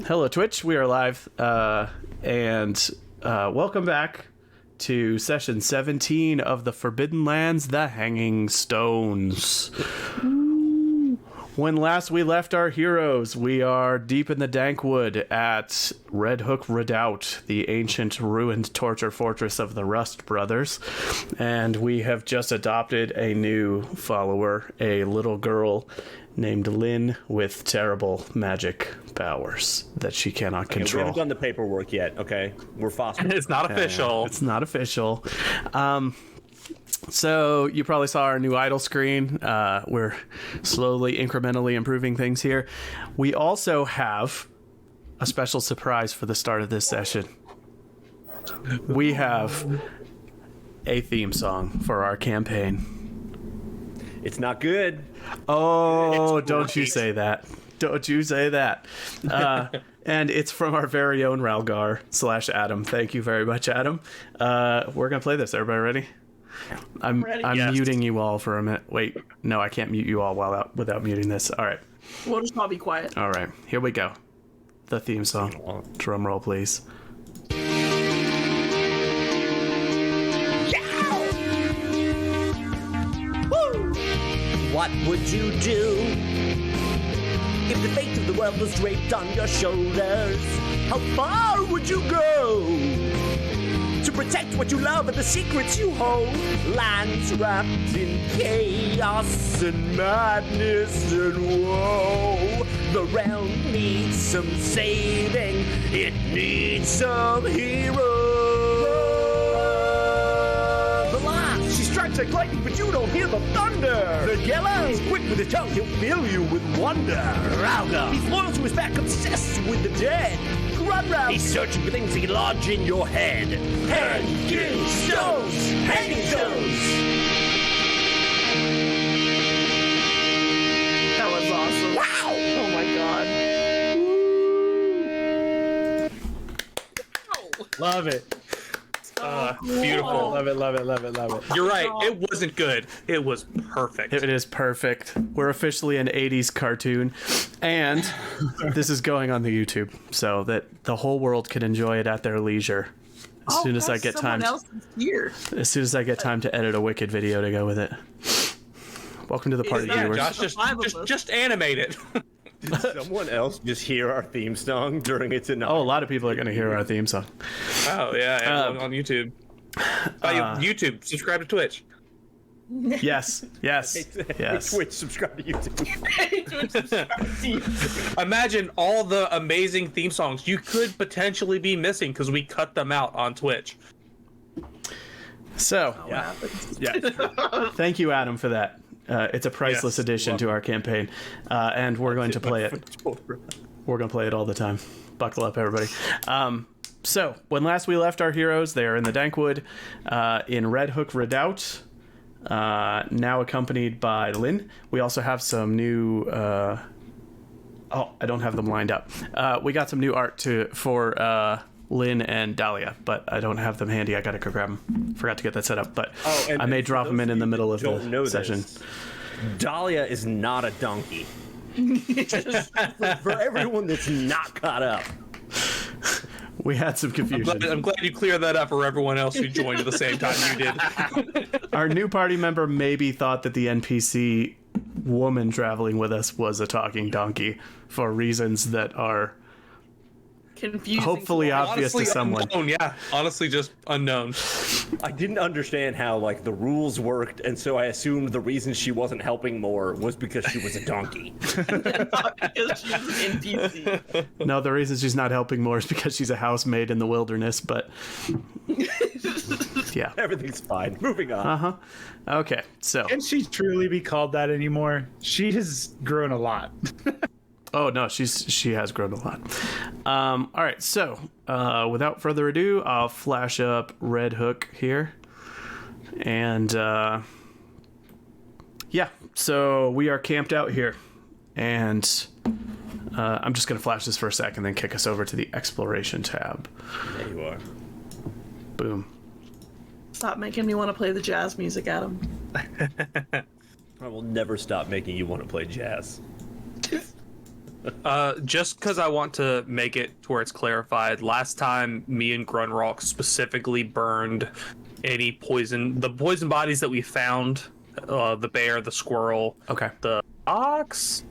Hello, Twitch. We are live, and welcome back to session 17 of the Forbidden Lands, The Hanging Stones. When last we left our heroes, we are deep in the Dankwood at Red Hook Redoubt, the ancient ruined torture fortress of the Rust Brothers, and we have just adopted a new follower, a little girl named Lynn with terrible magic powers that she cannot control. We haven't done the paperwork yet, okay? We're fostering. It's not official. It's not official. So you probably saw our new idle screen. We're slowly, incrementally improving things here. We also have a special surprise for the start of this session. We have a theme song for our campaign. It's not good. Oh, don't you say that. Don't you say that. And it's from our very own Ralgar / Adam. Thank you very much, Adam. We're going to play this. Everybody ready? I'm Yes. muting you all for a minute. Wait, no, I can't mute you all without muting this. All right. We'll just all be quiet. All right. Here we go. The theme song. Drum roll, please. What would you do if the fate of the world was draped on your shoulders? How far would you go to protect what you love and the secrets you hold? Lands wrapped in chaos and madness and woe. The realm needs some saving. It needs some heroes. She strikes like lightning, but you don't hear the thunder. McCalla is quick with his tongue, he'll fill you with wonder. Ralgar, he's loyal to his back, obsessed with the dead. Grunround, he's searching for things that can lodge in your head. Hanging stones, hanging stones. That was awesome. Wow! Oh my god. Love it. Beautiful. Love it, love it, love it, love it. You're right. It wasn't good. It was perfect. It is perfect. We're officially an 80s cartoon, and this is going on the YouTube so that the whole world can enjoy it at their leisure. As soon as I get time, as soon as I get time to edit a Wicked video to go with it. Welcome to the party, Yeah, viewers. Josh, just animate it. Did someone else just hear our theme song during its inauguration? Oh, a lot of people are going to hear our theme song. Oh yeah, on YouTube. YouTube, subscribe to Twitch. Yes, yes, yes. Twitch, subscribe to YouTube. Imagine all the amazing theme songs you could potentially be missing because we cut them out on Twitch. So, yeah. Thank you, Adam, for that. It's a priceless addition to our campaign, and we're going to play it. We're going to play it all the time. Buckle up, everybody. So, when last we left our heroes, they are in the Dankwood, in Red Hook Redoubt, now accompanied by Lynn. We also have some new... I don't have them lined up. We got some new art for Lynn and Dahlia, but I don't have them handy. I gotta go grab them. Forgot to get that set up, but I may drop them in the middle of the session. Dahlia is not a donkey. for everyone that's not caught up. We had some confusion. I'm glad you cleared that up for everyone else who joined at the same time you did. Our new party member maybe thought that the NPC woman traveling with us was a talking donkey for reasons that are Confusing. hopefully obvious to someone. Unknown, yeah, honestly, just unknown. I didn't understand how the rules worked, and so I assumed the reason she wasn't helping more was because she was a donkey. Because she's an NPC. No, the reason she's not helping more is because she's a housemaid in the wilderness, but yeah. Everything's fine. Moving on. Okay, so. Can she truly be called that anymore? She has grown a lot. Oh no, she has grown a lot. All right, so without further ado, I'll flash up Red Hook here, and yeah. So we are camped out here, and I'm just gonna flash this for a second, then kick us over to the exploration tab. There you are. Boom. Stop making me want to play the jazz music, Adam. I will never stop making you want to play jazz. Just because I want to make it to where it's clarified, last time me and Grunrock specifically burned the poison bodies that we found, the bear, the squirrel, the ox.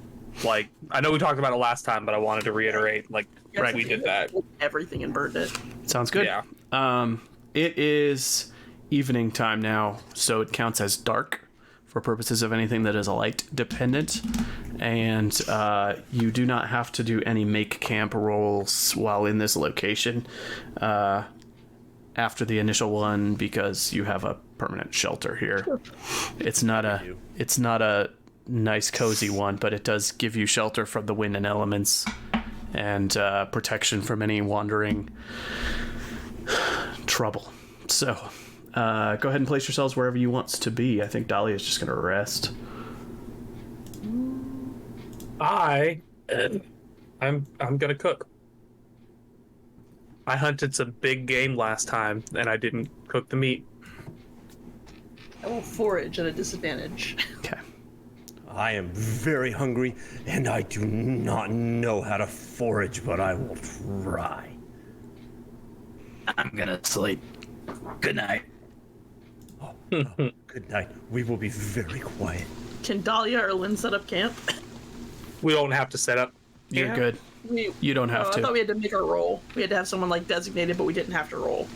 Like, I know we talked about it last time, but I wanted to reiterate, like, Yes, we did that. Everything and burned it. Sounds good. Yeah. It is evening time now, so it counts as dark for purposes of anything that is light dependent, and you do not have to do any make camp rolls while in this location after the initial one, because you have a permanent shelter here. It's not a nice cozy one, but it does give you shelter from the wind and elements and protection from any wandering trouble. So go ahead and place yourselves wherever you want to be. I think Dahlia is just going to rest. I'm gonna cook. I hunted some big game last time, and I didn't cook the meat. I will forage at a disadvantage. Okay. I am very hungry, and I do not know how to forage, but I will try. I'm gonna sleep. Good night. Good night. We will be very quiet. Can Dahlia or Lynn set up camp? We don't have to set up. You're good. You don't have to. I thought we had to make our roll. We had to have someone like designated, but we didn't have to roll.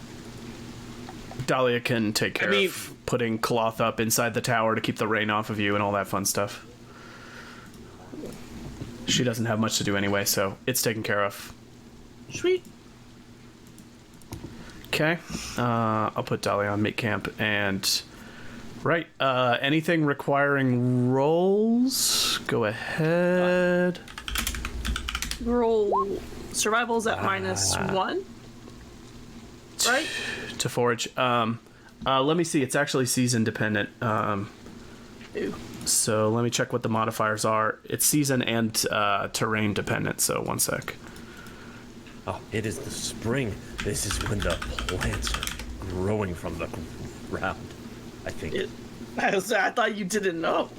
Dahlia can take care of putting cloth up inside the tower to keep the rain off of you and all that fun stuff. She doesn't have much to do anyway, so it's taken care of. Sweet. Okay. I'll put Dahlia on make camp, and right. Anything requiring rolls, go ahead. Roll survival's at -1. Right? To forage. Let me see. It's actually season dependent. Ooh. So let me check what the modifiers are. It's season and terrain dependent. So one sec. Oh, it is the spring. This is when the plants are growing from the ground, I think. I thought you didn't know.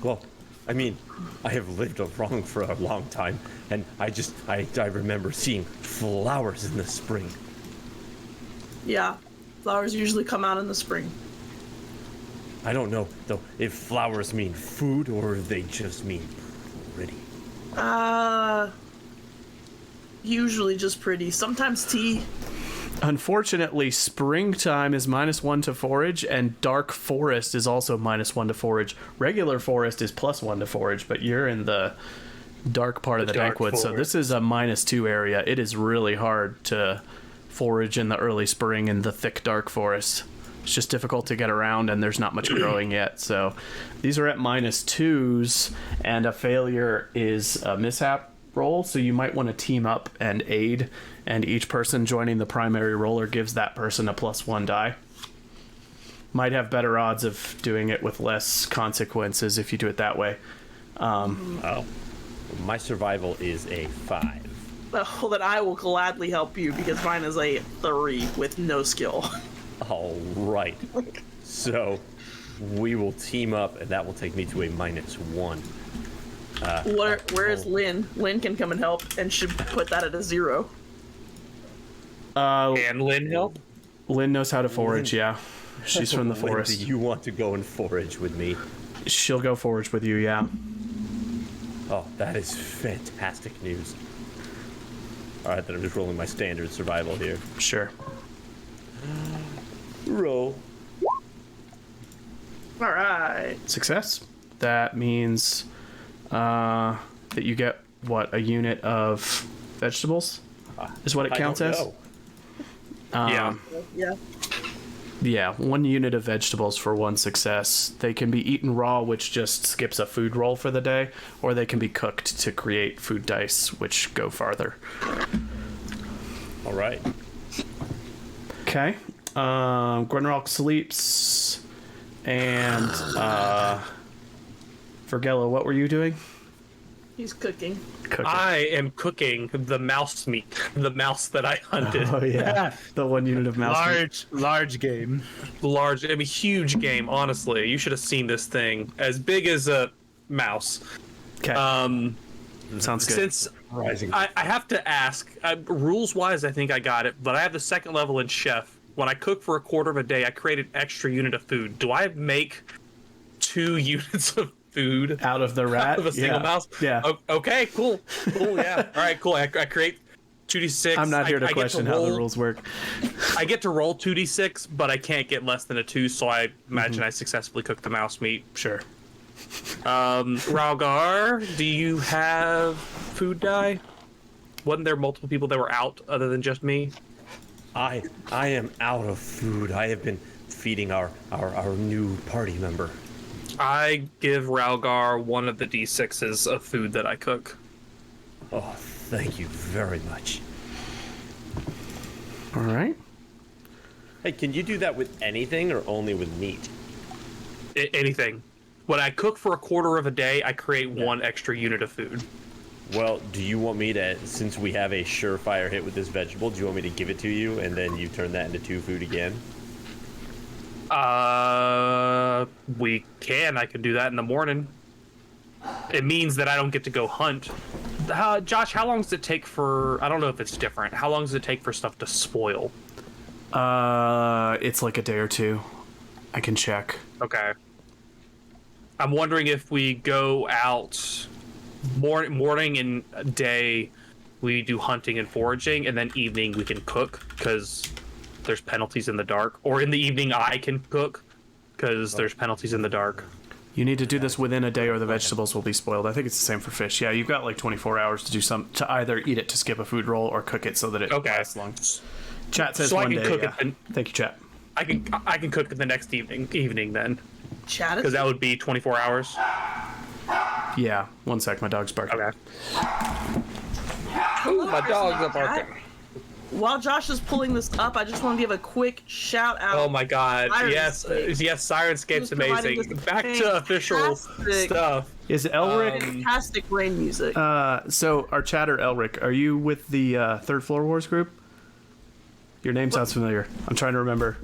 Well, I mean, I have lived wrong for a long time, and I remember seeing flowers in the spring. Yeah. Flowers usually come out in the spring. I don't know, though, if flowers mean food or if they just mean pretty. Usually just pretty. Sometimes tea. Unfortunately, springtime is -1 to forage, and dark forest is also -1 to forage. Regular forest is +1 to forage, but you're in the dark part of the Dankwood, so this is a -2 area. It is really hard to forage in the early spring in the thick dark forest. It's just difficult to get around, and there's not much growing yet. So these are at -2s, and a failure is a mishap roll, so you might want to team up and aid, and each person joining the primary roller gives that person a +1 die. Might have better odds of doing it with less consequences if you do it that way. My survival is a 5. Well, then I will gladly help you because mine is a 3 with no skill. All right. So we will team up, and that will take me to a -1. Where is Lynn? Lynn can come and help and should put that at a 0. Can Lynn help? Lynn knows how to forage, yeah. She's from the When forest. do you want to go and forage with me? She'll go forage with you, yeah. Oh, that is fantastic news. All right, then I'm just rolling my standard survival here. Sure. Roll. All right. Success. That means that you get, what, a unit of vegetables? Is what it counts as? Yeah. Yeah, 1 unit of vegetables for 1 success. They can be eaten raw, which just skips a food roll for the day, or they can be cooked to create food dice, which go farther. All right. Okay. Grunrock sleeps, and Vergello, what were you doing? He's cooking. Cooking. I am cooking the mouse meat, the mouse that I hunted. Oh yeah, the 1 unit of mouse meat. Large game. Large, I mean, huge game. Honestly, you should have seen this thing, as big as a mouse. Okay. Sounds good. Since Rising. I have to ask, rules-wise, I think I got it, but I have the second level in chef. When I cook for a quarter of a day, I create an extra unit of food. Do I make 2 units of food Out of the rat? out of a single mouse? Yeah. Okay, cool. Yeah. All right, cool. I create 2d6. I'm not here to question how the rules work. I get to roll 2d6, but I can't get less than a 2, so I imagine I successfully cooked the mouse meat. Sure. Ralgar, do you have food dye? Wasn't there multiple people that were out other than just me? I am out of food. I have been feeding our new party member. I give Ralgar one of the d6s of food that I cook. Oh, thank you very much. All right. Hey, can you do that with anything or only with meat? Anything. When I cook for a quarter of a day, I create 1 extra unit of food. Well, do you want me to, since we have a surefire hit with this vegetable, do you want me to give it to you and then you turn that into 2 food again? We can. I can do that in the morning. It means that I don't get to go hunt. Josh, how long does it take for... I don't know if it's different. How long does it take for stuff to spoil? It's like a day or 2. I can check. Okay. I'm wondering if we go out morning and day, we do hunting and foraging, and then evening we can cook, because there's penalties in the dark. Or in the evening I can cook, because there's penalties in the dark. You need to do this within a day or the vegetables will be spoiled. I think it's the same for fish. Yeah, you've got like 24 hours to do to either eat it to skip a food roll or cook it so that it lasts long. Chat says So I one can day. cook Yeah. it. Thank you, chat. I can cook it the next evening then, Chat because that would be 24 hours. Yeah. 1 sec. My dog's barking. Okay. Ooh, my dog's up barking. While Josh is pulling this up, I just want to give a quick shout out. Oh my god. Sirenscape. Yes, Sirenscape's Who's providing amazing. this Back to official fantastic- stuff. Is Elric? Fantastic rain music. So our chatter, Elric, are you with the Third Floor Wars group? Your name sounds familiar. I'm trying to remember.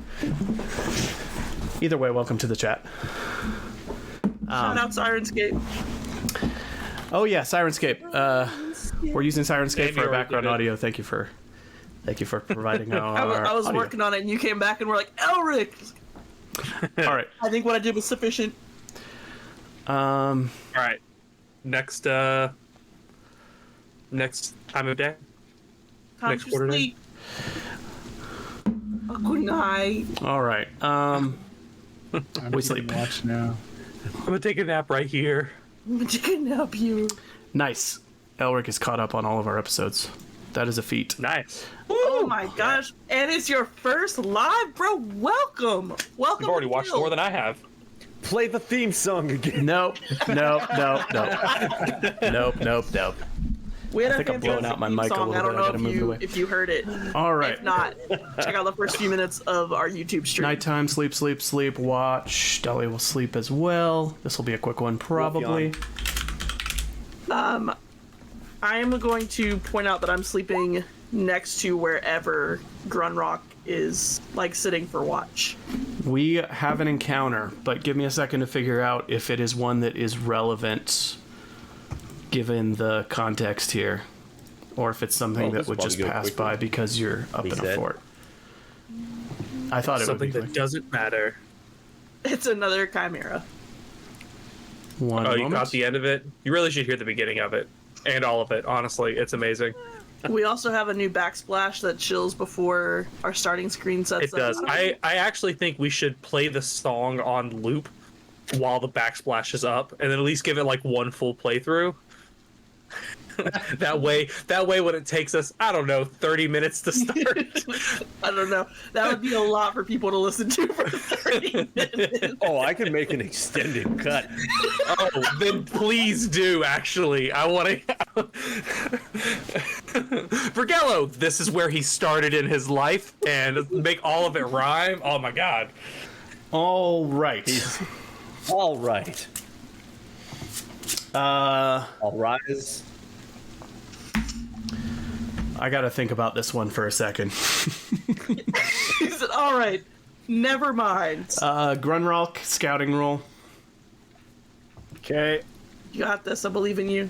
Either way, welcome to the chat. Shout out Sirenscape. Oh yeah, Sirenscape. We're using Sirenscape for our Maybe background we did it. audio. Thank you for providing our I was audio. working on it, and you came back and were like, Elric! All right. I think what I did was sufficient. All right. Next time of day. Time Next to quarter day? sleep. Oh, good night. All right. We sleep. Watch now. I'm gonna take a nap right here. I'm gonna help you. Nice. Elric is caught up on all of our episodes. That is a feat. Nice. Oh my gosh. And it's your first live, bro. Welcome. Welcome. You've already to watched Guild. more than I have. Play the theme song again. Nope. Nope. We had I think I'm blowing out my mic a little I don't bit. I know gotta move it away. if you heard it. All right. If not, check out the first few minutes of our YouTube stream. Nighttime, sleep, watch. Dolly will sleep as well. This will be a quick one, probably. I am going to point out that I'm sleeping next to wherever Grunrock is, like, sitting for watch. We have an encounter, but give me a second to figure out if it is one that is relevant given the context here, or if it's something that would just pass by because you're up in a fort. I thought it would be Something that quick. doesn't matter. It's another chimera. One Oh, moment. you caught the end of it? You really should hear the beginning of it. And all of it, honestly. It's amazing. We also have a new backsplash that chills before our starting screen sets It does. up. I actually think we should play the song on loop while the backsplash is up, and then at least give it like one full playthrough. that way when it takes us, I don't know, 30 minutes to start. I don't know. That would be a lot for people to listen to for 30 minutes. Oh, I can make an extended cut. Oh, then please do, actually. I want to... Vergello, this is where he started in his life, and make all of it rhyme. Oh my god. All right. All right. I'll rise. I gotta think about this one for a second. He said, all right, never mind. Grunrock, scouting roll. Okay. You got this. I believe in you.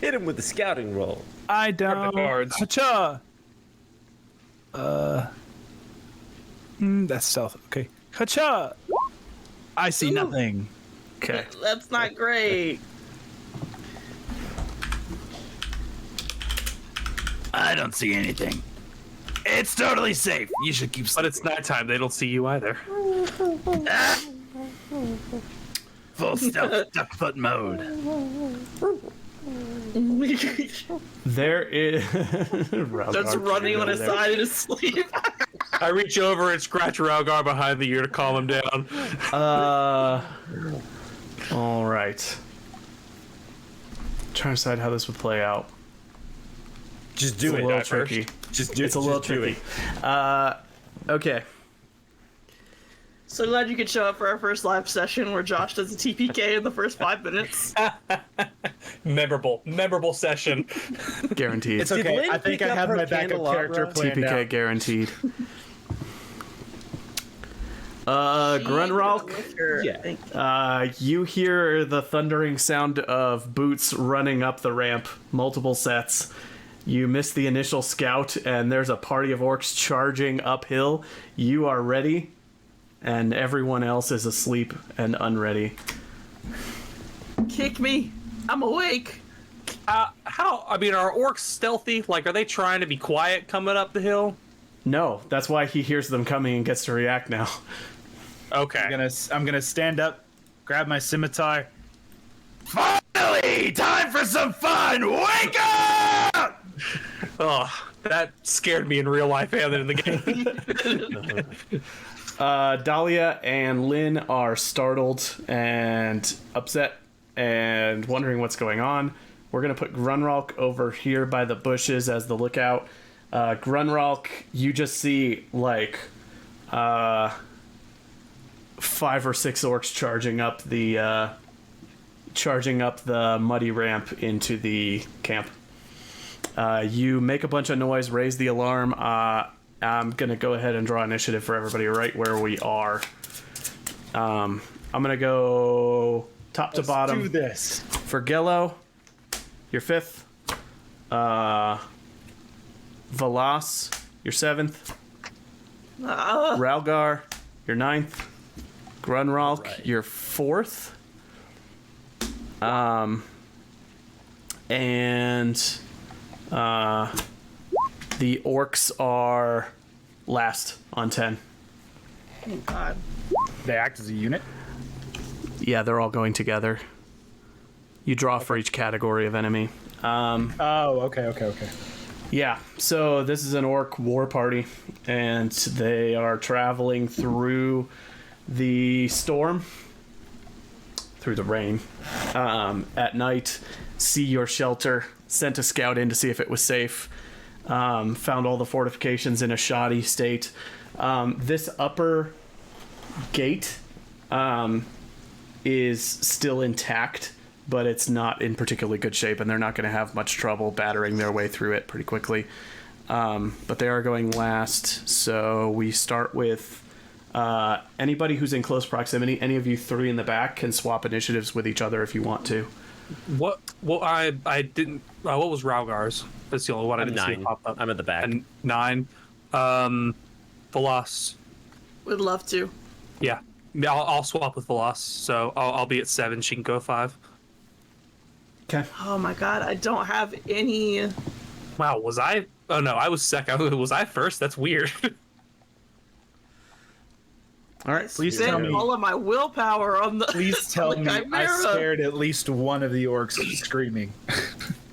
Hit him with the scouting roll. I Grab the don't. cards. Hacha. That's stealth. Okay. Hacha. I see nothing. Okay. That's not great. I don't see anything. It's totally safe. You should keep But sleeping. it's nighttime. They don't see you either. Full stealth duckfoot mode. There is. Ralgar Just running on his there. side in his sleep. I reach over and scratch Ralgar behind the ear to calm him down. All right. Trying to decide how this would play out. Just do It's a it. little die first. tricky. Just do It's a little just do tricky. it. Okay. So glad you could show up for our first live session where Josh does a TPK in the first 5 minutes. Memorable session. Guaranteed. It's okay. Lynn I think pick I up have her my backup character candelabra? planned TPK out. guaranteed. She Grunrock, with her, Yeah. I think. you hear the thundering sound of boots running up the ramp, multiple sets. You miss the initial scout, and there's a party of orcs charging uphill. You are ready, and everyone else is asleep and unready. Kick me. I'm awake. Are orcs stealthy? Like, are they trying to be quiet coming up the hill? No, that's why he hears them coming and gets to react now. Okay. I'm gonna stand up, grab my scimitar. Finally, time for some fun. Wake up! Oh, that scared me in real life and in the game. Dahlia and Lynn are startled and upset and wondering what's going on. We're going to put Grunrock over here by the bushes as the lookout. Grunrock, you just see like 5 or 6 orcs charging up the muddy ramp into the camp. You make a bunch of noise, raise the alarm. I'm gonna go ahead and draw initiative for everybody right where we are. I'm gonna go top to bottom. Do this. For Gello, you're 5th. Valas, you're 7th. Ralgar, you're 9th. Grunrock, Alright. you're 4th. And the orcs are last on 10. Oh, God. They act as a unit. Yeah, they're all going together. You draw for each category of enemy. Oh, okay. Yeah, so this is an orc war party, and they are traveling through the storm, through the rain, at night. See your shelter, sent a scout in to see if it was safe, found all the fortifications in a shoddy state. This upper gate is still intact, but it's not in particularly good shape, and they're not going to have much trouble battering their way through it pretty quickly. But they are going last, so we start with anybody who's in close proximity. Any of you 3 in the back can swap initiatives with each other if you want to. What? Well, I didn't. What was Ralgar's? That's the only one I I'm didn't see 9. pop up. I'm at the back. And 9. Veloz. Would love to. Yeah. I'll swap with Veloz. So I'll be at 7. She can go 5. Okay. Oh, my God. I don't have any... Wow. Was I? Oh no, I was second. Was I first? That's weird. All right. Please Spent tell me. all of my willpower on the... Please tell on me the I Chimera. scared at least one of the orcs screaming.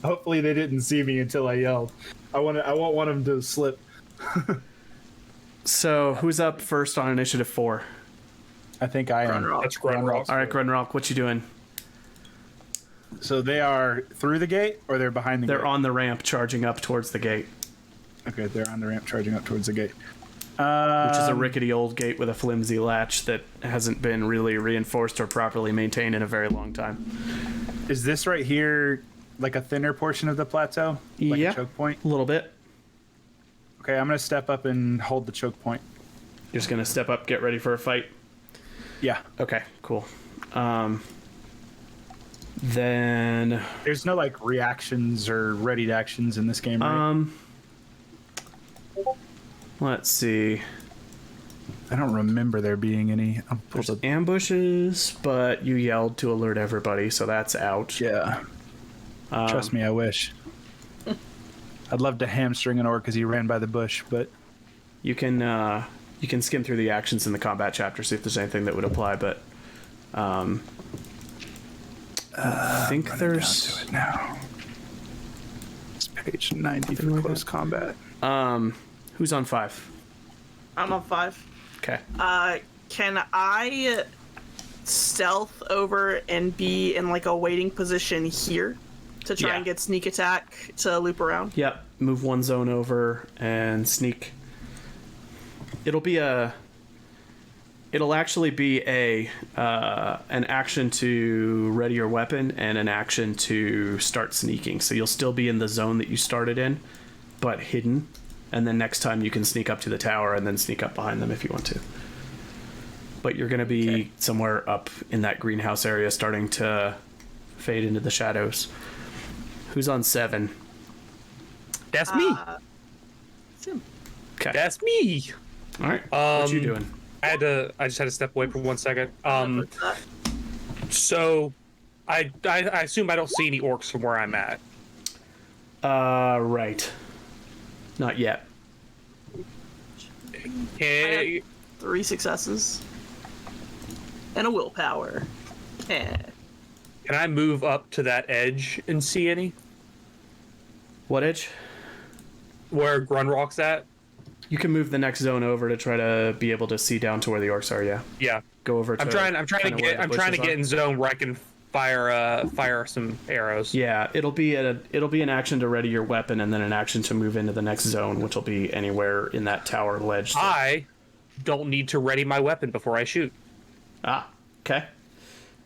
Hopefully they didn't see me until I yelled. I want one of them to slip. So who's up first on initiative 4? I think I am. Grunrock. That's Grunrock. All right, Grunrock, what you doing? So they are through the gate, or they're behind the gate? They're on the ramp charging up towards the gate, Okay, they're on the ramp charging up towards the gate. which is a rickety old gate with a flimsy latch that hasn't been really reinforced or properly maintained in a very long time. Is this right here like a thinner portion of the plateau? Like Yeah. a choke point? A little bit. Okay, I'm going to step up and hold the choke point. You're just going to step up, get ready for a fight. Yeah. Okay, cool. Then There's no like reactions or readied actions in this game, right? let's see. I don't remember there being any. There's ambushes, but you yelled to alert everybody, so that's out. Yeah. Trust me, I wish. I'd love to hamstring an orc because he ran by the bush, but You can skim through the actions in the combat chapter, see if there's anything that would apply, but I think there's down to it now. It's page 90 for close combat. who's on 5? I'm on 5. Okay. Can I stealth over and be in like a waiting position here to try Yeah. and get sneak attack to loop around? Yep. Move one zone over and sneak. It'll actually be an action to ready your weapon and an action to start sneaking. So you'll still be in the zone that you started in, but hidden. And then next time you can sneak up to the tower and then sneak up behind them if you want to. But you're going to be somewhere up in that greenhouse area, starting to fade into the shadows. Who's on 7? That's me. Okay. That's me. All right. What you doing? I just had to step away for 1 second. So I assume I don't see any orcs from where I'm at. Right. Not yet. Okay. 3 successes. And a willpower. Eh. Can I move up to that edge and see any? What edge? Where Grunrock's at? You can move the next zone over to try to be able to see down to where the orcs are. Yeah. Yeah. Go over to. I'm trying to kinda where the bushes get are. in zone where I can fire some arrows. Yeah, it'll be an action to ready your weapon and then an action to move into the next zone, which will be anywhere in that tower ledge. I don't need to ready my weapon before I shoot. Okay.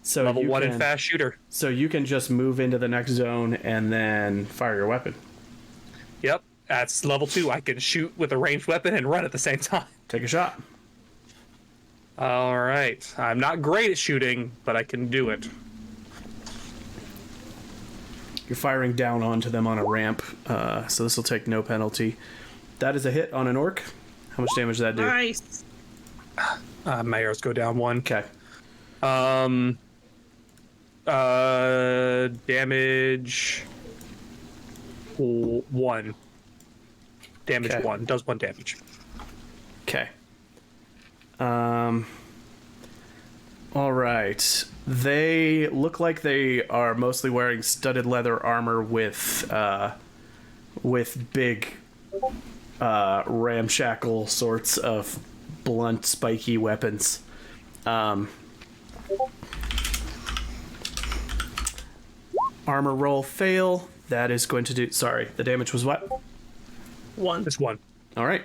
So Level you 1 can, and fast shooter. So you can just move into the next zone and then fire your weapon. Yep. That's level 2. I can shoot with a ranged weapon and run at the same time. Take a shot. All right. I'm not great at shooting, but I can do it. You're firing down onto them on a ramp, so this will take no penalty. That is a hit on an orc. How much damage does that do? Nice. My arrows go down 1. Okay. Damage 1. Damage Okay. 1. Does 1 damage. Okay. All right. They look like they are mostly wearing studded leather armor with big ramshackle sorts of blunt, spiky weapons. Armor roll fail. That is going to do. Sorry, the damage was what? 1. It's 1. All right.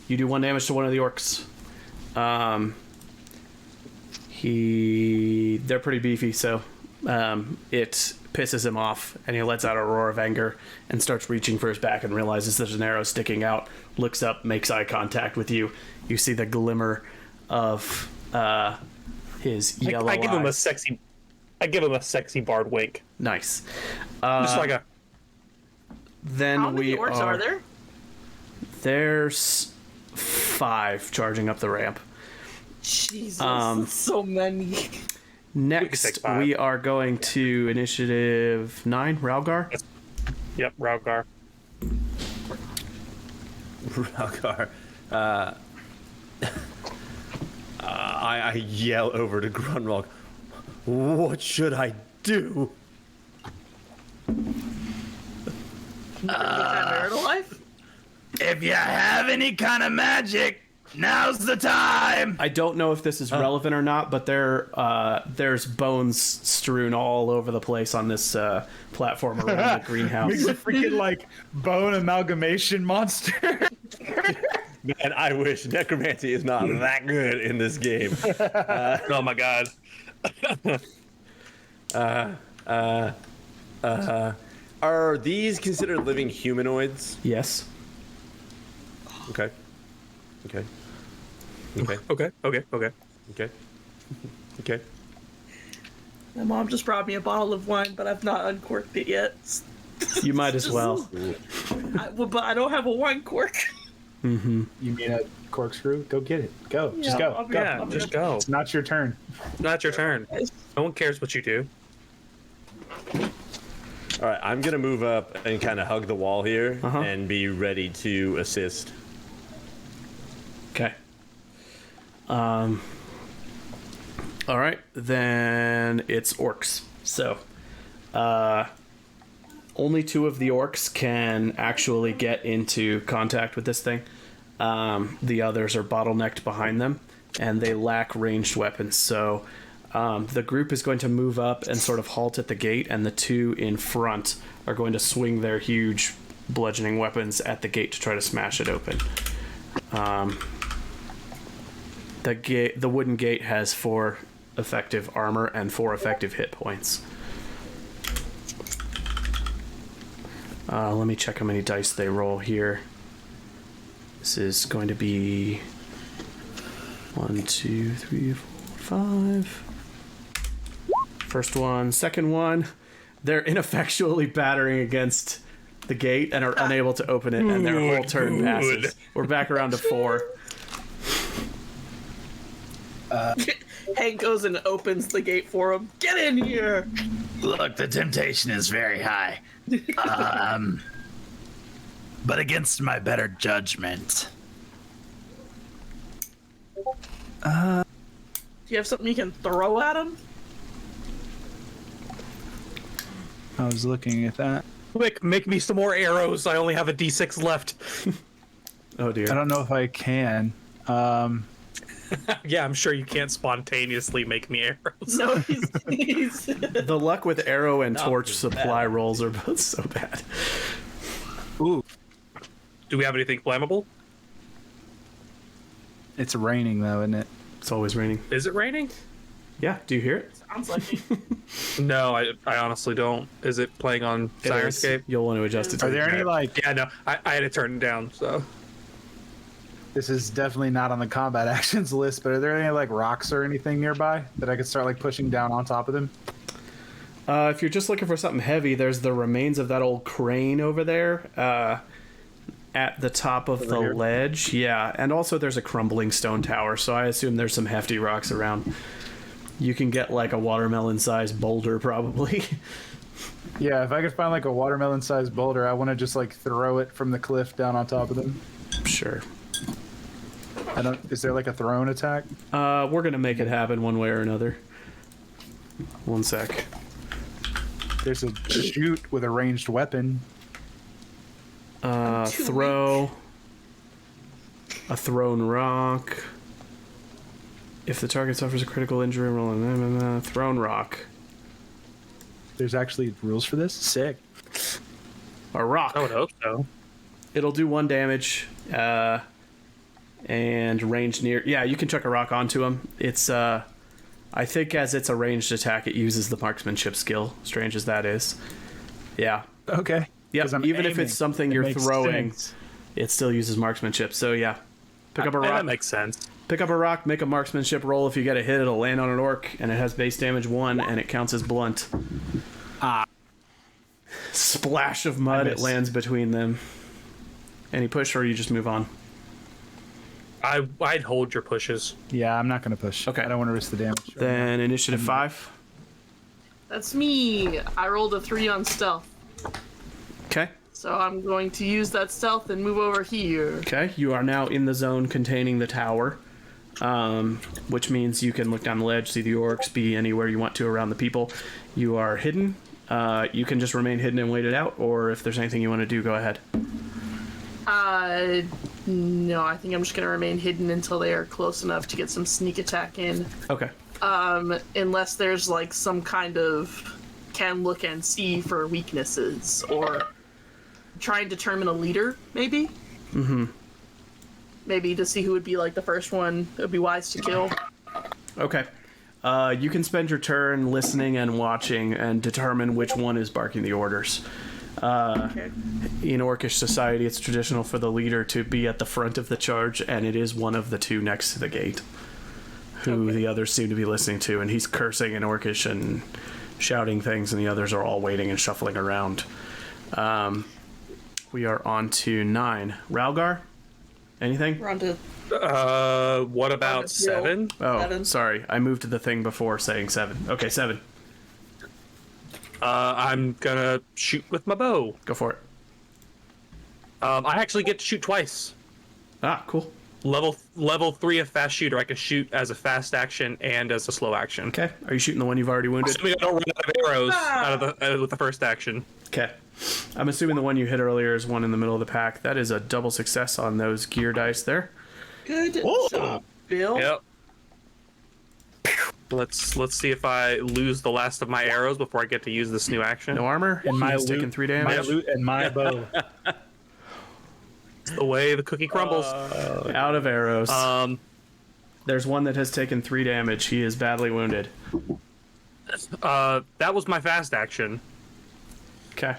You do 1 damage to one of the orcs. They're pretty beefy, so it pisses him off, and he lets out a roar of anger and starts reaching for his back and realizes there's an arrow sticking out. Looks up, makes eye contact with you. You see the glimmer of his yellow I give him eyes. I give him a sexy bard wink. Nice. Just like a. Then How many we orcs are there? There's 5 charging up the ramp. Jesus, that's so many. Next, take 5. we are going to initiative 9, Ralgar. Yep, Ralgar. Ralgar. I yell over to Grunrock. What should I do? Marital life? If you have any kind of magic, now's the time. I don't know if this is relevant or not, but there's bones strewn all over the place on this platform around the greenhouse. Makes a freaking like bone amalgamation monster. Man, I wish necromancy is not that good in this game. Oh my god. Are these considered living humanoids? Yes. Okay. Okay. Okay. Okay. Okay. Okay. My mom just brought me a bottle of wine, but I've not uncorked it yet. You might as well. But I don't have a wine cork. Mm-hmm. You mean a corkscrew? Go get it. Go. Yeah, Just go. I'll be- Go. Yeah, just go. It's not your turn. Not your turn. No one cares what you do. All right, I'm gonna move up and kind of hug the wall here and be ready to assist. Okay. All right, then it's orcs. So, only 2 of the orcs can actually get into contact with this thing. The others are bottlenecked behind them, and they lack ranged weapons. So, the group is going to move up and sort of halt at the gate, and the 2 in front are going to swing their huge bludgeoning weapons at the gate to try to smash it open. The wooden gate has 4 effective armor and 4 effective hit points. Let me check how many dice they roll here. This is going to be 1, 2, 3, 4, 5. First one, second one. They're ineffectually battering against the gate and are unable to open it, and their whole turn passes. We're back around to 4. Hank goes and opens the gate for him. Get in here! Look, the temptation is very high. But against my better judgment. Do you have something you can throw at him? I was looking at that. Quick, make me some more arrows. I only have a D6 left. Oh dear. I don't know if I can. Yeah, I'm sure you can't spontaneously make me arrows. No, he's The luck with arrow and torch supply rolls are both so bad. Ooh, Do we have anything flammable? it's raining though, isn't it? It's always raining. Is it raining? Yeah, do you hear it? sounds like me. No, I honestly don't. Is it playing on It is. Sirenscape? You'll want to adjust it to Are the there any like? Yeah, no, I had to turn it down, so. This is definitely not on the combat actions list, but are there any like rocks or anything nearby that I could start like pushing down on top of them? If you're just looking for something heavy, there's the remains of that old crane over there at the top of the ledge. Yeah, and also there's a crumbling stone tower, so I assume there's some hefty rocks around. You can get like a watermelon-sized boulder, probably. Yeah, if I could find like a watermelon-sized boulder, I want to just like throw it from the cliff down on top of them. Sure. I don't. Is there like a thrown attack? We're gonna make it happen one way or another. One sec. There's a shoot with a ranged weapon. Throw. A thrown rock. If the target suffers a critical injury, roll a thrown rock. There's actually rules for this. Sick. A rock. I would hope so. It'll do 1 damage. And range near. Yeah, you can chuck a rock onto him. It's I think as it's a ranged attack, it uses the marksmanship skill. Strange as that is. Yeah. Okay. Yeah. 'Cause I'm Even if aiming. it's something It you're makes throwing, sense. it still uses marksmanship. So yeah, pick up a That rock. makes sense. Pick up a rock. Make a marksmanship roll. If you get a hit, it'll land on an orc, and it has base damage 1, and it counts as blunt. Splash of mud. It missed. lands between them. Any push, or you just move on. I'd hold your pushes. Yeah, I'm not gonna push. Okay. I don't want to risk the damage. Then initiative 5. That's me. I rolled a 3 on stealth. Okay. So I'm going to use that stealth and move over here. Okay, you are now in the zone containing the tower, which means you can look down the ledge, see the orcs, be anywhere you want to around the people. You are hidden. You can just remain hidden and wait it out, or if there's anything you want to do, go ahead. No, I think I'm just going to remain hidden until they are close enough to get some sneak attack in. Okay. Unless there's like some kind of can look and see for weaknesses, or try and determine a leader, maybe? Mm-hmm. Maybe to see who would be like the first one it would be wise to kill. Okay. You can spend your turn listening and watching and determine which one is barking the orders. Okay. In Orcish society, it's traditional for the leader to be at the front of the charge, and it is one of the 2 next to the gate. who the others seem to be listening to, and he's cursing in Orcish and shouting things, and the others are all waiting and shuffling around. We are on to 9. Ralgar? Anything? We're on to What about 7? Oh, 7. sorry. I moved to the thing before saying 7. Okay, 7. I'm gonna shoot with my bow. Go for it. I actually get to shoot twice. Ah, cool. Level 3 of fast shooter. I can shoot as a fast action and as a slow action. Okay. Are you shooting the one you've already wounded? Assuming I don't run out of arrows with the first action. Okay. I'm assuming the one you hit earlier is one in the middle of the pack. That is a double success on those gear dice there. Good job, Bill. Yep. Let's see if I lose the last of my arrows before I get to use this new action. No armor. And my He's taking loot, 3 damage. my loot and my bow. It's the way the cookie crumbles. Out of arrows. There's one that has taken 3 damage. He is badly wounded. That was my fast action. Okay.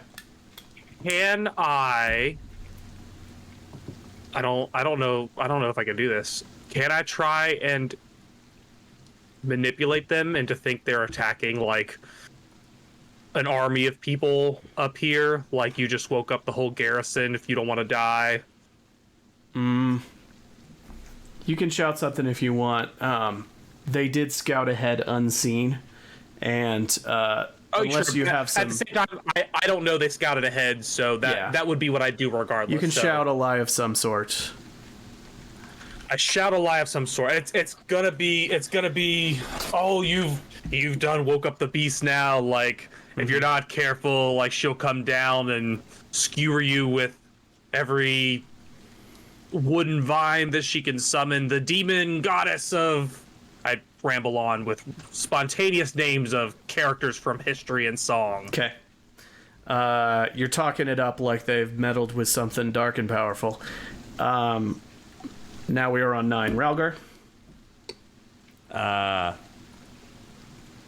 Can I don't know if I can do this. Can I try and manipulate them into think they're attacking like an army of people up here? Like you just woke up the whole garrison if you don't want to die. You can shout something if you want. They did scout ahead unseen, and unless you have some... At the same time, I don't know they scouted ahead, so that would be what I do regardless. You can so. shout a lie of some sort. I shout a lie of some sort. It's gonna be. Oh, you've done woke up the beast now. Like if you're not careful, like she'll come down and skewer you with every wooden vine that she can summon. The demon goddess of. I ramble on with spontaneous names of characters from history and song. Okay. You're talking it up like they've meddled with something dark and powerful. Now we are on 9. Ralgar? I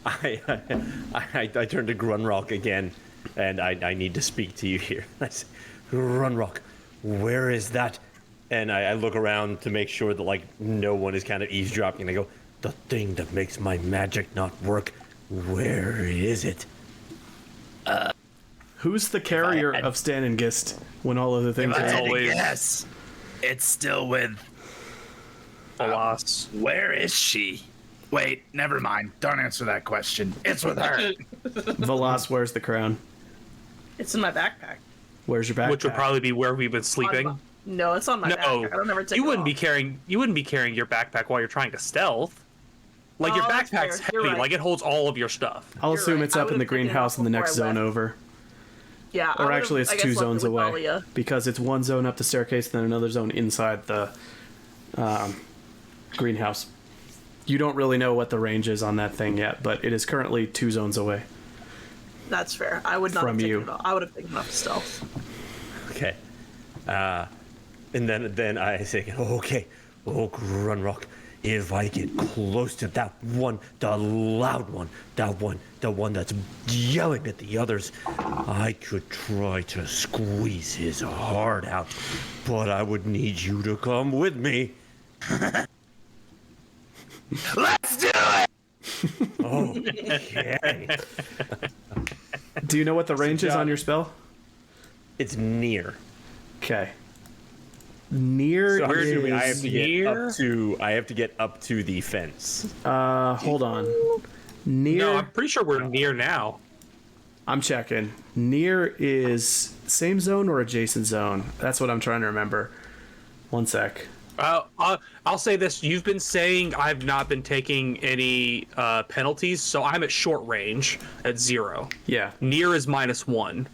turn to Grunrock again, and I need to speak to you here. I say, Grunrock, where is that? And I look around to make sure that like no one is kind of eavesdropping, and I go, the thing that makes my magic not work, where is it? Who's the carrier of Stanengist when all other things are always- Yes, it's still with. Alas. Where is she? Wait, never mind. Don't answer that question. It's with her. Velas, where's the crown? It's in my backpack. Where's your backpack? Which would probably be where we've been sleeping. No, it's on my backpack. I don't ever take you it wouldn't off. be carrying. You wouldn't be carrying your backpack while you're trying to stealth. Like your Oh, that's backpack's fair. You're heavy. right. Like it holds all of your stuff. I'll You're assume right. it's I up in the would've taken it greenhouse off in the next before I zone left. over. Yeah, Or actually, it's I guess 2 left zones it with away. Alia. Because it's one zone up the staircase, then another zone inside the greenhouse. You don't really know what the range is on that thing yet, but it is currently 2 zones away. That's fair. I would not From have taken you. it off. I would have taken it off stealth. Okay. And then I say, okay, Grunrock, if I get close to that one, the loud one, the one that's yelling at the others, I could try to squeeze his heart out, but I would need you to come with me. Let's do it. Okay. Do you know what the range is on your spell? It's near. Okay. Near So I'm is... assuming I have to get near? up to up to the fence. hold on. Near... No, I'm pretty sure we're near now. I'm checking. Near is same zone or adjacent zone? That's what I'm trying to remember. One sec. I'll say this: you've been saying I've not been taking any penalties, so I'm at short range at 0. Yeah. Near is -1,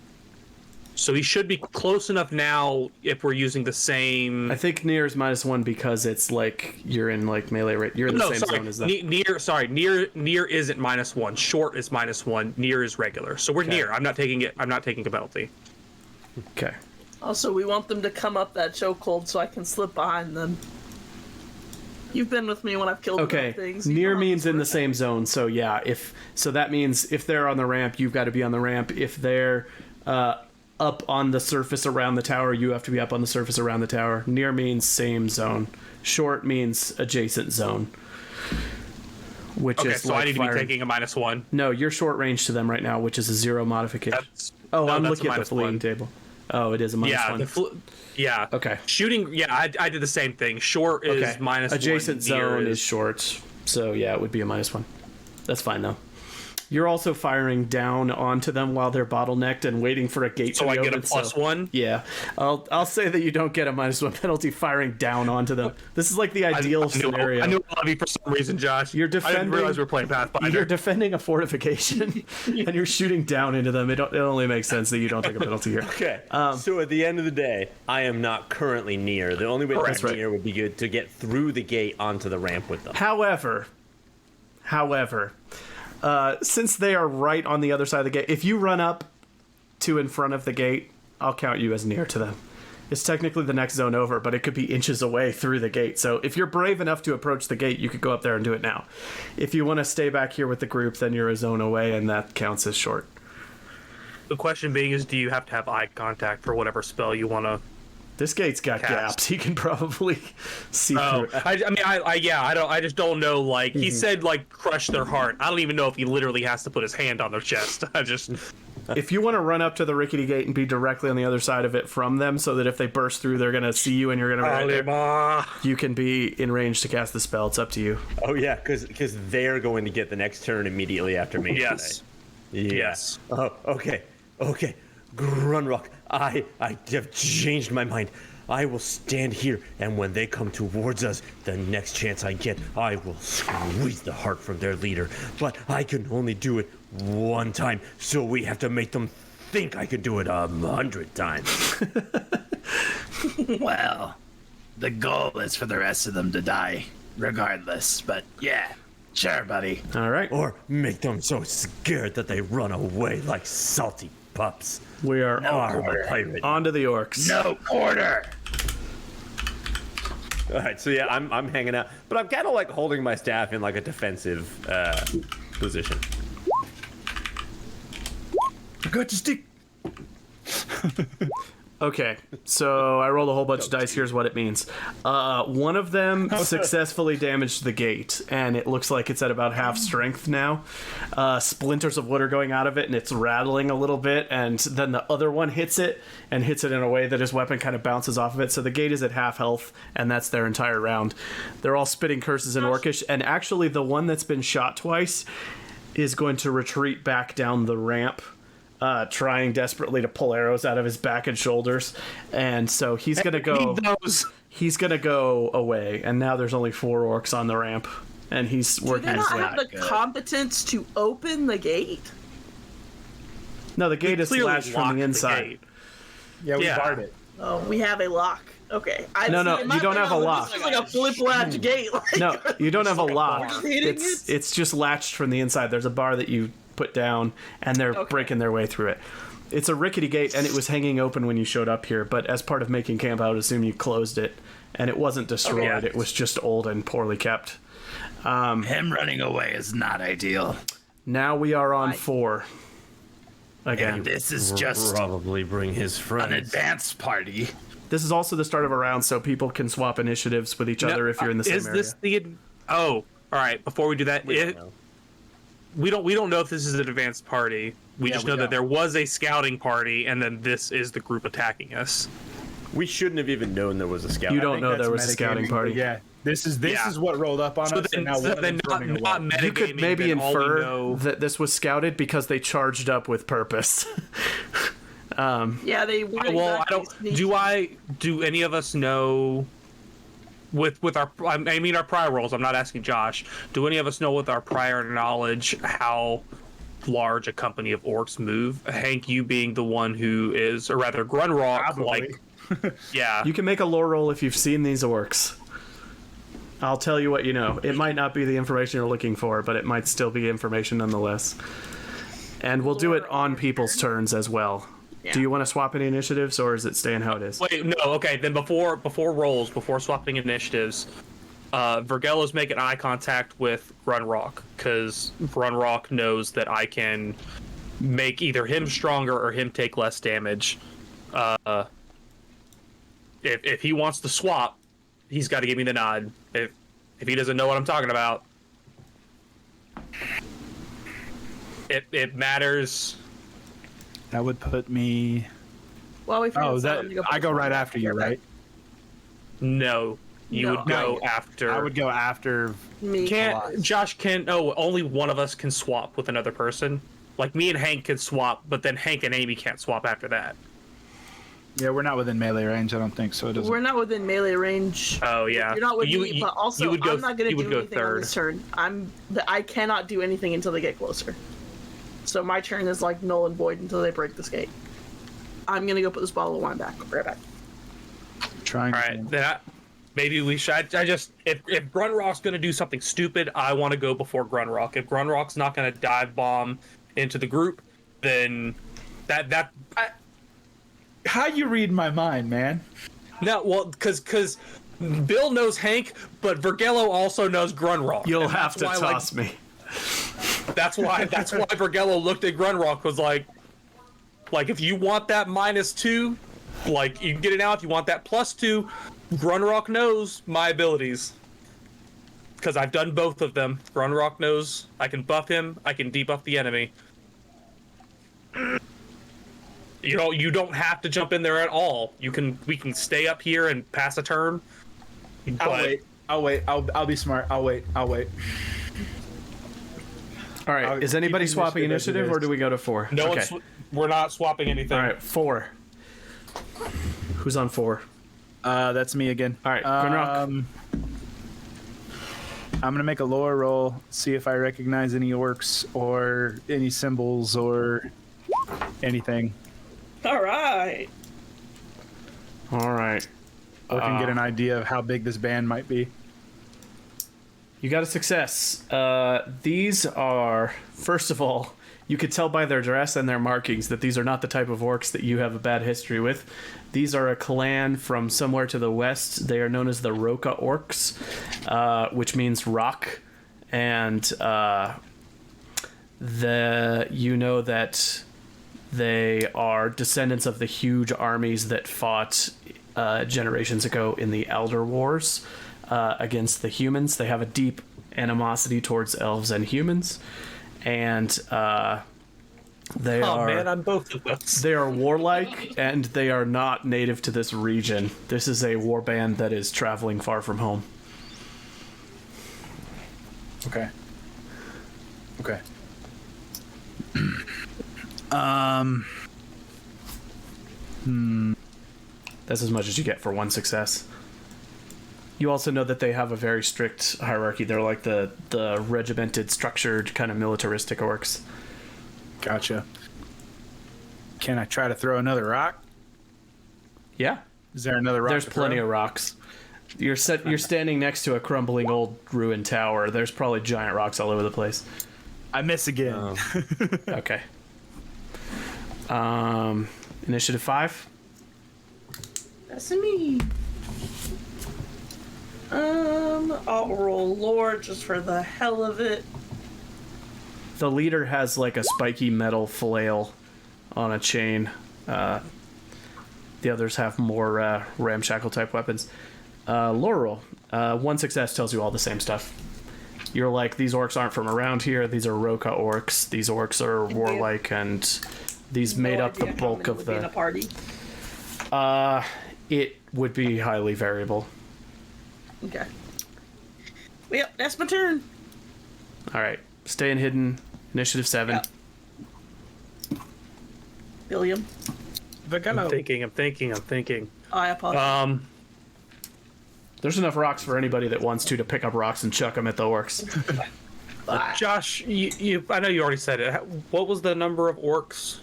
so he should be close enough now if we're using the same. I think near is -1 because it's like you're in like melee rate. You're in the same zone as them. Near isn't -1. Short is -1. Near is regular. So we're near. I'm not taking it. I'm not taking a penalty. Okay. Also, we want them to come up that chokehold so I can slip behind them. You've been with me when I've killed Okay. things. Near means in the same zone. So yeah, so that means if they're on the ramp, you've got to be on the ramp. If they're up on the surface around the tower, you have to be up on the surface around the tower. Near means same zone. Short means adjacent zone. which Okay, is so like I need to firing. be taking a -1. No, you're short range to them right now, which is a 0 modification. No, I'm that's looking a at the fleeing -1. table. Oh, it is a -1. Yeah. Okay. Shooting. Yeah, I did the same thing. Short is Okay. -1. Adjacent near zone is short, so yeah, it would be a -1. That's fine though. You're also firing down onto them while they're bottlenecked and waiting for a gate to So be I get a opened, so- +1. Yeah, I'll say that you don't get a -1 penalty firing down onto them. This is like the ideal scenario. I knew I love you for some reason, Josh. You're I didn't defending- realize we were playing Pathfinder. You're defending a fortification and you're shooting down into them. It only makes sense that you don't take a penalty here. Okay. So at the end of the day, I am not currently near. The only way to Correct. get near would be good to get through the gate onto the ramp with them. However, since they are right on the other side of the gate, if you run up to in front of the gate, I'll count you as near to them. It's technically the next zone over, but it could be inches away through the gate. So if you're brave enough to approach the gate, you could go up there and do it now. If you want to stay back here with the group, then you're a zone away, and that counts as short. The question being is, do you have to have eye contact for whatever spell you want to? This gate's got Cast. gaps. He can probably see Oh, through it. I just don't know. Like he said, like crush their heart. I don't even know if he literally has to put his hand on their chest. If you want to run up to the rickety gate and be directly on the other side of it from them, so that if they burst through, they're going to see you and you're going to be right there, you can be in range to cast the spell. It's up to you. Oh yeah, because they're going to get the next turn immediately after me. Yes. Yeah. Yes. Oh, okay. Grunrock, I have changed my mind. I will stand here, and when they come towards us, the next chance I get, I will squeeze the heart from their leader. But I can only do it one time, so we have to make them think I can do it 100 times. Well, the goal is for the rest of them to die, regardless. But yeah, sure, buddy. All right. Or make them so scared that they run away like salty pups. We are I'm a pirate. on to the orcs. No quarter. All right, so yeah, I'm hanging out, but I'm kind of like holding my staff in like a defensive position. I got your stick. Okay, so I rolled a whole bunch of dice. Here's what it means. One of them successfully damaged the gate, and it looks like it's at about half strength now. Splinters of wood are going out of it, and it's rattling a little bit, and then the other one hits it, and hits it in a way that his weapon kind of bounces off of it, so the gate is at half health, and that's their entire round. They're all spitting curses in Orcish, and actually the one that's been shot twice is going to retreat back down the ramp, trying desperately to pull arrows out of his back and shoulders, and so he's gonna go. He's gonna go away, and now there's only 4 orcs on the ramp, and he's Do working they his not way. have the competence to open the gate? No, the gate is Clearly latched from locked the the inside. gate. Yeah, we Yeah. barred it. Oh, we have a lock. Okay. No, you don't have a lock. It's like a flip latch gate. Like, No, you don't have a lock. just hitting It's just latched from the inside. There's a bar that you put down, and they're breaking their way through it. It's a rickety gate, and it was hanging open when you showed up here, but as part of making camp, I would assume you closed it, and it wasn't destroyed. Okay. It was just old and poorly kept. Him running away is not ideal. Now we are on 4. Again. And this is just Probably bring his an friends. advanced party. This is also the start of a round, so people can swap initiatives with each other if you're in the same Is area. this the? Oh, all right. Before we do that, we don't know if this is an advanced party. We just know that there was a scouting party, and then this is the group attacking us. We shouldn't have even known there was a scout. You I don't think know that's there was a scouting metagaming, parry. but yeah, this is Yeah. what rolled up on So us, and now then, one of them's running away. not metagaming. You could maybe then all we infer know- that this was scouted because they charged up with purpose. yeah, they weren't Well, I exactly don't. Do any of us know? With our, I mean, our prior roles. I'm not asking Josh. Do any of us know with our prior knowledge how large a company of orcs move? Hank, you being the one who is, or rather, Grunrock, Probably. like, yeah. You can make a lore roll if you've seen these orcs. I'll tell you what you know. It might not be the information you're looking for, but it might still be information nonetheless. And we'll do it on people's turns as well. Yeah. Do you want to swap any initiatives, or is it staying how it is? Wait, no, okay. Then before rolls, before swapping initiatives, Vergella's making eye contact with Grunrock because Grunrock knows that I can make either him stronger or him take less damage. If he wants to swap, he's got to give me the nod. If he doesn't know what I'm talking about, It matters. That would put me. Well, we Oh, that I go right after you, right? No, you No. would go No. after. I would go after. me. Josh can. Oh, only one of us can swap with another person. Like me and Hank can swap, but then Hank and Aimee can't swap after that. Yeah, we're not within melee range. I don't think so. It doesn't. We're not within melee range. Oh yeah, You're not with me, but also you would go, I'm not going you to would do go anything on third. this turn. I cannot do anything until they get closer. So my turn is like null and void until they break this gate. I'm going to go put this bottle of wine back. Right back. Trying. All right, then maybe we should. I just if Grunrock's going to do something stupid, I want to go before Grunrock. If Grunrock's not going to dive bomb into the group, then How you read my mind, man? no, well, because Bill knows Hank, but Vergello also knows Grunrock. You'll And have to that's why, toss me. That's why Vergello looked at Grunrock was like if you want that -2, like you can get it now. If you want that +2, Grunrock knows my abilities because I've done both of them. Grunrock knows I can buff him, I can debuff the enemy. You don't have to jump in there at all. We can stay up here and pass a turn. I'll wait. I'll be smart. I'll wait. All right. Is anybody keep swapping initiative as it initiative, or is. do we go to 4? No, Okay. we're not swapping anything. All right, 4. Who's on 4? That's me again. All right, Grunrock. I'm gonna make a lore roll, see if I recognize any orcs or any symbols or anything, All right. All right. or can get an idea of how big this band might be. You got a success. These are, first of all, you could tell by their dress and their markings that these are not the type of orcs that you have a bad history with. These are a clan from somewhere to the west. They are known as the Roka Orcs, which means rock. And you know that they are descendants of the huge armies that fought generations ago in the Elder Wars against the humans. They have a deep animosity towards elves and humans. And they are. Man, I'm both of those. They are warlike, and they are not native to this region. This is a war band that is traveling far from home. Okay. That's as much as you get for one success. You also know that they have a very strict hierarchy. They're like the regimented, structured, kind of militaristic orcs. Gotcha. Can I try to throw another rock? Yeah. Is there another rock? There's plenty of rocks. You're standing next to a crumbling old ruined tower. There's probably giant rocks all over the place. I miss again. Okay. Initiative 5. That's me. I'll roll lore just for the hell of it. The leader has like a spiky metal flail on a chain. The others have more ramshackle type weapons. Lore roll. One success tells you all the same stuff. You're like, these orcs aren't from around here. These are Roka orcs. These orcs are warlike, and these made up the bulk of in a the. party. It would be highly variable. Okay. Well, that's my turn. All right, staying hidden. Initiative 7. Yep. William. I'm thinking. I apologize. There's enough rocks for anybody that wants to pick up rocks and chuck them at the orcs. Josh, I know you already said it. What was the number of orcs?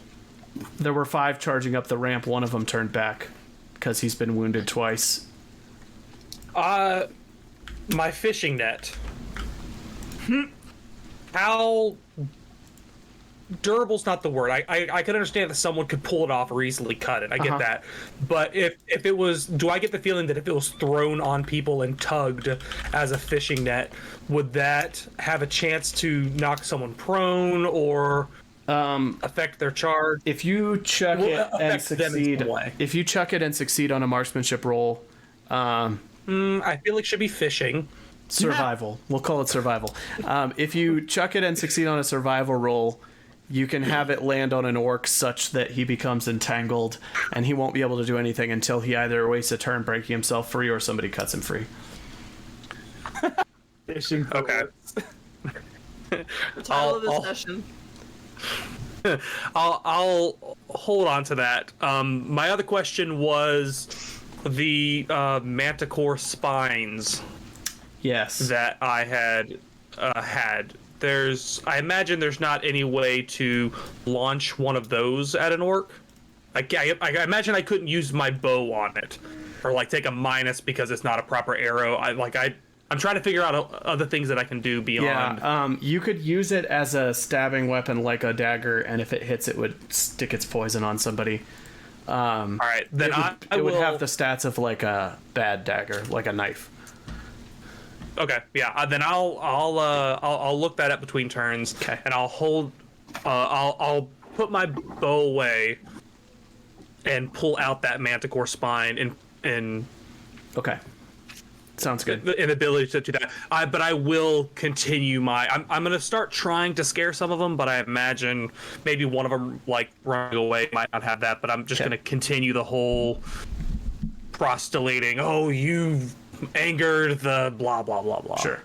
There were 5 charging up the ramp. One of them turned back because he's been wounded twice. My fishing net. How durable's not the word. I can understand that someone could pull it off or easily cut it. I get that. But if it was, do I get the feeling that if it was thrown on people and tugged as a fishing net, would that have a chance to knock someone prone or affect their charge? If you chuck it and affect them in succeed, some way. if you chuck it and succeed on a marksmanship roll, I feel like it should be fishing. survival. We'll call it survival. If you chuck it and succeed on a survival roll, you can have it land on an orc such that he becomes entangled, and he won't be able to do anything until he either wastes a turn breaking himself free or somebody cuts him free. Fishing. Okay. The title of this session. I'll hold on to that. My other question was the manticore spines Yes. that I had I imagine there's not any way to launch one of those at an orc. I imagine I couldn't use my bow on it, or like take a minus because it's not a proper arrow. I'm trying to figure out other things that I can do beyond. Yeah, you could use it as a stabbing weapon like a dagger, and if it hits, it would stick its poison on somebody. All right, then it would have the stats of like a bad dagger, like a knife. Okay, yeah. Then I'll look that up between turns. Okay. And I'll hold. I'll put my bow away and pull out that manticore spine and Okay. Sounds good. an ability to do that. But I will continue my. I'm gonna start trying to scare some of them, but I imagine maybe one of them like running away might not have that. But I'm just gonna continue the whole prostellating. Oh, you angered the blah blah blah blah. Sure.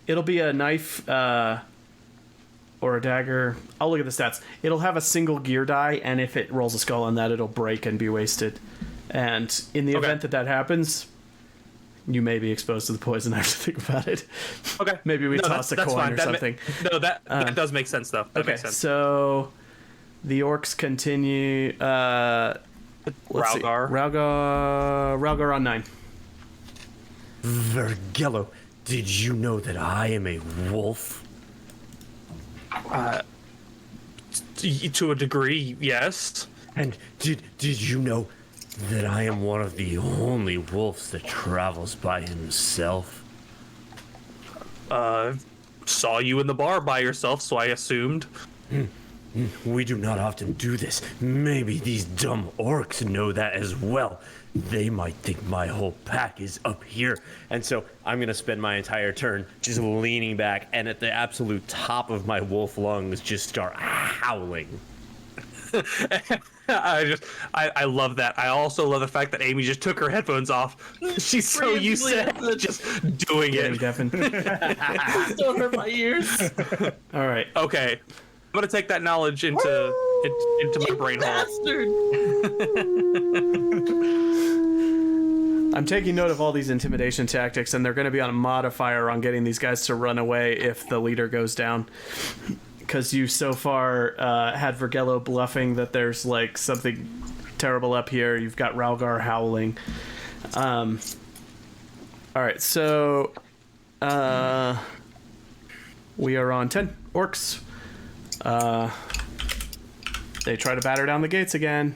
It'll be a knife or a dagger. I'll look at the stats. It'll have a single gear die, and if it rolls a skull on that, it'll break and be wasted. And in the event that happens, you may be exposed to the poison. I have to think about it. Okay. Maybe we toss a coin fine. or something. That does make sense, though. That makes sense. So the orcs continue. Let's see. Ralgar on 9. Vergello, did you know that I am a wolf? To a degree, yes. And did you know that I am one of the only wolves that travels by himself? Saw you in the bar by yourself, so I assumed. We do not often do this. Maybe these dumb orcs know that as well. They might think my whole pack is up here. And so I'm going to spend my entire turn just leaning back and at the absolute top of my wolf lungs just start howling. I love that. I also love the fact that Aimee just took her headphones off. She's so used to just doing it. Don't hurt my ears. All right. Okay. I'm going to take that knowledge into my brain hole. Bastard. I'm taking note of all these intimidation tactics, and they're going to be on a modifier on getting these guys to run away if the leader goes down. Because you so far had Vergello bluffing that there's like something terrible up here. You've got Ralgar howling. All right, so we are on 10 orcs. They try to batter down the gates again.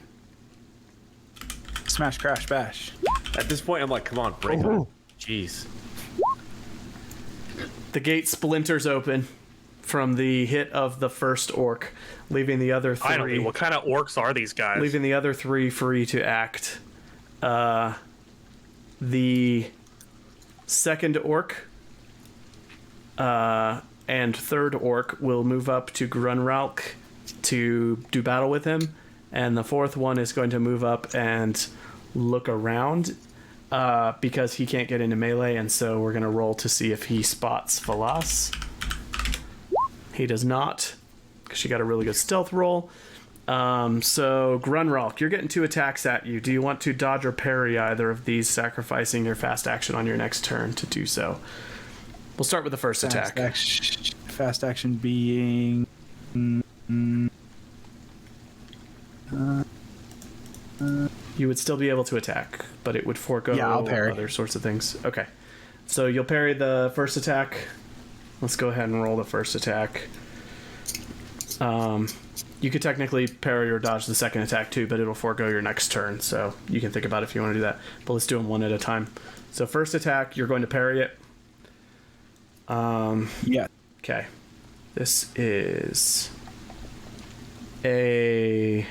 Smash, crash, bash. At this point, I'm like, come on, break it. Jeez. The gate splinters open from the hit of the first orc, leaving the other three. Finally, what kind of orcs are these guys? Leaving the other three free to act. The second orc and third orc will move up to Grunralk to do battle with him, and the fourth one is going to move up and look around because he can't get into melee, and so we're going to roll to see if he spots Velas. He does not, because she got a really good stealth roll. So Grunralk, you're getting 2 attacks at you. Do you want to dodge or parry either of these, sacrificing your fast action on your next turn to do so? We'll start with the first attack. Fast action being... You would still be able to attack, but it would forego I'll parry. other sorts of things. Okay. So you'll parry the first attack. Let's go ahead and roll the first attack. You could technically parry or dodge the second attack too, but it'll forego your next turn, so you can think about it if you want to do that. But let's do them one at a time. So first attack, you're going to parry it. Yeah. Okay. This is a...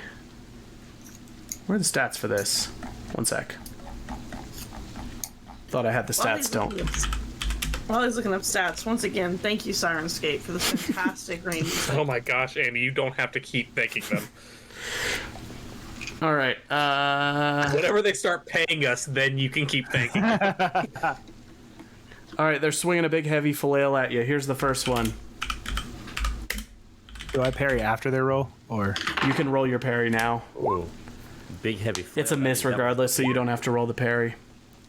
Where are the stats for this? One sec. Thought I had the stats, don't. While he's looking up stats, once again, thank you, Sirenscape, for this fantastic rain. Oh my gosh, Aimee, you don't have to keep thanking them. All right. Whenever they start paying us, then you can keep thanking them. All right, they're swinging a big heavy flail at you. Here's the first one. Do I parry after their roll, or You can roll your parry now. Ooh, big heavy. It's a miss regardless, so you don't have to roll the parry.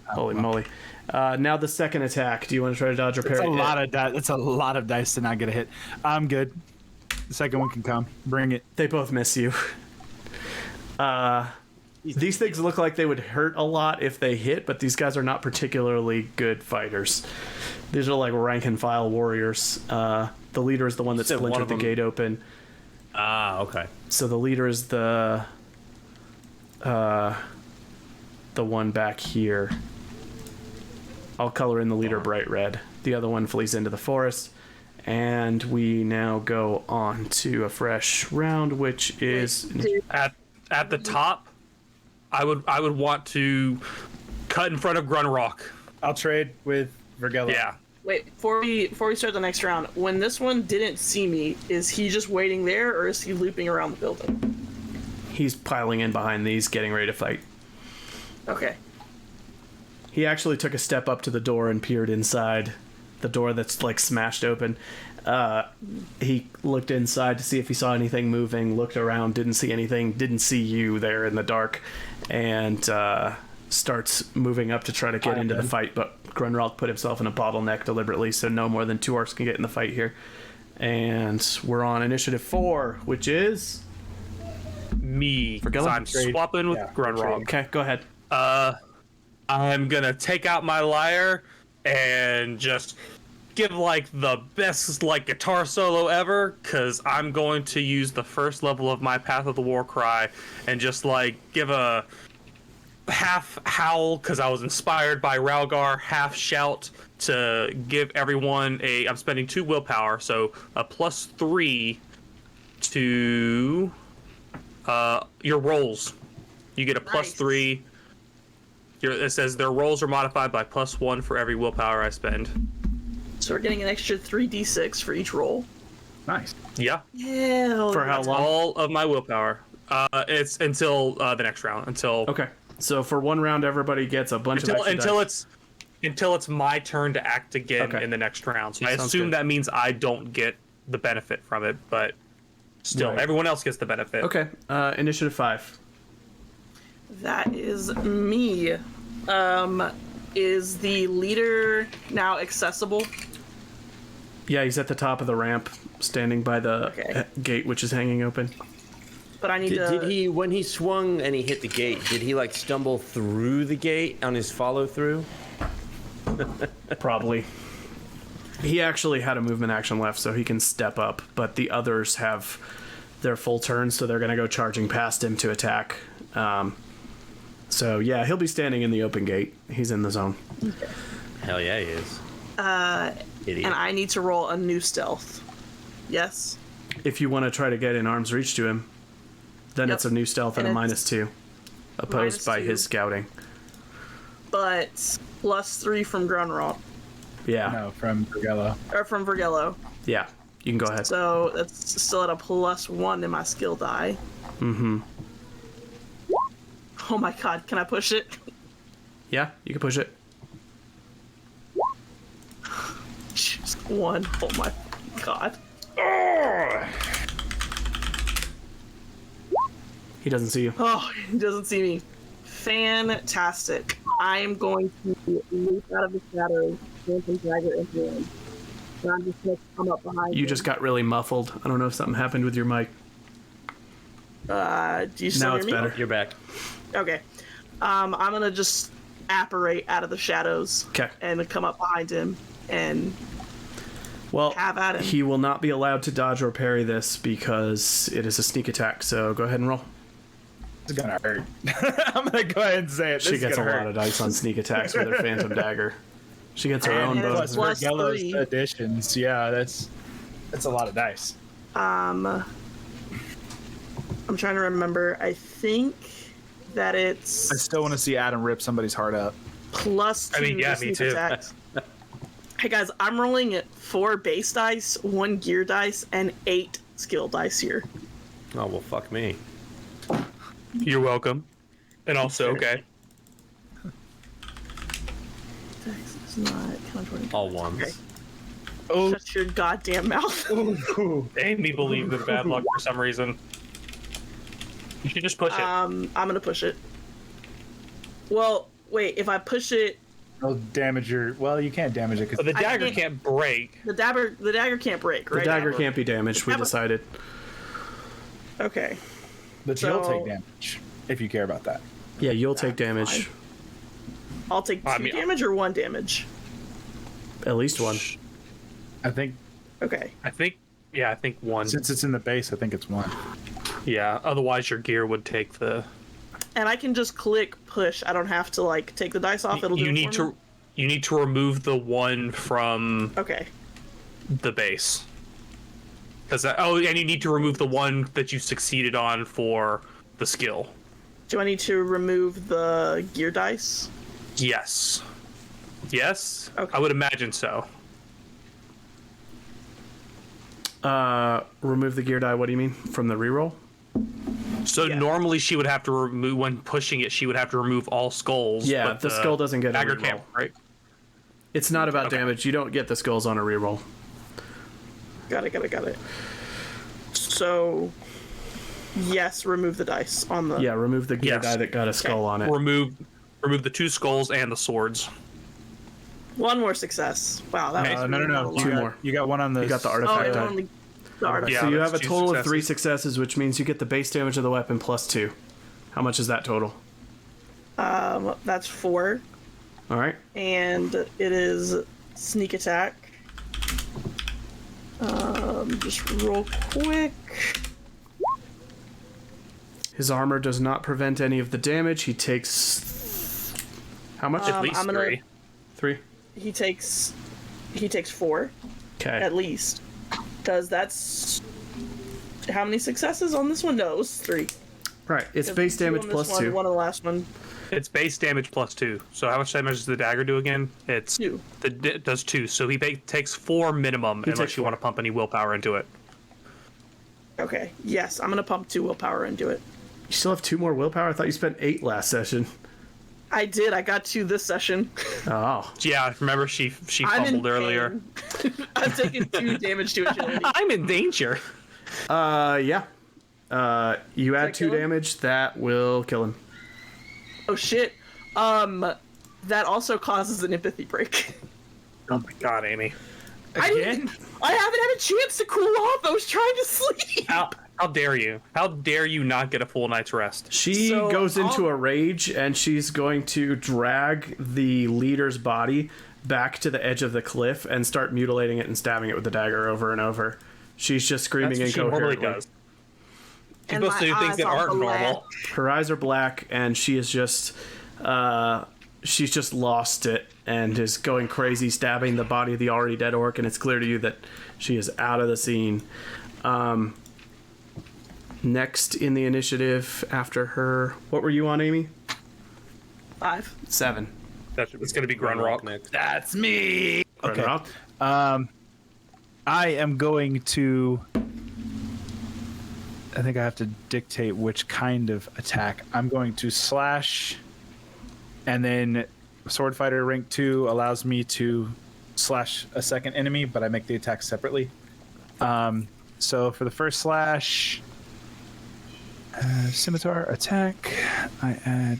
Holy moly. Now the second attack. Do you want to try to dodge or parry? That's a lot of dice to not get a hit. I'm good. The second one can come. Bring it. They both miss you. These things look like they would hurt a lot if they hit, but these guys are not particularly good fighters. These are like rank and file warriors. The leader is the one that said one splintered of the them- gate open. Ah, okay. So the leader is the one back here. I'll color in the leader bright red. The other one flees into the forest. And we now go on to a fresh round, which is... At the top, I would want to cut in front of Grunrock. I'll trade with Vergella. Yeah. Wait, before we start the next round, when this one didn't see me, is he just waiting there, or is he looping around the building? He's piling in behind these, getting ready to fight. Okay. He actually took a step up to the door and peered inside the door that's like smashed open. He looked inside to see if he saw anything moving, looked around, didn't see anything, didn't see you there in the dark, and starts moving up to try to get into the fight, but Grunwald put himself in a bottleneck deliberately, so no more than 2 orcs can get in the fight here. And we're on initiative 4, which is... Me, For because Gillen? I'm swapping with Grunrock. Okay, go ahead. I'm gonna take out my lyre and just give like the best like guitar solo ever, because I'm going to use the first level of my Path of the War Cry and just like give a half howl because I was inspired by Ralgar, half shout to give everyone a... I'm spending 2 willpower, so a +3 to your rolls. You get a +3. It says their rolls are modified by +1 for every willpower I spend. So we're getting an extra 3d6 for each roll. Nice. Yeah. Yeah. For how long? All of my willpower. It's until the next round. Until Okay, so for 1 round, everybody gets a bunch of extra dice. until it's my turn to act again Okay. in the next round. So I Sounds assume good. that means I don't get the benefit from it, but still, Right. everyone else gets the benefit. Okay, initiative 5. That is me. Is the leader now accessible? Yeah, he's at the top of the ramp, standing by the Okay. gate, which is hanging open. But I need to... Did he, when he swung and he hit the gate, did he like stumble through the gate on his follow through? Probably. He actually had a movement action left, so he can step up, but the others have their full turn, so they're going to go charging past him to attack. So, yeah, he'll be standing in the open gate. He's in the zone. Hell yeah, he is. Idiot. And I need to roll a new stealth. Yes? If you want to try to get in arm's reach to him, then Yep. it's a new stealth and a And it's -2, opposed by -2. his scouting. But +3 from Grunrock. Yeah, No, from Vergella. Or from Vergello. yeah, you can go ahead. So that's still at a +1 in my skill die. Mm-hmm. Oh my god, can I push it? Yeah, you can push it. Just 1. Oh my god. He doesn't see you. Oh, he doesn't see me. Fantastic. I am going to leap out of the shadows, Phantom Dagger into him. And I'm just going to come up behind You him. just got really muffled. I don't know if something happened with your mic. Do you still Now hear it's me? better. You're back. Okay. I'm going to just apparate out of the shadows. Okay. And come up behind him and Well, have at him. he will not be allowed to dodge or parry this because it is a sneak attack. So go ahead and roll. It's gonna hurt. I'm gonna go ahead and say it. She gets a lot of dice on sneak attacks with her Phantom Dagger. She gets her own And bow. it's Plus Vergella's +3. additions. Yeah, that's a lot of dice. I'm trying to remember. I think that it's I still want to see Adam rip somebody's heart up. +2 I mean, yeah, to me sneak too. attacks. Hey guys, I'm rolling 4 base dice, 1 gear dice, and 8 skill dice here. Oh well, fuck me. You're welcome. And also, okay. Dex is not counting. All ones. Okay. Oh, Shut your goddamn mouth. Aimee believed in bad luck for some reason. You should just push it. I'm gonna push it. Well, wait, if I push it, it'll damage your. Well, you can't damage it But because the dagger can't- can't break. the dagger can't break, The right? dagger can't be damaged. We decided. Okay. but you'll so- take damage if you care about that. Yeah, you'll take damage. fine. I'll take 2 I mean- damage or 1 damage. At least one. I think Okay. I think 1. since it's in the base, I think it's 1. Yeah, otherwise your gear would take the... And I can just click push. I don't have to like take the dice off. It'll do You it need for me? you need to remove the 1 from Okay. the base. And you need to remove the 1 that you succeeded on for the skill. Do I need to remove the gear dice? Yes. Yes? Okay. I would imagine so. Remove the gear die. What do you mean? From the reroll? So Yeah. normally she would have to remove, when pushing it, she would have to remove all skulls. Yeah, but the skull doesn't get a dagger reroll. can't, right? It's not about Okay. damage. You don't get the skulls on a reroll. Got it. So, yes, remove the dice on the. Yeah, remove the gear Yes. die that got a skull on it. Remove the 2 skulls and the swords. 1 more success. Wow, that was No. really not a lot. 2 more. You got one on the. You got the Oh, artifact it die. only the artifact. Yeah, So you that's have a 2 total of 3 successes. successes, which means you get the base damage of the weapon plus 2. How much is that total? That's 4, All right. and it is sneak attack. Just real quick. His armor does not prevent any of the damage. He takes how much? At least I'm gonna- 3. 3. He takes 4 Okay. at least. Because that's how many successes on this one? No, it was 3. Right. It's base 2 damage on this plus one, 2. 1 on the last one. It's base damage plus 2. So how much damage does the dagger do again? It's 2. It does 2. So he takes 4 minimum unless takes you 4. want to pump any willpower into it. Okay. Yes, I'm gonna pump 2 willpower into it. You still have 2 more willpower? I thought you spent 8 last session. I did. I got 2 this session. Oh. Yeah, remember she I'm in fumbled earlier. pain. I've taken 2 damage to agility. I'm in danger. Yeah. You add that 2 kill him? damage. That will kill him. Oh shit. That also causes an empathy break. Oh my god, Aimee. I haven't had a chance to cool off. I was trying to sleep. How dare you? How dare you not get a full night's rest? She So, goes into I'll- a rage and she's going to drag the leader's body back to the edge of the cliff and start mutilating it and stabbing it with the dagger over and over. She's just screaming That's what she normally incoherently. does. She's And supposed to my do things eyes that are aren't black. normal. Her eyes are black and she is just she's just lost it and is going crazy, stabbing the body of the already dead orc, and it's clear to you that she is out of the scene. Next in the initiative after her, what were you on, Aimee? 5. 7. It's going to be Grunrock. next. That's me. Okay. Grunrock? I am going to. I think I have to dictate which kind of attack. I'm going to slash, and then Sword Fighter rank 2 allows me to slash a second enemy, but I make the attack separately. So for the first slash, scimitar attack, I add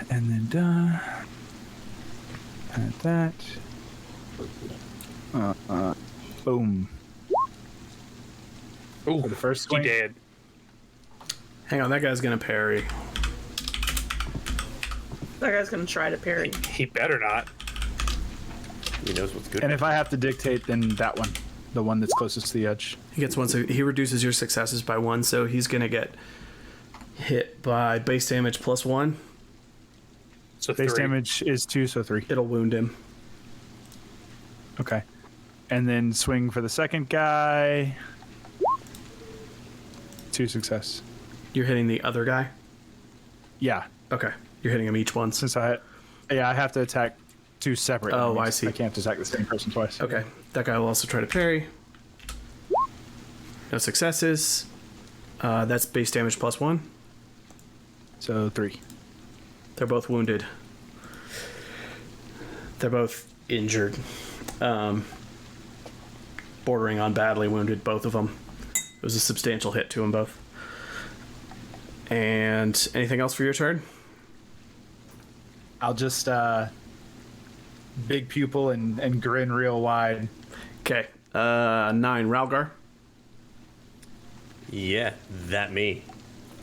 and then add that. Boom. Ooh, For the first he swing. did. Hang on, that guy's gonna parry. That guy's gonna try to parry. He better not. He knows what's good. And if I have to dictate, then that one, the one that's closest to the edge. He gets one, so he reduces your successes by 1, so he's gonna get hit by base damage plus 1. So Base 3. damage is 2, so 3. It'll wound him. Okay. And then swing for the second guy. 2 success. You're hitting the other guy? Yeah. Okay. You're hitting him each once. Since I have to attack two separate. Oh, enemies. I see. I can't attack the same person twice. Okay, that guy will also try to parry. No successes. That's base damage +1. So 3. They're both wounded. They're both injured. Bordering on badly wounded, both of them. It was a substantial hit to them both. And anything else for your turn? I'll just big pupil and grin real wide. Okay. 9, Ralgar. Yeah, that me.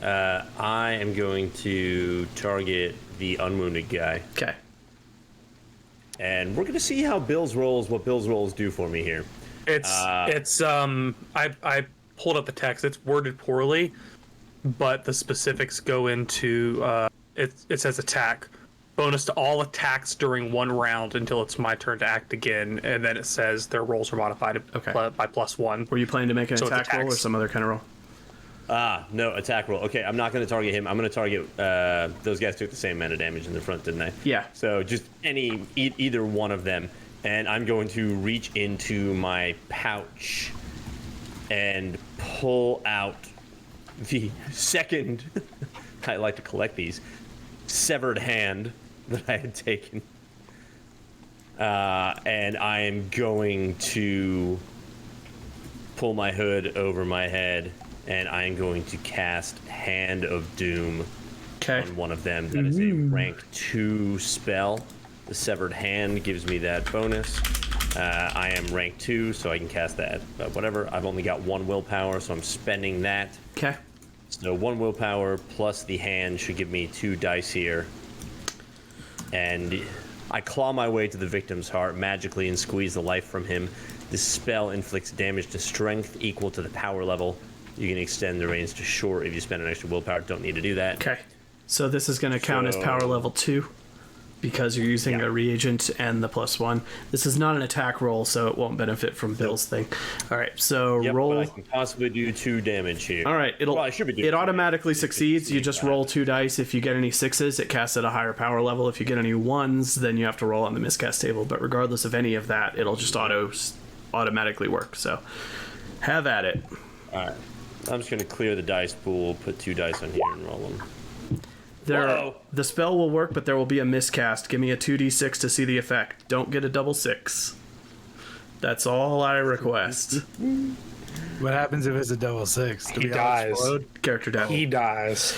I am going to target the unwounded guy. Okay. And we're going to see how Bill's rolls, what Bill's rolls do for me here. I pulled up the text. It's worded poorly, but the specifics go into it says attack. Bonus to all attacks during one round until it's my turn to act again, and then it says their rolls are modified by +1. Were you planning to make an So it's attack roll or attacks. some other kind of roll? No, attack roll. Okay, I'm not going to target him. I'm going to target, those guys took the same amount of damage in the front, didn't they? Yeah. So just either one of them. And I'm going to reach into my pouch and pull out the second, I like to collect these, severed hand that I had taken. And I am going to pull my hood over my head, and I am going to cast Hand of Doom on one of them. That is a rank 2 spell. The severed hand gives me that bonus. I am rank 2, so I can cast that. But whatever. I've only got 1 willpower, so I'm spending that. Okay. So 1 willpower plus the hand should give me 2 dice here. And I claw my way to the victim's heart magically and squeeze the life from him. This spell inflicts damage to strength equal to the power level. You can extend the range to short if you spend an extra willpower. Don't need to do that. Okay. So this is going to count as power level 2 because you're using a reagent and the +1. This is not an attack roll, so it won't benefit from Bill's thing. All right. So roll. But I can possibly do 2 damage here. All right. It automatically succeeds. You just roll 2 dice. If you get any 6s, it casts at a higher power level. If you get any 1s, then you have to roll on the miscast table. But regardless of any of that, it'll just automatically work. So have at it. All right. I'm just going to clear the dice pool, put 2 dice on here, and roll them. The spell will work, but there will be a miscast. Give me a 2d6 to see the effect. Don't get a double 6. That's all I request. What happens if it's a double 6? He dies. Character death. He dies.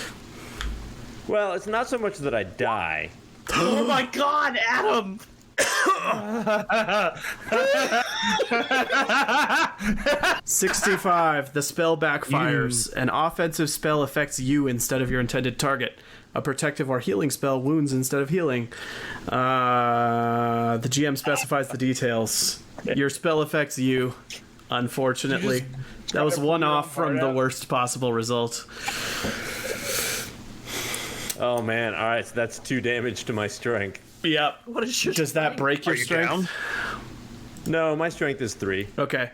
Well, it's not so much that I die. Oh my god, Adam! 65. The spell backfires. An offensive spell affects you instead of your intended target. A protective or healing spell wounds instead of healing. The GM specifies the details. Your spell affects you, unfortunately. That was one off from the worst possible result. Oh, man. All right, so that's 2 damage to my strength. Yep. What is your Does that break your Are you strength? down? No, my strength is 3. Okay.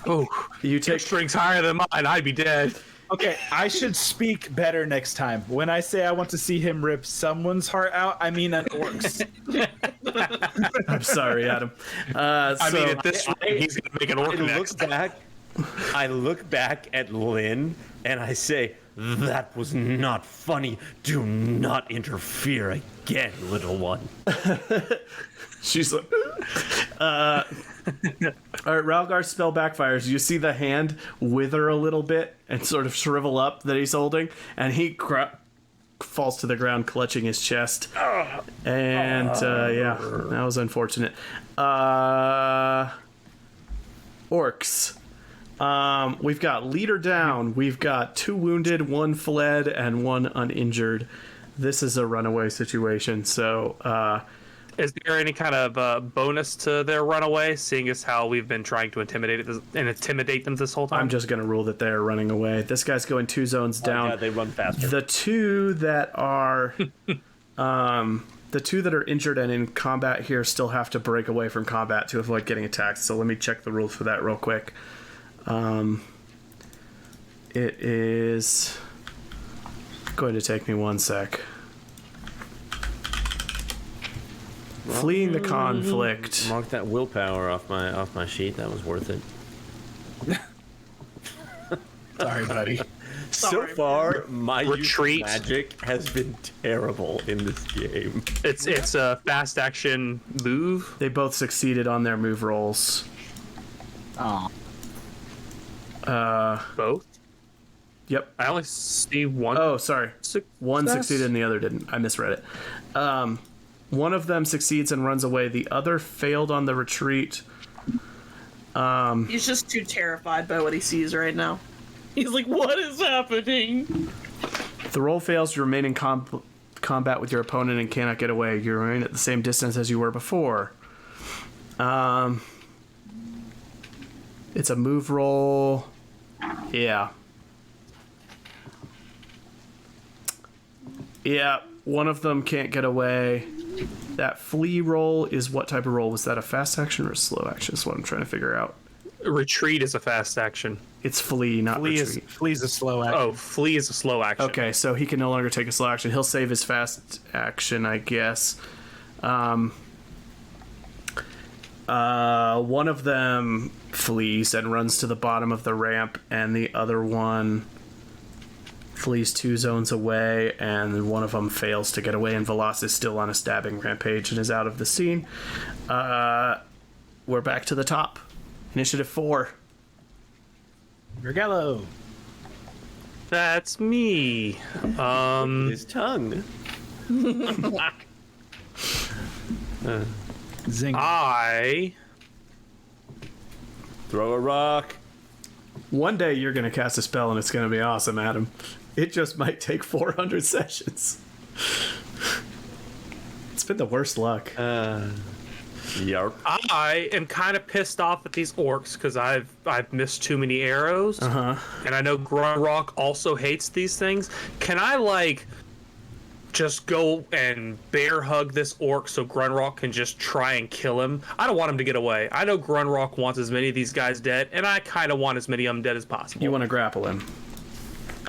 Oh, You your take strength's higher than mine. I'd be dead. Okay, I should speak better next time. When I say I want to see him rip someone's heart out, I mean an orc's. I'm sorry, Adam. I mean, at this rate, he's gonna make an orc next. I look back at Lynn and I say, "That was not funny. Do not interfere again, little one." She's like, all right, Ralgar's spell backfires. You see the hand wither a little bit and sort of shrivel up that he's holding, and he falls to the ground, clutching his chest. And yeah, that was unfortunate. Orcs. We've got leader down. We've got 2 wounded, 1 fled, and 1 uninjured. This is a runaway situation, so Is there any kind of bonus to their runaway, seeing as how we've been trying to intimidate them this whole time? I'm just going to rule that they're running away. This guy's going 2 zones down. Yeah, they run faster. The 2 that are injured and in combat here still have to break away from combat to avoid getting attacked. So let me check the rules for that real quick. It is going to take me 1 sec. Fleeing the conflict. Mark that willpower off my sheet. That was worth it. Sorry, buddy. So far, my Retreat. use of magic has been terrible in this game. It's a fast action move. They both succeeded on their move rolls. Oh. Both. Yep. I only see one. Oh, sorry. One Success? succeeded and the other didn't. I misread it. One of them succeeds and runs away. The other failed on the retreat. He's just too terrified by what he sees right now. He's like, what is happening? The roll fails. You remain in combat with your opponent and cannot get away. You remain at the same distance as you were before. It's a move roll. Yeah. Yeah, one of them can't get away. That flee roll is what type of roll? Was that a fast action or a slow action? Is what I'm trying to figure out. Retreat is a fast action. It's flee, not retreat. Flee's a slow action. Oh, flee is a slow action. Okay, so he can no longer take a slow action. He'll save his fast action, I guess. One of them flees and runs to the bottom of the ramp, and the other one flees 2 zones away, and one of them fails to get away, and Velas is still on a stabbing rampage and is out of the scene. We're back to the top. Initiative 4. Vergello. That's me. His tongue. Zing. I Throw a rock. One day you're going to cast a spell, and it's going to be awesome, Adam. It just might take 400 sessions. It's been the worst luck. Yarp. I am kind of pissed off at these orcs because I've missed too many arrows. And I know Grunrock also hates these things. Can I just go and bear hug this orc so Grunrock can just try and kill him? I don't want him to get away. I know Grunrock wants as many of these guys dead, and I kind of want as many of them dead as possible. You want to grapple him.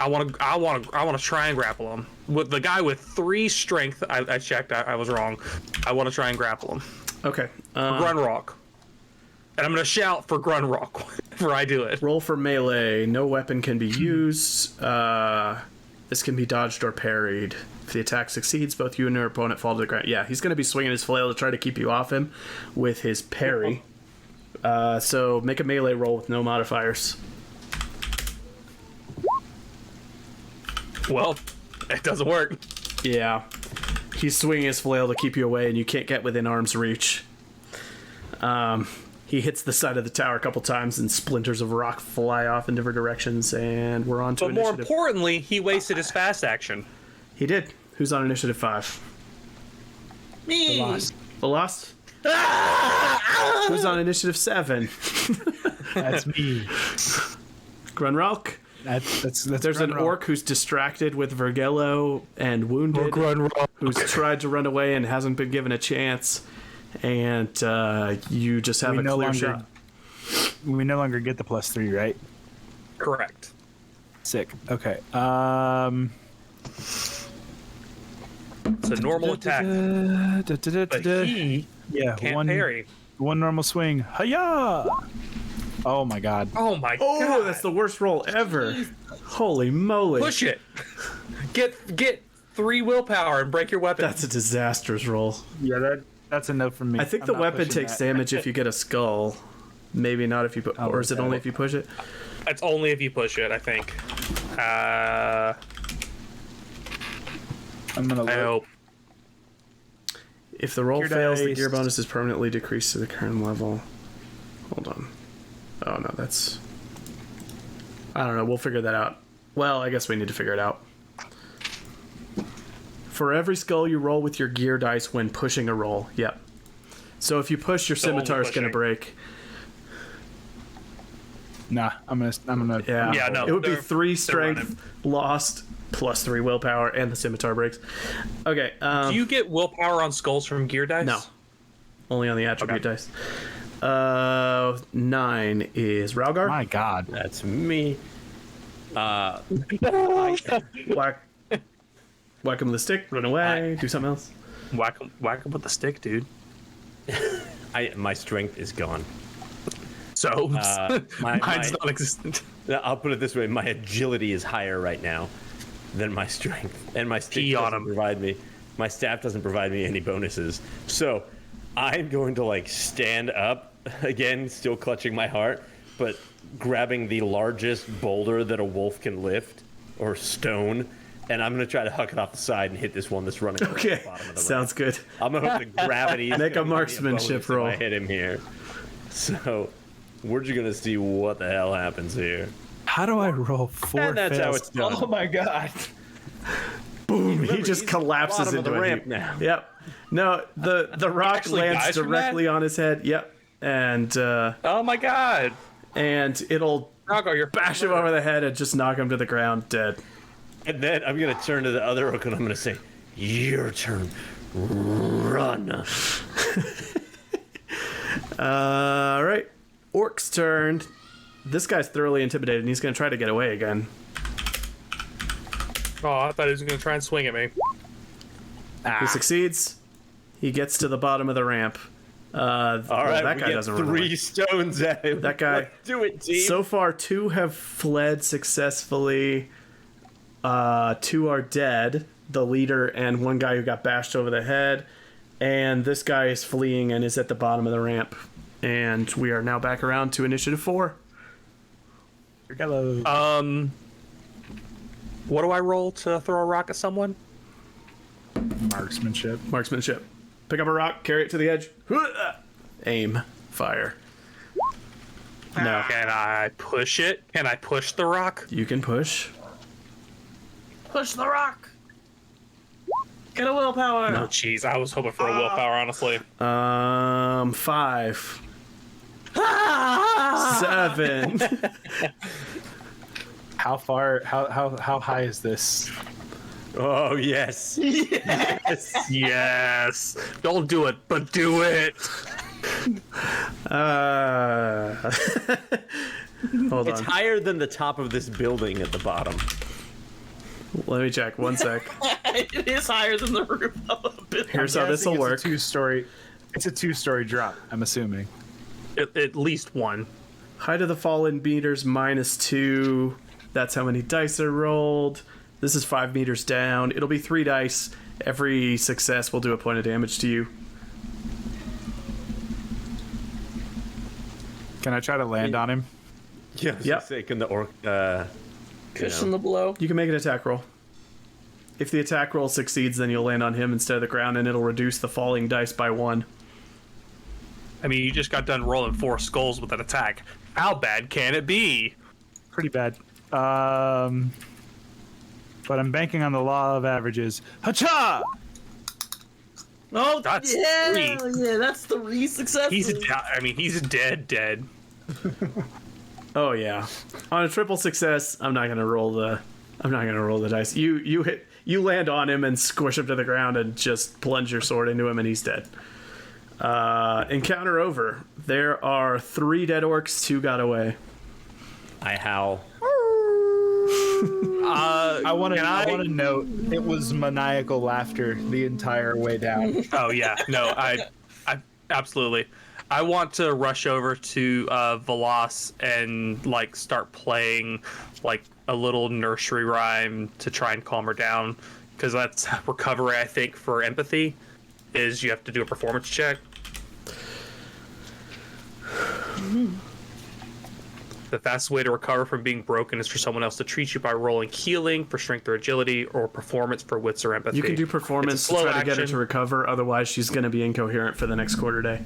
I want to try and grapple him. With the guy with 3 strength, I checked. I was wrong. I want to try and grapple him. Okay. Grunrock. And I'm going to shout for Grunrock whenever I do it. Roll for melee. No weapon can be used. This can be dodged or parried. If the attack succeeds, both you and your opponent fall to the ground. Yeah, he's going to be swinging his flail to try to keep you off him with his parry. So make a melee roll with no modifiers. Well, it doesn't work. Yeah. He's swinging his flail to keep you away, and you can't get within arm's reach. He hits the side of the tower a couple times, and splinters of rock fly off in different directions, and we're on to But more initiative. importantly, he wasted his fast action. He did. Who's on initiative 5? Me. The Lost? Who's on initiative 7? That's me. Grunralk? That's There's an Grunrock. orc who's distracted with Vergello and wounded, who's tried to run away and hasn't been given a chance, and you just have a clear shot. We no longer get the +3, right? Correct. Sick. Okay. It's a normal attack. But he can't parry. One normal swing. Hiya! Oh my god. Oh my Oh, god. that's the worst roll ever. Holy moly. Push it. Get 3 willpower and break your weapon. That's a disastrous roll. Yeah, that's a no from me. I think the weapon takes damage if you get a skull. Maybe not if you put... or is it only if you push it? It's only if you push it, I think. I'm gonna I hope. If the roll Gear fails, the dice. gear bonus is permanently decreased to the current level. Hold on. Oh, no, that's... I don't know. We'll figure that out. Well, I guess we need to figure it out. For every skull you roll with your gear dice when pushing a roll. Yep. So if you push, your So only scimitar is going to pushing. break. Nah, I'm gonna. Yeah. Yeah, no, It would be they're- 3 they're strength lost plus 3 willpower, and the scimitar breaks. Okay. Do you get willpower on skulls from gear dice? No. Only on the attribute dice. 9 is Ralgar. My god. That's me. Whack him with a stick, run away, do something else. Whack him with the stick, dude. My strength is gone. So mine's non-existent. I'll put it this way: my agility is higher right now than my strength, and my stick doesn't provide me. My staff doesn't provide me any bonuses. So I'm going to like stand up again, still clutching my heart, but grabbing the largest boulder that a wolf can lift, or stone, and I'm going to try to huck it off the side and hit this one that's running. Okay, the bottom of the sounds ramp. good. I'm going to hope the gravity. Make a marksmanship roll. If I hit him here. So we're just going to see what the hell happens here. How do I roll 4 And that's fails? how it's done. Oh my god. Boom! He Remember, just he's collapses bottom of into the a ramp heap. now. Yep. No, the rock actually lands dies from directly on his head. Yep. And Oh my god. it'll Rocco, you're bash him over the head and just knock him to the ground dead. And then I'm going to turn to the other orc and I'm going to say, your turn. Run. All right. Orc's turn. This guy's thoroughly intimidated and he's going to try to get away again. Oh, I thought he was going to try and swing at me. He succeeds. He gets to the bottom of the ramp. All right, that we guy get doesn't run 3 away. stones at him. That guy. Let's do it, team. So far, 2 have fled successfully. 2 are dead. The leader and one guy who got bashed over the head. And this guy is fleeing and is at the bottom of the ramp. And we are now back around to initiative 4. Hello. What do I roll to throw a rock at someone? Marksmanship. Marksmanship. Pick up a rock, carry it to the edge. Aim. Fire. No. Can I push it? Can I push the rock? You can push. Push the rock. Get a willpower. Oh, jeez. I was hoping for a willpower, honestly. 5. 7. How far? How high is this? Oh, yes. Yes. Don't do it, but do it. Hold It's on. higher than the top of this building at the bottom. Let me check. 1 sec. It is higher than the roof of a building. Here's how this will work. It's a 2-story drop. I'm assuming. At least one. Height of the fallen meters -2. That's how many dice are rolled. This is 5 meters down. It'll be 3 dice. Every success will do a point of damage to you. Can I try to land on him? Yeah, Yep. say, can the orc, Cushion the blow. You can make an attack roll. If the attack roll succeeds, then you'll land on him instead of the ground, and it'll reduce the falling dice by 1. I mean, you just got done rolling 4 skulls with an attack. How bad can it be? Pretty bad. But I'm banking on the law of averages. Hacha! Oh, That's yeah, 3. yeah, that's 3 successes. He's dead. Oh yeah. On a triple success, I'm not gonna roll the dice. You land on him and squish him to the ground and just plunge your sword into him and he's dead. Encounter over. There are 3 dead orcs, 2 got away. I howl. I want to note it was maniacal laughter the entire way down. Oh yeah, no, I absolutely. I want to rush over to Velas and like start playing like a little nursery rhyme to try and calm her down, because that's recovery. I think for empathy is you have to do a performance check. The fastest way to recover from being broken is for someone else to treat you by rolling healing for strength or agility, or performance for wits or empathy. You can do performance It's a to slow try to get her action. to recover, otherwise she's gonna be incoherent for the next quarter day.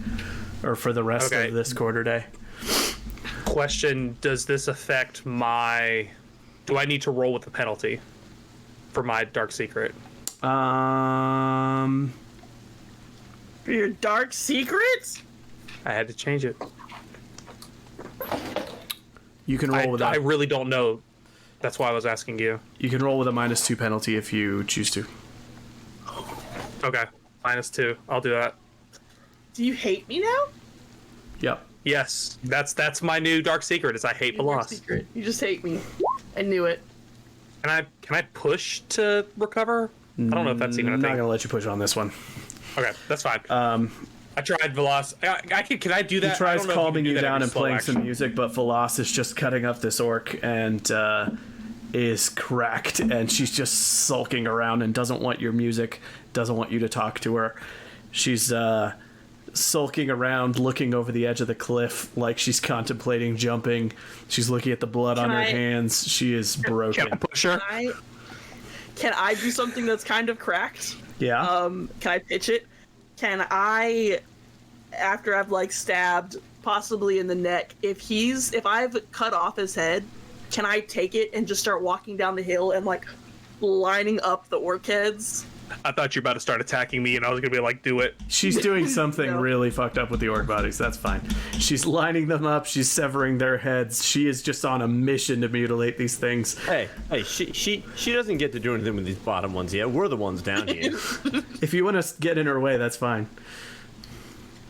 Or for the rest Okay. of this quarter day. Question: does this affect my? Do I need to roll with the penalty for my dark secret? For your dark secrets? I had to change it. You can roll with I that. really don't know. That's why I was asking you. You can roll with a -2 penalty if you choose to. Okay, -2. I'll do that. Do you hate me now? Yep. Yes, that's my new dark secret. Is I hate the Your loss. secret. You just hate me. I knew it. Can I push to recover? I don't know if that's even a I'm not thing. gonna let you push on this one. Okay, that's fine. I tried Veloz. Can I do that? He tries I don't know if can calming do you that down every and slow playing action. some music, but Veloz is just cutting up this orc and is cracked, and she's just sulking around and doesn't want your music, doesn't want you to talk to her. She's sulking around, looking over the edge of the cliff like she's contemplating jumping. She's looking at the blood on her hands. She is broken. Can I push her? Can I do something that's kind of cracked? Yeah. Can I pitch it? Can I, after I've like stabbed, possibly in the neck, if I've cut off his head, can I take it and just start walking down the hill and like lining up the orc heads? I thought you were about to start attacking me, and I was gonna be like, "Do it." She's doing something No. really fucked up with the orc bodies. That's fine. She's lining them up. She's severing their heads. She is just on a mission to mutilate these things. Hey, she doesn't get to do anything with these bottom ones yet. We're the ones down here. If you want to get in her way, that's fine.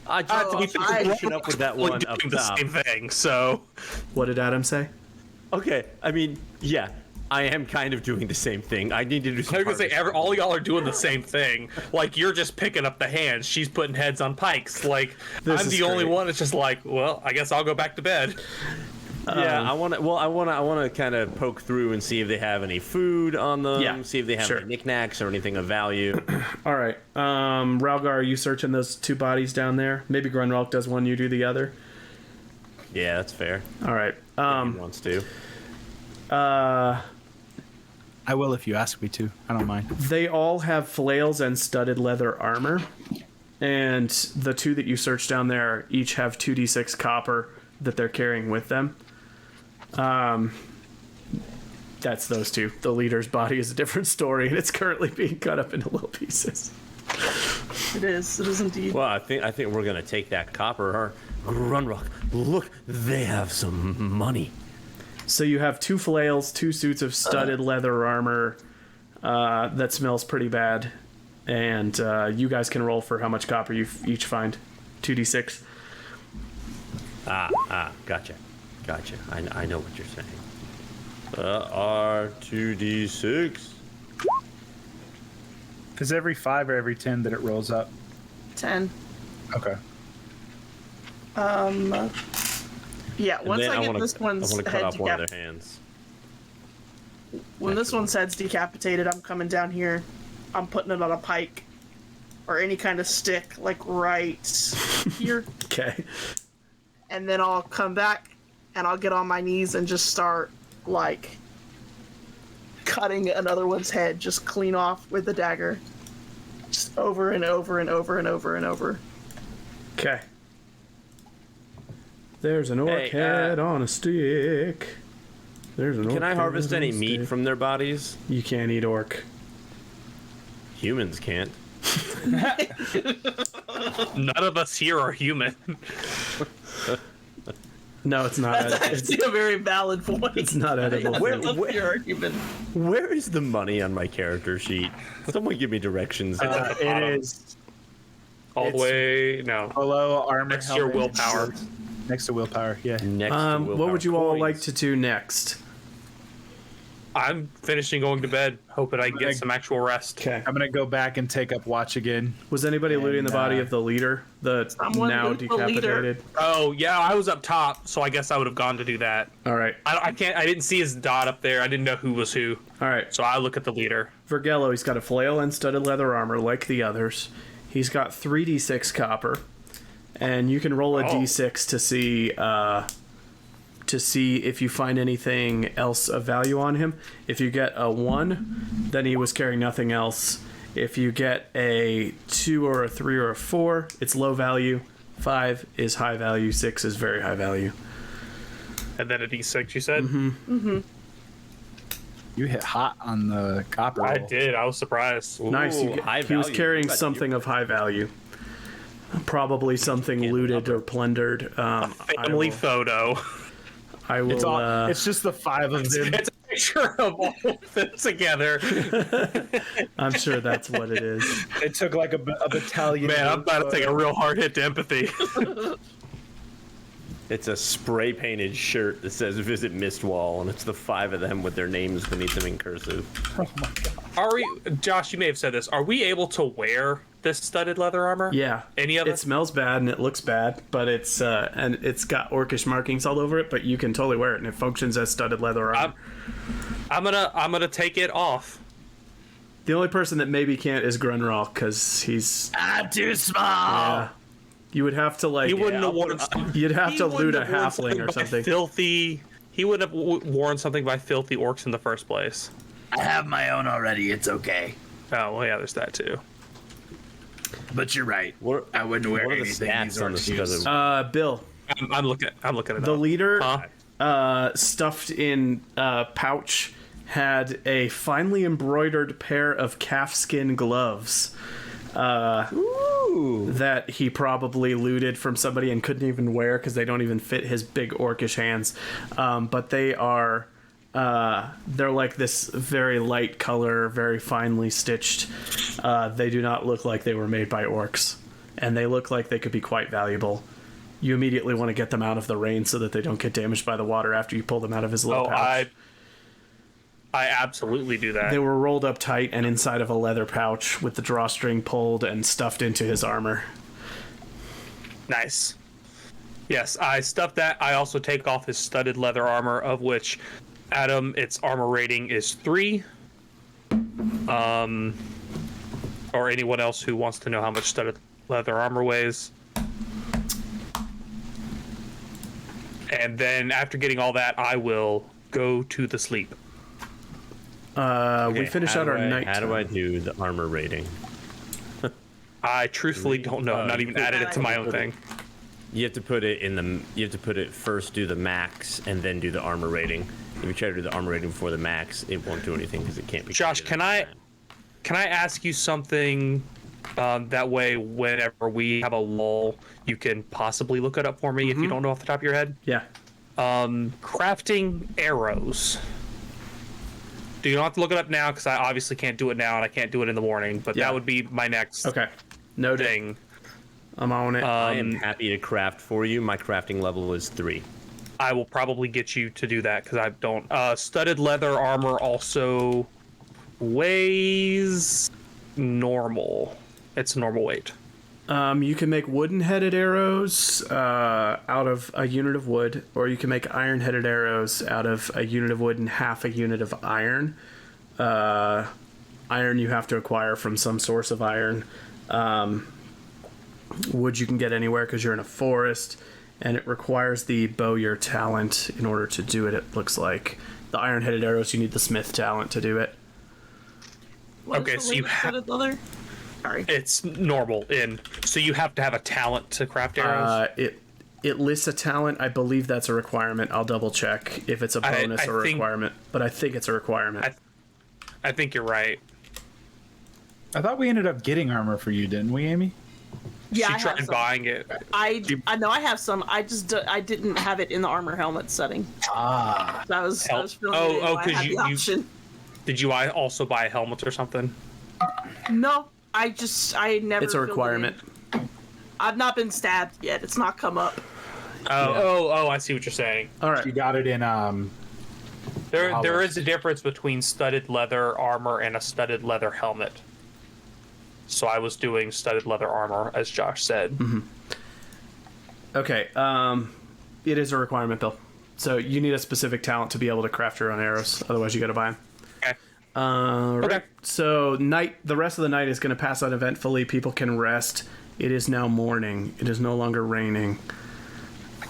I just To be fair, finishing up with that we're one up doing the top. same thing. So What did Adam say? Okay, I mean, yeah, I am kind of doing the same thing. I need to do some. I was gonna say, harvesting. all y'all are doing the same thing. Like, you're just picking up the hands. She's putting heads on pikes. Like, This I'm is the only great. one that's just like, well, I guess I'll go back to bed. Yeah, I want to kind of poke through and see if they have any food on them. Yeah, See if they have sure. any knickknacks or anything of value. All right. Ralgar, are you searching those two bodies down there? Maybe Grunwalk does one, you do the other. Yeah, that's fair. All right. He wants to. I will if you ask me to. I don't mind. They all have flails and studded leather armor. And the two that you searched down there each have 2d6 copper that they're carrying with them. That's those two. The leader's body is a different story, and it's currently being cut up into little pieces. It is indeed. Well, I think we're gonna take that copper. Grunrock, look, they have some money. So you have two flails, two suits of studded leather armor that smells pretty bad. And you guys can roll for how much copper you each find. 2d6. Gotcha. I know what you're saying. R2d6. Is it every 5 or every 10 that it rolls up? 10. Okay. Yeah, once Then I get wanna, this one's I want to cut head off one of their hands. when this one's head's decapitated, I'm coming down here. I'm putting it on a pike or any kind of stick, like right here, Okay. and then I'll come back and I'll get on my knees and just start like cutting another one's head just clean off with the dagger, just over and over and over and over and over. Okay. There's an orc Hey, head on a stick. There's an orc Can I head harvest on any a meat stick. from their bodies? You can't eat orc. Humans can't. None of us here are human. No, it's not. That's actually a very valid point. It's not edible. Where- None of your argument. Where is the money on my character sheet? Someone give me directions. It is All the way. No. below armor. Next to your helmet, willpower. Next to willpower, yeah. Next to What willpower would you all coins. like to do next? I'm finishing going to bed, hoping I get some actual rest. Okay. I'm gonna go back and take up watch again. Was anybody looting the body uh, of the leader? The Someone now loot the leader. decapitated? Oh yeah, I was up top, so I guess I would have gone to do that. All right. I can't. I didn't see his dot up there. I didn't know who was who. All right. So I look at the leader. Vergello, he's got a flail and studded leather armor like the others. He's got 3d6 copper. And you can roll a d6 to see if you find anything else of value on him. If you get a 1, then he was carrying nothing else. If you get a 2 or a 3 or a 4, it's low value. 5 is high value. 6 is very high value. And then a D6, you said? You hit hot on the copper. I roll. did. I was surprised. Nice. Ooh, high He was value. carrying You got- something of high value. Probably something looted or plundered. Family photo. I will. It's all. It's just the 5 of them. It's a picture of all of them together. I'm sure that's what it is. It took like a battalion. Man, I'm about to take a real hard hit to empathy. It's a spray painted shirt that says "Visit Mistwall," and it's the 5 of them with their names beneath them in cursive. Are we, Josh? You may have said this. Are we able to wear this studded leather armor? Yeah. Any of it smells bad and it looks bad, but it's and it's got orcish markings all over it, but you can totally wear it and it functions as studded leather armor. I'm gonna take it off. The only person that maybe can't is Grunrock because he's too small. yeah. You would have to like He wouldn't have worn. you'd have to loot a wouldn't have worn halfling or by something. Filthy. He would have worn something by filthy orcs in the first place. I have my own already. It's okay. Oh well, yeah, there's that too. But you're right. What, I wouldn't wear what are the anything these stats on the orcs use. studded? Bill, I'm looking at it. the up. leader Huh? stuffed in pouch had a finely embroidered pair of calfskin gloves that he probably looted from somebody and couldn't even wear because they don't even fit his big orcish hands. But they are they're like this very light color, very finely stitched. They do not look like they were made by orcs, and they look like they could be quite valuable. You immediately want to get them out of the rain so that they don't get damaged by the water after you pull them out of his little pouch. I absolutely do that. They were rolled up tight and inside of a leather pouch with the drawstring pulled and stuffed into his armor. Nice. Yes, I stuffed that. I also take off his studded leather armor, of which Adam, its armor rating is 3. Or anyone else who wants to know how much studded leather armor weighs. And then after getting all that, I will go to the sleep. We finish out our night. How do I do the armor rating? I truthfully don't know. I'm not even added it to my own thing. You have to put it in the. You have to put it first, do the max, and then do the armor rating. If you try to do the armor rating before the max, it won't do anything because it can't be. Josh, can I ask you something? That way, whenever we have a lull, you can possibly look it up for me if you don't know off the top of your head. Yeah. Crafting arrows. Do you don't have to look it up now because I obviously can't do it now and I can't do it in the morning. But Yeah. that would be my next Okay. Noted. thing. I'm on it. I am happy to craft for you. My crafting level is 3. I will probably get you to do that because I don't. Studded leather armor also weighs normal. It's normal weight. You can make wooden-headed arrows out of a unit of wood, or you can make iron-headed arrows out of a unit of wood and half a unit of iron. Iron you have to acquire from some source of iron. Wood you can get anywhere because you're in a forest, and it requires the bowyer talent in order to do it, it looks like. The iron-headed arrows, you need the smith talent to do it. Okay, so you have. Leather? Sorry. It's normal so you have to have a talent to craft arrows. It lists a talent. I believe that's a requirement. I'll double check if it's a bonus or a requirement, but I think it's a requirement. I think you're right. I thought we ended up getting armor for you, didn't we, Amy? Yeah, She I have tried some. buying it. I know I have some. I didn't have it in the armor helmet setting. So I was feeling I had the option. Did you also buy a helmet or something? No, I never. It's a requirement. I've not been stabbed yet. It's not come up. Oh, I see what you're saying. All right. You got it in There is a difference between studded leather armor and a studded leather helmet. So I was doing studded leather armor, as Josh said. Mm-hmm. Okay. It is a requirement, Bill. So you need a specific talent to be able to craft your own arrows. Otherwise, you got to buy them. Okay. Right. Okay. So the rest of the night is going to pass uneventfully. People can rest. It is now morning. It is no longer raining.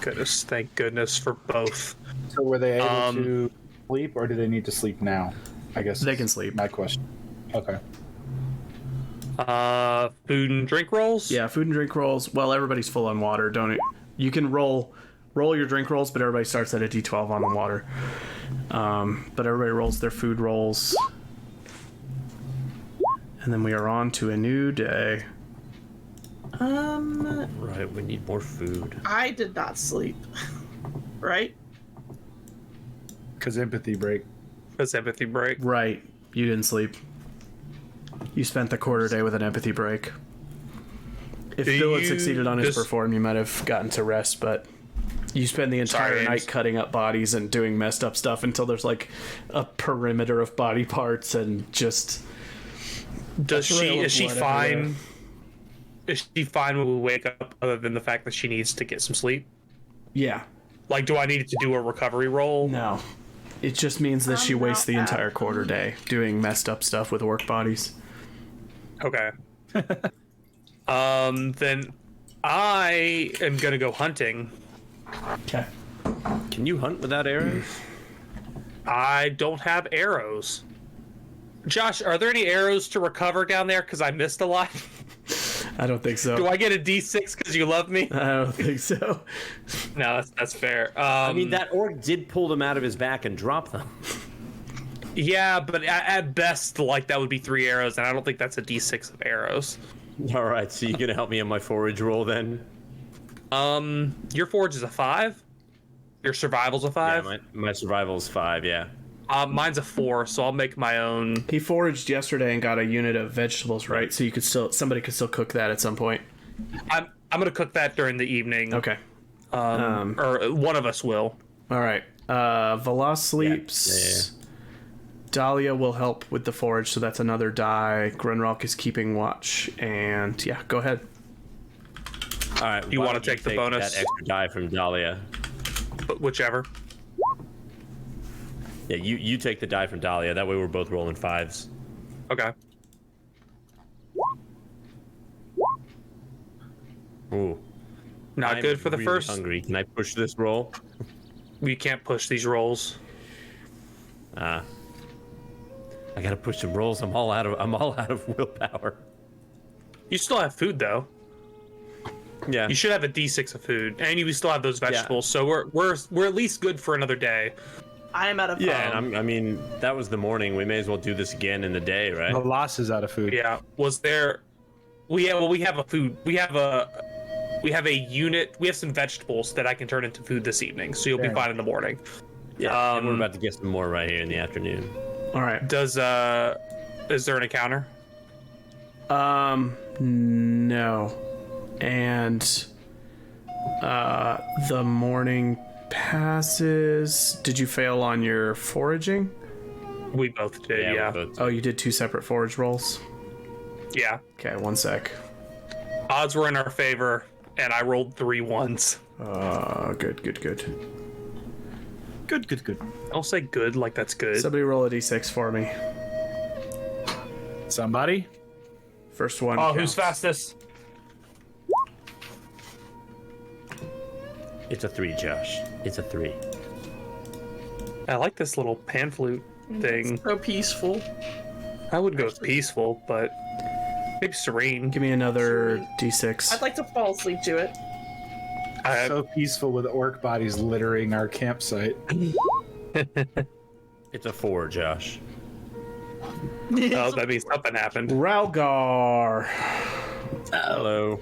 Goodness, thank goodness for both. So were they able to sleep, or do they need to sleep now? I guess They can sleep. My question. Okay. Food and drink rolls? Yeah, food and drink rolls. Well, everybody's full on water. Don't it? You can roll your drink rolls, but everybody starts at a D12 on the water. But everybody rolls their food rolls. And then we are on to a new day. Right, we need more food. I did not sleep. Right? Because empathy break. That's empathy break. Right. You didn't sleep. You spent the quarter day with an empathy break. If Bill had succeeded on his perform, you might have gotten to rest, but you spend the entire night cutting up bodies and doing messed up stuff until there's like a perimeter of body parts and just... Is she fine? is she fine when we wake up, other than the fact that she needs to get some sleep? Yeah. Like, do I need to do a recovery roll? No. It just means that she wastes the entire quarter day doing messed up stuff with orc bodies. Okay. Then I am gonna go hunting. Okay. Can you hunt without arrows? I don't have arrows. Josh, are there any arrows to recover down there? Because I missed a lot. I don't think so. Do I get a D6 because you love me? I don't think so. No, that's fair. I mean, that orc did pull them out of his back and drop them. Yeah, but at best, like, that would be 3 arrows, and I don't think that's a D6 of arrows. All right, so you're gonna help me on my forage roll then? Your forage is a 5. Your survival's a 5. Yeah, my survival's 5. Yeah. Mine's a 4, so I'll make my own. He foraged yesterday and got a unit of vegetables, right? So you could somebody could still cook that at some point. I'm gonna cook that during the evening. Okay. Or one of us will. All right. Velas sleeps. Yeah. Dahlia will help with the forage, so that's another die. Grunrock is keeping watch, and yeah, go ahead. All right. You why want to don't take the bonus? That extra die from Dahlia. But whichever. Yeah, you take the die from Dahlia. That way we're both rolling 5s. Okay. Ooh. Not I'm good for the really first. hungry. Can I push this roll? We can't push these rolls. I gotta push some rolls. I'm all out of willpower. You still have food though. Yeah. You should have a D6 of food, and you still have those vegetables. So we're at least good for another day. I am out of Yeah, and I mean, that was the morning. We may as well do this again in the day, right? Velas is out of food. Yeah. Was there? We have a food. We have a unit. We have some vegetables that I can turn into food this evening. So you'll be fine in the morning. Yeah. And we're about to get some more right here in the afternoon. All right. Is there an encounter? No. And the morning passes. Did you fail on your foraging? We both did. Yeah. we're both- Oh, you did 2 separate forage rolls? Yeah. Okay, 1 sec. Odds were in our favor, and I rolled 3 ones. Good. Good. Don't say good like that's good. Somebody roll a d6 for me. Somebody? First one. Oh, who's counts. fastest? It's a 3, Josh. It's a 3. I like this little pan flute thing. So peaceful. I would go peaceful, but maybe serene. Give me another d6. I'd like to fall asleep to it. So peaceful with orc bodies littering our campsite. It's a 4, Josh. Oh, that means something happened. Ralgar. Hello.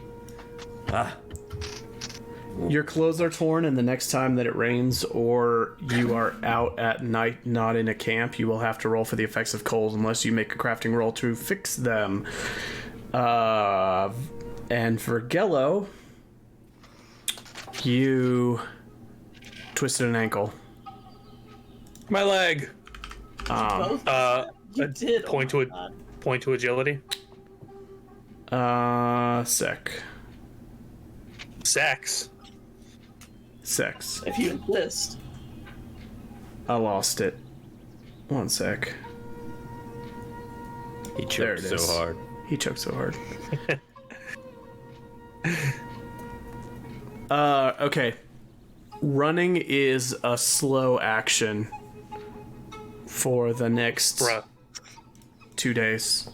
Your clothes are torn, and the next time that it rains or you are out at night, not in a camp, you will have to roll for the effects of cold unless you make a crafting roll to fix them. And for Gello, you twisted an ankle. My leg. Both? You did. Point oh to my God. Point to agility. Sec. Sex. If you insist. I lost it. 1 sec. He There choked it so is. hard. He choked so hard. Okay. Running is a slow action for the next Bruh. 2 days.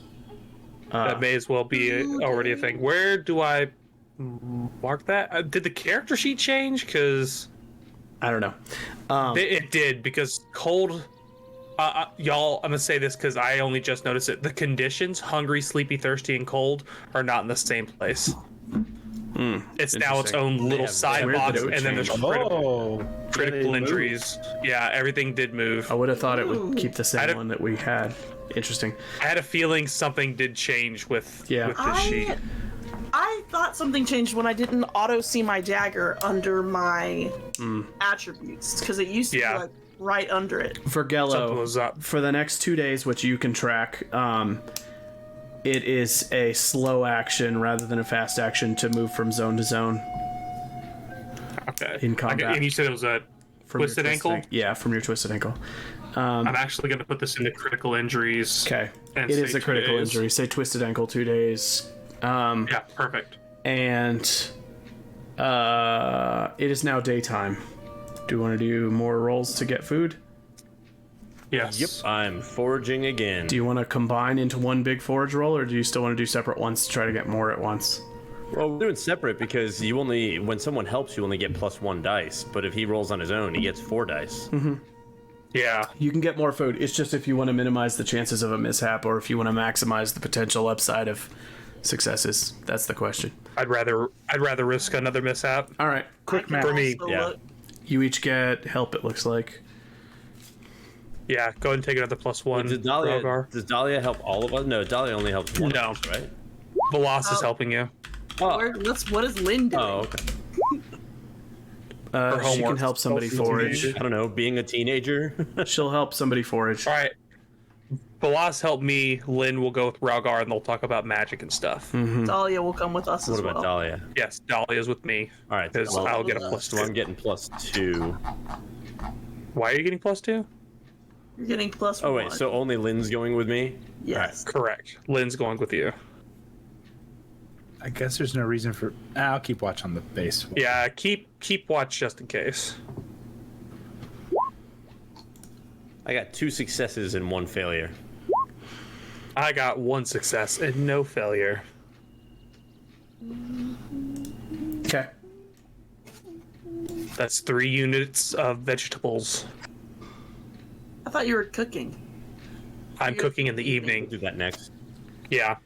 That may as well be already a thing. Where do I mark that? Did the character sheet change? Because I don't know. it did. Because cold. Y'all, I'm gonna say this because I only just noticed it. The conditions, hungry, sleepy, thirsty, and cold, are not in the same place. It's now its interesting. own little have- side weird box, that it would and then there's change. critical injuries. Yeah, everything did move. I would have thought it would keep the I same don't- one that we had. Interesting. I had a feeling something did change with the sheet. I thought something changed when I didn't auto see my dagger under my attributes because it used to be like right under it. For Something Gello, was up. for the next 2 days, which you can track, it is a slow action rather than a fast action to move from zone to zone Okay. in combat. And you said it was a From your twisted ankle? Yeah, from your twisted ankle. I'm actually going to put this into critical injuries. Okay. And It is say a critical 2 days. injury. Say twisted ankle, 2 days. Yeah, perfect. And it is now daytime. Do you want to do more rolls to get food? Yes. Yep, I'm foraging again. Do you want to combine into one big forage roll, or do you still want to do separate ones to try to get more at once? Well, we're doing separate because you only, when someone helps, you only get +1 dice. But if he rolls on his own, he gets 4 dice. Yeah. You can get more food. It's just if you want to minimize the chances of a mishap, or if you want to maximize the potential upside of successes. That's the question. I'd rather risk another mishap. All right. Quick math. For me, Also yeah. look- You each get help, it looks like. Yeah, go ahead and take another +1. Does Dahlia help all of us? No, Dahlia only helps one No. of us, right? Veloz is Oh. helping you. What is Lynn doing? Oh, okay. She can homework. help somebody forage. I don't know, being a teenager. She'll help somebody forage. All right. Veloz help me. Lynn will go with Ralgar, and they'll talk about magic and stuff. Dahlia will come with us What as about well. Dahlia? Yes, Dahlia's with me. All right, Because well, I'll get a uh, plus so I'm 2. getting +2. Why are you getting +2? You're getting plus Oh one. wait, so only Lynn's going with me? yes. Correct. Lynn's going with you. I guess there's no reason for. I'll keep watch on the base. Yeah, keep watch just in case. I got 2 successes and 1 failure. I got 1 success and no failure. Okay. That's 3 units of vegetables. I thought you were cooking. I'm cooking in the We'll evening. do that next. Yeah.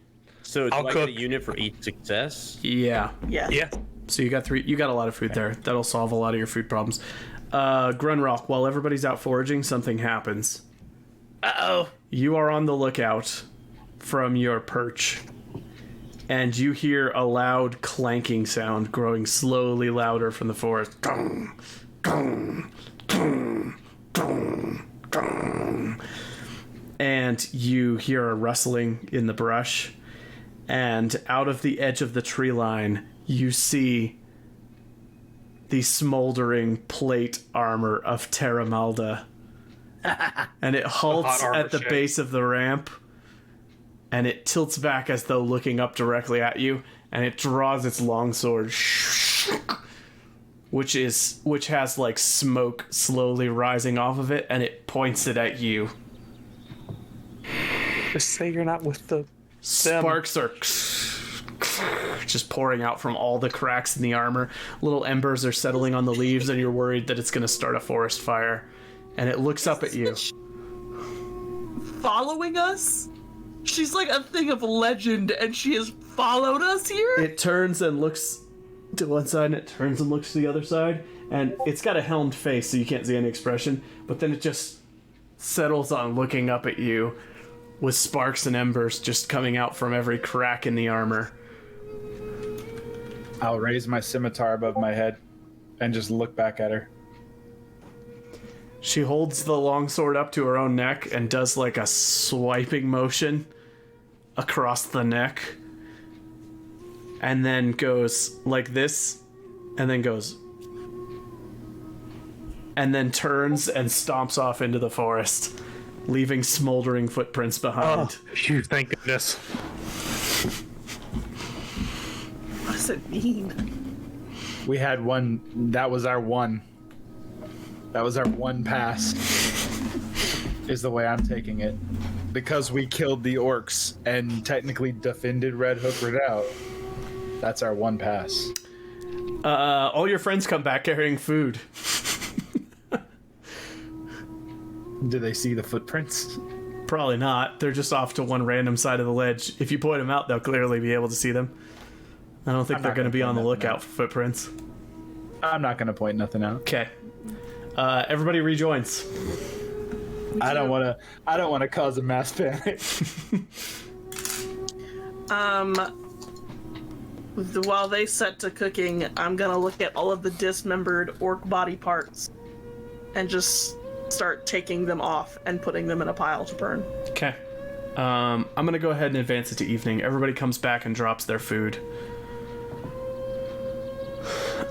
So do I'll I cook. get a unit for each success? Yeah. Yeah. Yeah. So you got 3. You got a lot of food there. That'll solve a lot of your food problems. Grunrock, while everybody's out foraging, something happens. Uh-oh. You are on the lookout from your perch, and you hear a loud clanking sound growing slowly louder from the forest. Gong, gong, gong, gong, gong. And you hear a rustling in the brush, and out of the edge of the tree line, you see the smoldering plate armor of Terra Malda. And it halts hot armor at the shit. base of the ramp, and it tilts back as though looking up directly at you, and it draws its longsword, which has like smoke slowly rising off of it, and it points it at you. Just say you're not with the Sparks are just pouring out from all the cracks in the armor. Little embers are settling on the leaves, and you're worried that it's going to start a forest fire. And it looks up at you. Following us? She's like a thing of legend, and she has followed us here? It turns and looks to one side, and it turns and looks to the other side. And it's got a helmed face, so you can't see any expression. But then it just settles on looking up at you, with sparks and embers just coming out from every crack in the armor. I'll raise my scimitar above my head and just look back at her. She holds the longsword up to her own neck and does like a swiping motion across the neck. And then goes like this, and then goes. And then turns and stomps off into the forest, leaving smoldering footprints behind. Phew, thank goodness. What does it mean? We had one. That was our one. That was our one pass. Is the way I'm taking it. Because we killed the orcs and technically defended Red Hook Redoubt. That's our one pass. All your friends come back carrying food. Do they see the footprints? Probably not. They're just off to one random side of the ledge. If you point them out, they'll clearly be able to see them. I don't think I'm they're not going to gonna be on the point nothing lookout out. for footprints. I'm not gonna point nothing out. Okay. Everybody rejoins. I don't wanna cause a mass panic. While they set to cooking, I'm gonna look at all of the dismembered orc body parts and just start taking them off and putting them in a pile to burn. Okay. I'm gonna go ahead and advance it to evening. Everybody comes back and drops their food.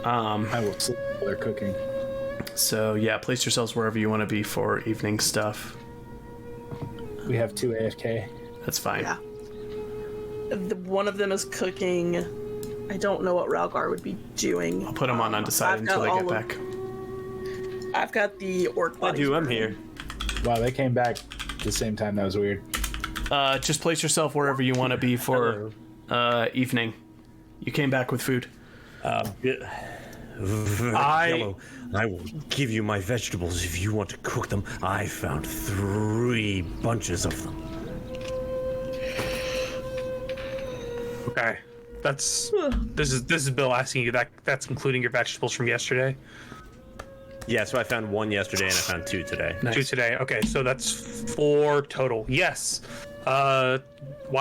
I will sleep while they're cooking. So yeah, place yourselves wherever you want to be for evening stuff. We have 2 AFK. That's fine. Yeah. One of them is cooking. I don't know what Ralgar would be doing. I'll put them on undecided until they get back. I've got the orc bodies. I'm here. Wow, they came back at the same time. That was weird. Just place yourself wherever you want to be for evening. You came back with food. Yellow, I will give you my vegetables if you want to cook them. I found 3 bunches of them. Okay, this is Bill asking you that's including your vegetables from yesterday. Yeah, so I found 1 yesterday and I found 2 today. Nice. 2 today. Okay, so that's 4 total. Yes. Why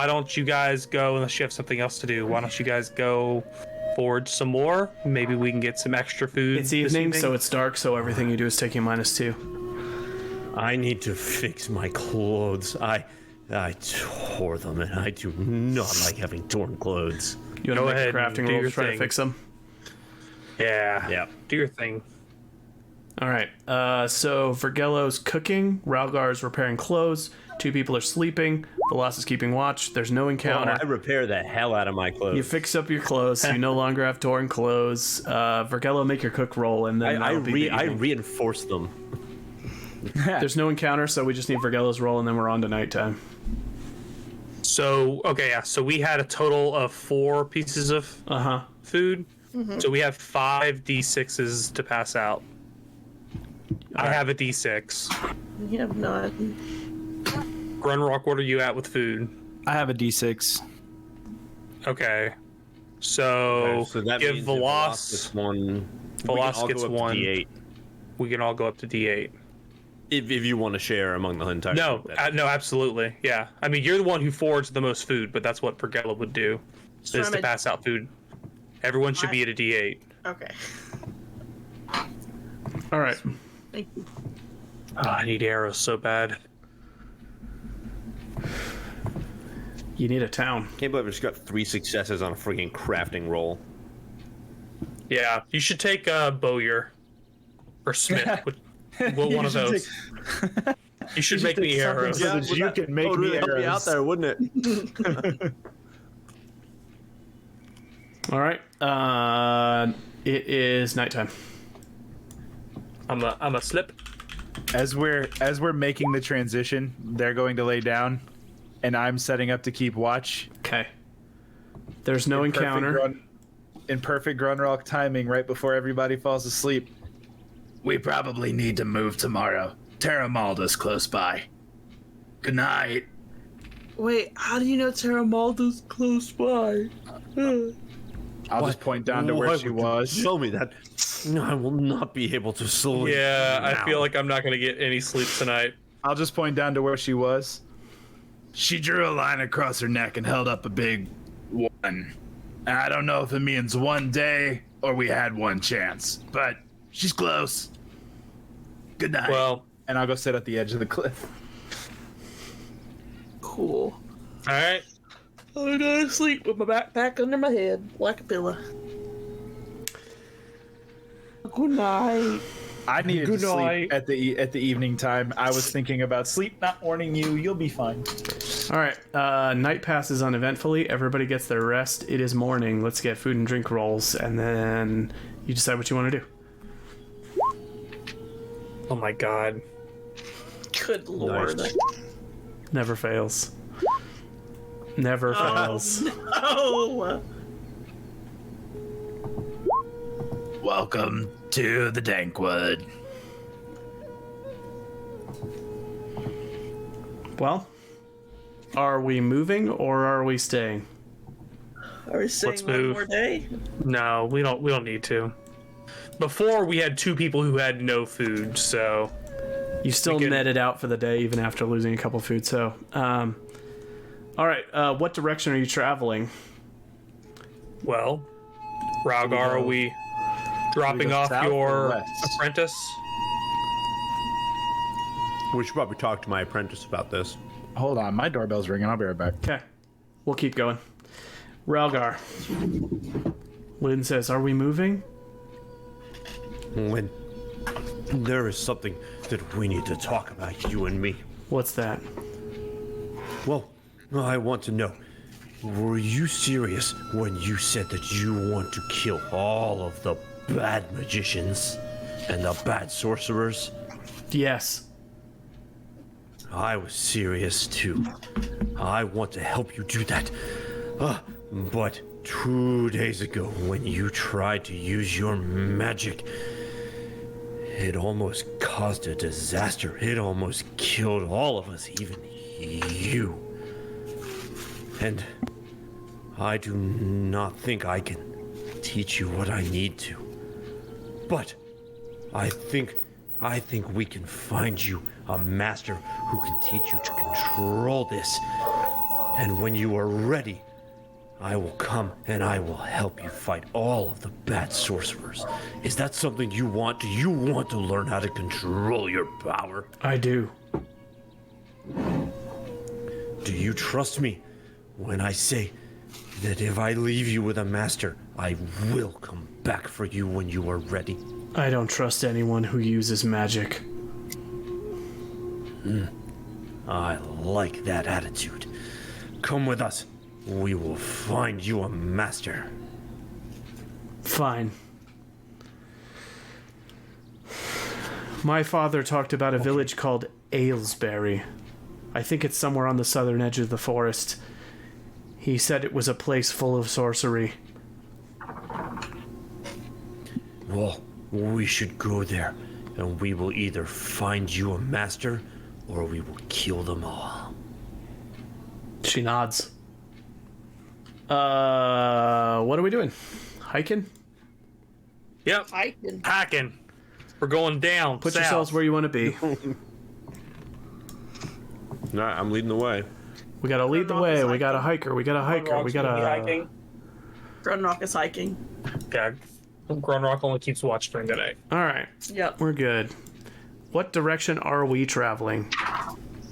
don't you guys go, unless you have something else to do? Why don't you guys go forward some more? Maybe we can get some extra food. It's evening, so it's dark, so everything you do is taking -2. I need to fix my clothes. I tore them, and I do not like having torn clothes. You want to Go make a ahead and crafting do roll your to try to thing. fix them? Yeah. Yeah. Do your thing. All right. So Vergello's cooking. Ralgar's repairing clothes. 2 people are sleeping. Velas is keeping watch. There's no encounter. I repair the hell out of my clothes. You fix up your clothes. So you no longer have torn clothes. Vergello, make your cook roll, and then I that'll be the evening. reinforce them. There's no encounter, so we just need Vergello's roll, and then we're on to nighttime. So, okay, yeah. So we had a total of 4 pieces of food. So we have 5 D6s to pass out. I have a D6. We have none. Grunrock, what are you at with food? I have a D6. Okay. So, So that give means Velas. gets 1. Velas gets 1. D8. We can all go up to D8. If you want to share among the entire No, group, no, absolutely. Yeah. I mean, you're the one who foraged the most food, but that's what Vergello would do, So is I'm to at- pass out food. Everyone should be at a D8. Okay. All right. Thank you. Oh, I need arrows so bad. You need a town. Can't believe I just got 3 successes on a freaking crafting roll. Yeah, you should take Bowyer or Smith. One of those. You should make me arrows. So that you can make me help me out arrows. there, wouldn't it? All right. It is nighttime. I'm a slip. As we're making the transition, they're going to lay down, and I'm setting up to keep watch. Okay. There's no encounter. In perfect Grunrock timing, right before everybody falls asleep. We probably need to move tomorrow. Terramalda's close by. Good night. Wait, how do you know Terramalda's close by? I'll just point down to where she was. Show me that. No, I will not be able to sleep. Yeah, I now. feel like I'm not gonna get any sleep tonight. I'll just point down to where she was. She drew a line across her neck and held up a big 1. And I don't know if it means 1 day or we had 1 chance, but she's close. Good night. Well, And I'll go sit at the edge of the cliff. Cool. all right. I'm going to sleep with my backpack under my head like a pillow. Good night. I needed Good to sleep night. at the evening time. I was thinking about sleep not warning you. You'll be fine. All right. Night passes uneventfully. Everybody gets their rest. It is morning. Let's get food and drink rolls, and then you decide what you want to do. Oh my god. Good lord. Nice. Never fails. Never fails. Oh! Welcome to the Dankwood. Well, are we moving or are we staying? Are we staying Let's one move. more day? No, we don't need to. Before we had 2 people who had no food, so You still We can- netted out for the day even after losing a couple food. So, all right. What direction are you traveling? well, Ralgar, are we dropping go off south or your west? apprentice? We should probably talk to my apprentice about this. hold on. My doorbell's ringing. I'll be right back. Okay. We'll keep going. Ralgar. Lynn says, are we moving? When there is something that we need to talk about, you and me. What's that? Well, I want to know, were you serious when you said that you want to kill all of the bad magicians and the bad sorcerers? Yes. I was serious too. I want to help you do that. But 2 days ago, when you tried to use your magic, it almost caused a disaster. It almost killed all of us, even you. And I do not think I can teach you what I need to. But I think we can find you a master who can teach you to control this. And when you are ready, I will come and I will help you fight all of the bad sorcerers. Is that something you want? Do you want to learn how to control your power? I do. Do you trust me when I say that if I leave you with a master, I will come back for you when you are ready? I don't trust anyone who uses magic. I like that attitude. Come with us. We will find you a master. Fine. My father talked about a village called Aylesbury. I think it's somewhere on the southern edge of the forest. He said it was a place full of sorcery. Well, we should go there, and we will either find you a master, or we will kill them all. She nods. What are we doing? Hiking? Yep. Hiking. Hacking. We're going down. Put south. yourselves where you want to be. All right, I'm leading the way. We gotta lead the way. We got a hiker. We got a hiker. We got a... hiking. Grunrock is hiking. Okay. Grunrock only keeps watch during the day. All right. Yep. We're good. What direction are we traveling?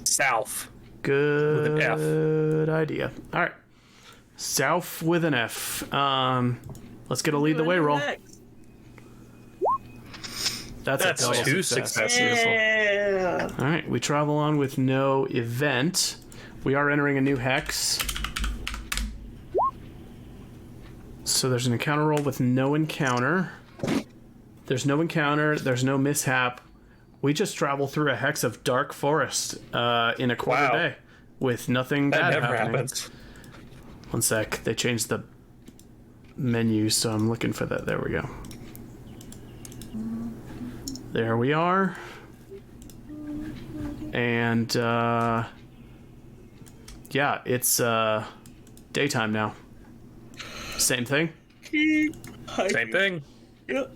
South. Good With an F. idea. All right. South with an F. Let's get a lead the way roll. That's a double 2 success. successes. Yeah. All right. We travel on with no event. We are entering a new hex. So there's an encounter roll with no encounter. There's no encounter. There's no mishap. We just travel through a hex of dark forest in a quarter day with nothing That bad never happening. happens. One sec. They changed the menu, so I'm looking for that. There we go. There we are. And yeah, it's daytime now. Same thing. Same thing. Yep.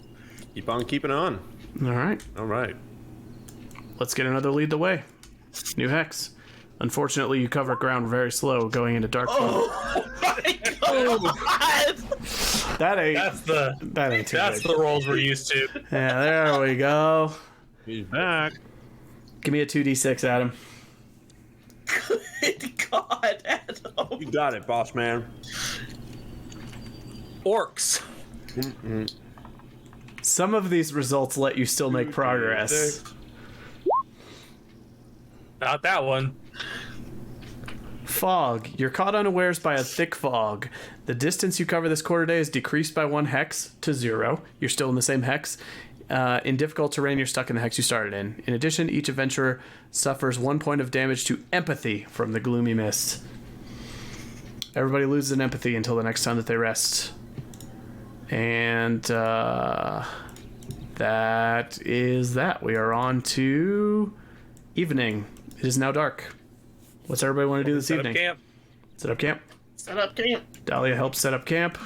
Keep on keeping on. All right. All right. Let's get another lead the way. New hex. Unfortunately, you cover ground very slow going into dark forest. My God. That ain't too That's good. the rolls we're used to. Yeah, there we go. He's back. Give me a 2d6, Adam. Good God, Adam. You got it, boss man. Orcs. Some of these results let you still make progress. Not that one. Fog. You're caught unawares by a thick fog. The distance you cover this quarter day is decreased by 1 hex to 0. You're still in the same hex. In difficult terrain, you're stuck in the hex you started in. In addition, each adventurer suffers 1 point of damage to empathy from the gloomy mist. Everybody loses an empathy until the next time that they rest. And that is that. We are on to evening. It is now dark. What's everybody want to do this Set up evening? camp. Set up camp. Set up camp. Dahlia helps set up camp.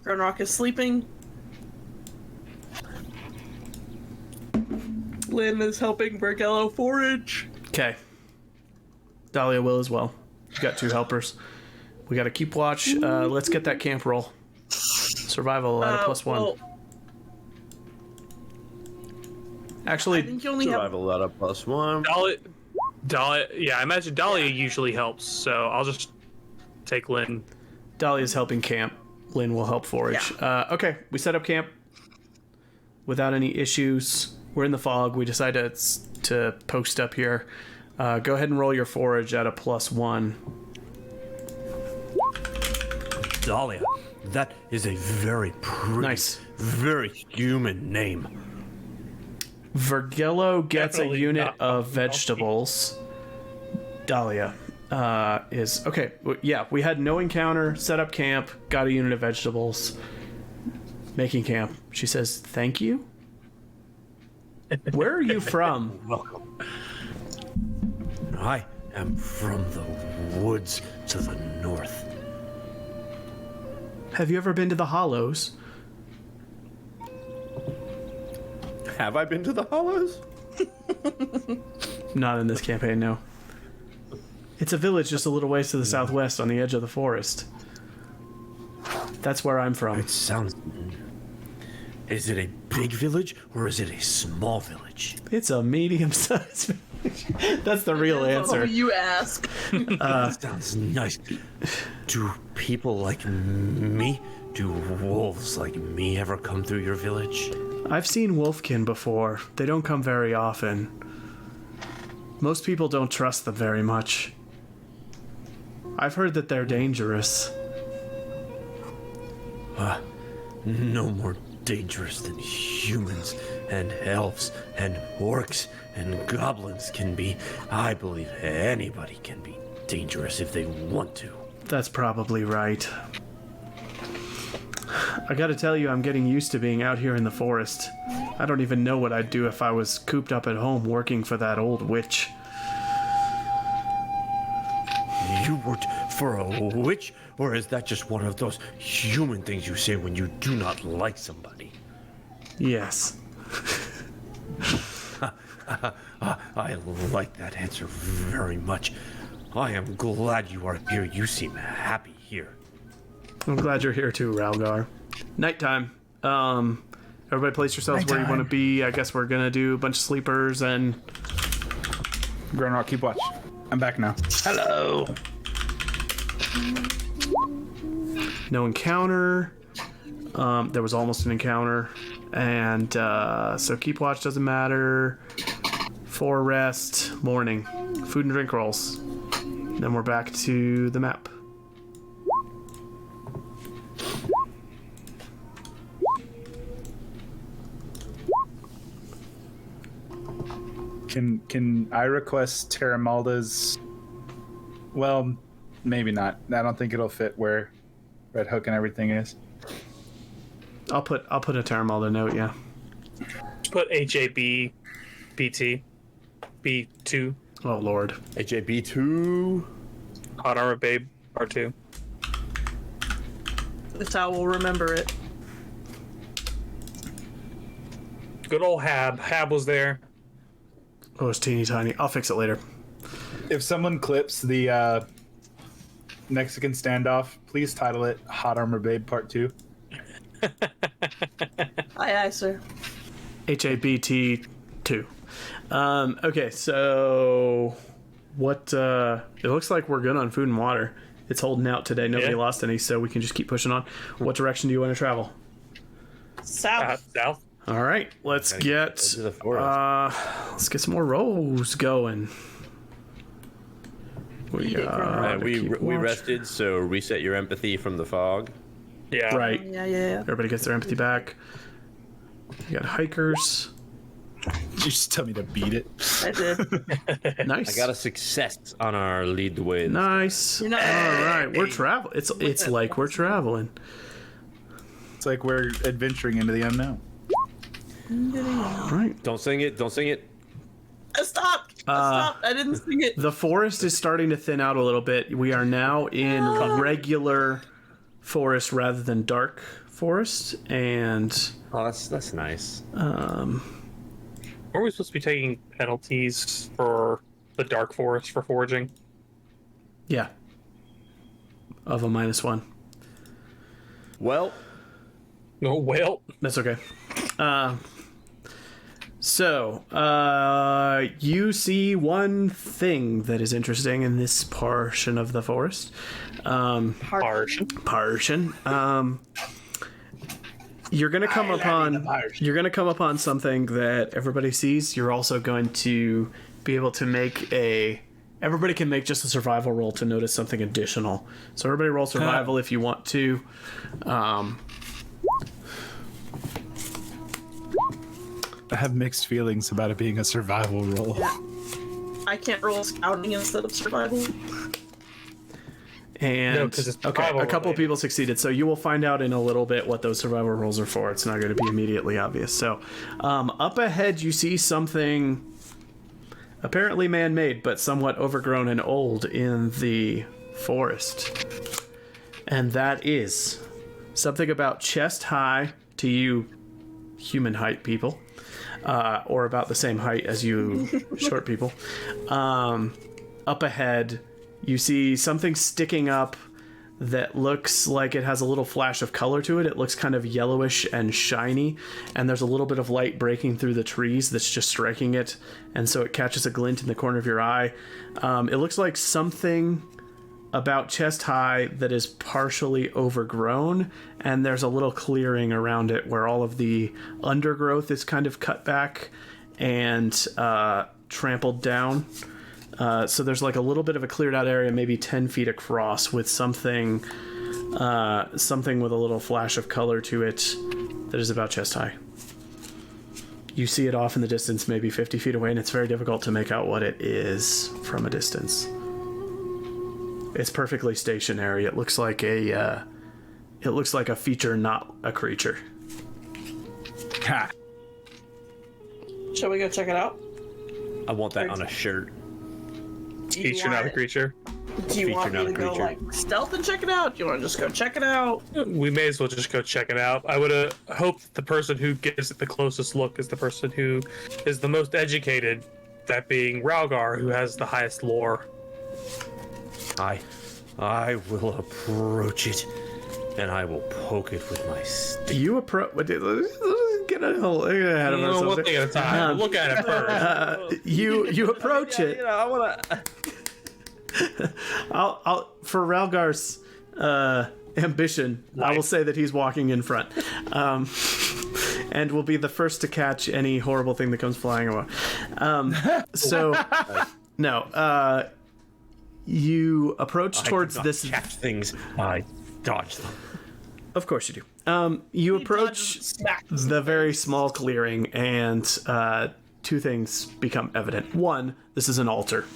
Grunrock is sleeping. Lynn is helping Bergello forage. Okay. Dahlia will as well. You got 2 helpers. We got to keep watch. Let's get that camp roll. Survival at a +1. Well, I Actually, think you only have. Survival at a +1. Dahlia, yeah, I imagine Dahlia usually helps, so I'll just take Lynn. Dahlia's helping camp. Lynn will help forage. Okay, we set up camp without any issues. We're in the fog. We decided to post up here. Go ahead and roll your forage at a +1. Dahlia, that is a very pretty, Nice. very human name. Vergillo gets Definitely a unit not of vegetables. Dahlia is okay. Yeah, we had no encounter. Set up camp. Got a unit of vegetables. Making camp. She says, "Thank you." Where are you from? Welcome. I am from the woods to the north. Have you ever been to the Hollows? Have I been to the Hollows? Not in this campaign, no. It's a village just a little ways to the southwest on the edge of the forest. That's where I'm from. It sounds... Is it a big village or is it a small village? It's a medium-sized village. That's the real Oh, answer. you ask. Sounds nice. Do people like me, do wolves like me ever come through your village? I've seen wolfkin before. They don't come very often. Most people don't trust them very much. I've heard that they're dangerous. No more dangerous than humans and elves and orcs and goblins can be. I believe anybody can be dangerous if they want to. That's probably right. I gotta tell you, I'm getting used to being out here in the forest. I don't even know what I'd do if I was cooped up at home working for that old witch. You worked for a witch? Or is that just one of those human things you say when you do not like somebody? Yes. I like that answer very much. I am glad you are here. You seem happy here. I'm glad you're here too, Ralgar. Nighttime. Everybody place yourselves where you want to be. I guess we're gonna do a bunch of sleepers and... Grunrock, keep watch. I'm back now. Hello. No encounter. There was almost an encounter. And so keep watch doesn't matter. 4 rest. Morning. Food and drink rolls. Then we're back to the map. Can I request Terramalda's? Well, maybe not. I don't think it'll fit where Red Hook and everything is. I'll put a Terramalda note, yeah. Put HAB BT B2 Oh lord. HAB2. Hot Armor Babe Part 2. That's how we'll remember it. Good old Hab. Hab was there. Oh, it's teeny tiny. I'll fix it later. If someone clips the Mexican standoff, please title it Hot Armor Babe Part 2. Aye, sir. HABT2. Okay, so what it looks like we're good on food and water. It's holding out today. Nobody lost any, so we can just keep pushing on. What direction do you want to travel? South. South. All right, let's get to the forest. let's get some more rolls going. We We rested, so reset your empathy from the fog. Yeah. right. Yeah. Everybody gets their empathy back. You got hikers. You just tell me to beat it. I did. Nice. I got a success on our lead the way. nice. You're not- All right, we're traveling. It's like we're traveling. It's like we're adventuring into the unknown. All right. Don't sing it. Don't sing it. Stop! Stop! I didn't sing it. The forest is starting to thin out a little bit. We are now in regular forest rather than dark forest, and Oh, that's nice. Were we supposed to be taking penalties for the Dark Forest for foraging? yeah, of a -1. Well, No, well. That's okay. So, you see one thing that is interesting in this portion of the forest. Portion. You're gonna come upon something that everybody sees. You're also going to be able to make everybody can make just a survival roll to notice something additional. So everybody roll survival if you want to. I have mixed feelings about it being a survival roll. Yeah. I can't roll scouting instead of survival. And No, 'cause it's okay, survival a couple related. people succeeded, so you will find out in a little bit what those survival rolls are for. It's not going to be immediately obvious. So, up ahead, you see something apparently man-made, but somewhat overgrown and old in the forest, and that is something about chest high to you, human height people, or about the same height as you, short people. Up ahead, you see something sticking up that looks like it has a little flash of color to it. It looks kind of yellowish and shiny, and there's a little bit of light breaking through the trees that's just striking it, and so it catches a glint in the corner of your eye. It looks like something about chest high that is partially overgrown, and there's a little clearing around it where all of the undergrowth is kind of cut back and trampled down. So there's like a little bit of a cleared out area, maybe 10 feet across, with something with a little flash of color to it that is about chest high. You see it off in the distance, maybe 50 feet away, and it's very difficult to make out what it is from a distance. It's perfectly stationary. It looks like a feature, not a creature. Ha! Shall we go check it out? I want that on a shirt. Do you Feature, not a creature. Do you want me not to a go creature. like stealth and check it out? Do you want to just go check it out? We may as well just go check it out. I would hope the person who gives it the closest look is the person who is the most educated, that being Ralgar, who has the highest lore. I will approach it, and I will poke it with my stick. You approach. Get ahead of ourselves. One thing at a time. Look at it first. You approach it. I want to. I'll for Ralgar's ambition, I will say that he's walking in front, and will be the first to catch any horrible thing that comes flying away. You approach towards this. Catch things. I dodge them. Of course you do. You approach the very small clearing, and two things become evident. One, this is an altar,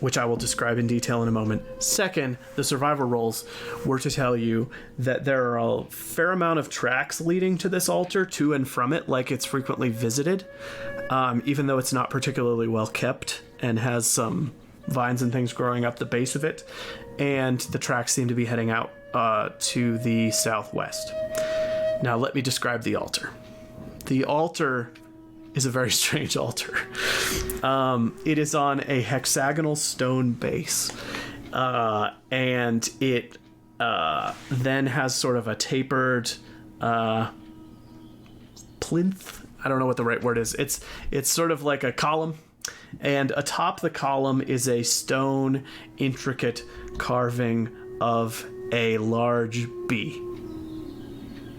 which I will describe in detail in a moment. Second, the survival rolls were to tell you that there are a fair amount of tracks leading to this altar, to and from it, like it's frequently visited, even though it's not particularly well kept and has some vines and things growing up the base of it, and the tracks seem to be heading out to the southwest. Now let me describe the altar. The altar is a very strange altar. It is on a hexagonal stone base, and it then has sort of a tapered plinth. I don't know what the right word is. It's sort of like a column, and atop the column is a stone intricate carving of a large bee.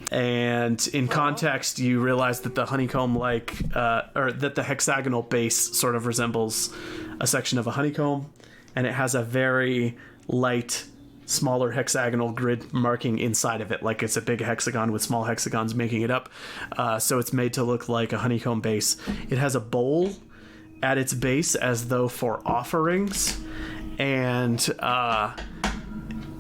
And in context, you realize that the honeycomb-like, or that the hexagonal base sort of resembles a section of a honeycomb, and it has a very light, smaller hexagonal grid marking inside of it, like it's a big hexagon with small hexagons making it up. So it's made to look like a honeycomb base. It has a bowl at its base as though for offerings, and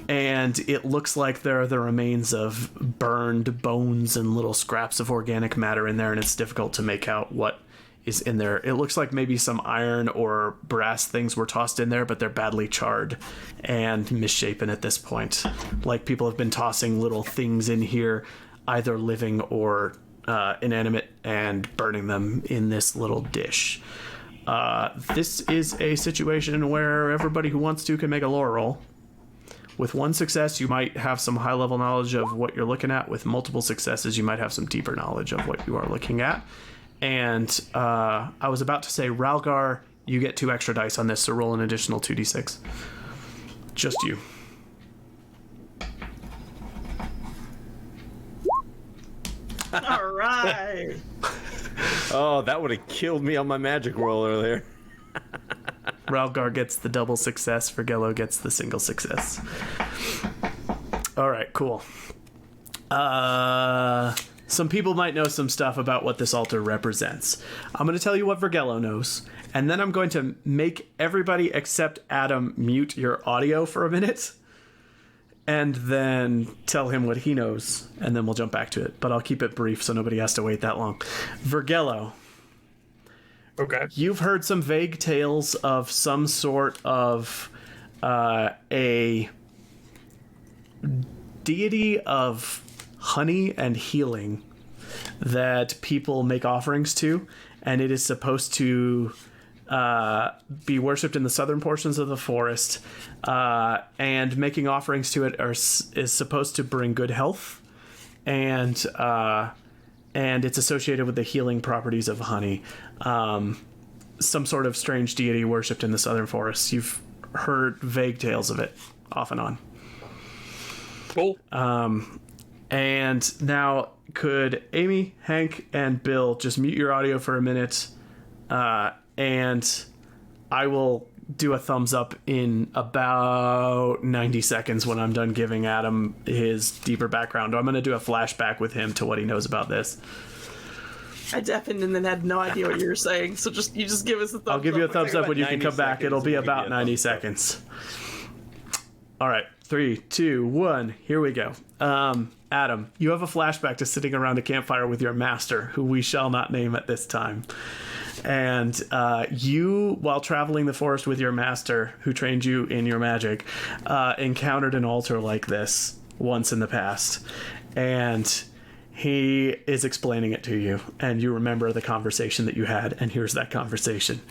it looks like there are the remains of burned bones and little scraps of organic matter in there, and it's difficult to make out what is in there. It looks like maybe some iron or brass things were tossed in there, but they're badly charred and misshapen at this point. Like people have been tossing little things in here, either living or inanimate, and burning them in this little dish. This is a situation where everybody who wants to can make a lore roll. With one success, you might have some high-level knowledge of what you're looking at. With multiple successes, you might have some deeper knowledge of what you are looking at. And I was about to say, Ralgar, you get 2 extra dice on this, so roll an additional 2d6. Just you. All right. Oh, that would have killed me on my magic roll earlier. Ralgar gets the double success. Vergello gets the single success. All right, cool. Some people might know some stuff about what this altar represents. I'm going to tell you what Vergello knows, and then I'm going to make everybody except Adam mute your audio for a minute, and then tell him what he knows, and then we'll jump back to it. But I'll keep it brief so nobody has to wait that long. Vergello. Okay. You've heard some vague tales of some sort of a deity of honey and healing that people make offerings to, and it is supposed to be worshipped in the southern portions of the forest, and making offerings to it is supposed to bring good health, and it's associated with the healing properties of honey. Some sort of strange deity worshipped in the southern forests. You've heard vague tales of it, off and on. Cool. And now, could Aimee, Hank, and Bill just mute your audio for a minute, and I will do a thumbs up in about 90 seconds when I'm done giving Adam his deeper background. I'm going to do a flashback with him to what he knows about this. I deafened and then had no idea what you were saying, so you just give us a thumbs up. I'll give you a thumbs up when you can come back. It'll be seconds. about 90 seconds. All right, 3, 2, 1, here we go. Adam, you have a flashback to sitting around a campfire with your master, who we shall not name at this time. And you, while traveling the forest with your master, who trained you in your magic, encountered an altar like this once in the past. And he is explaining it to you, and you remember the conversation that you had, and here's that conversation.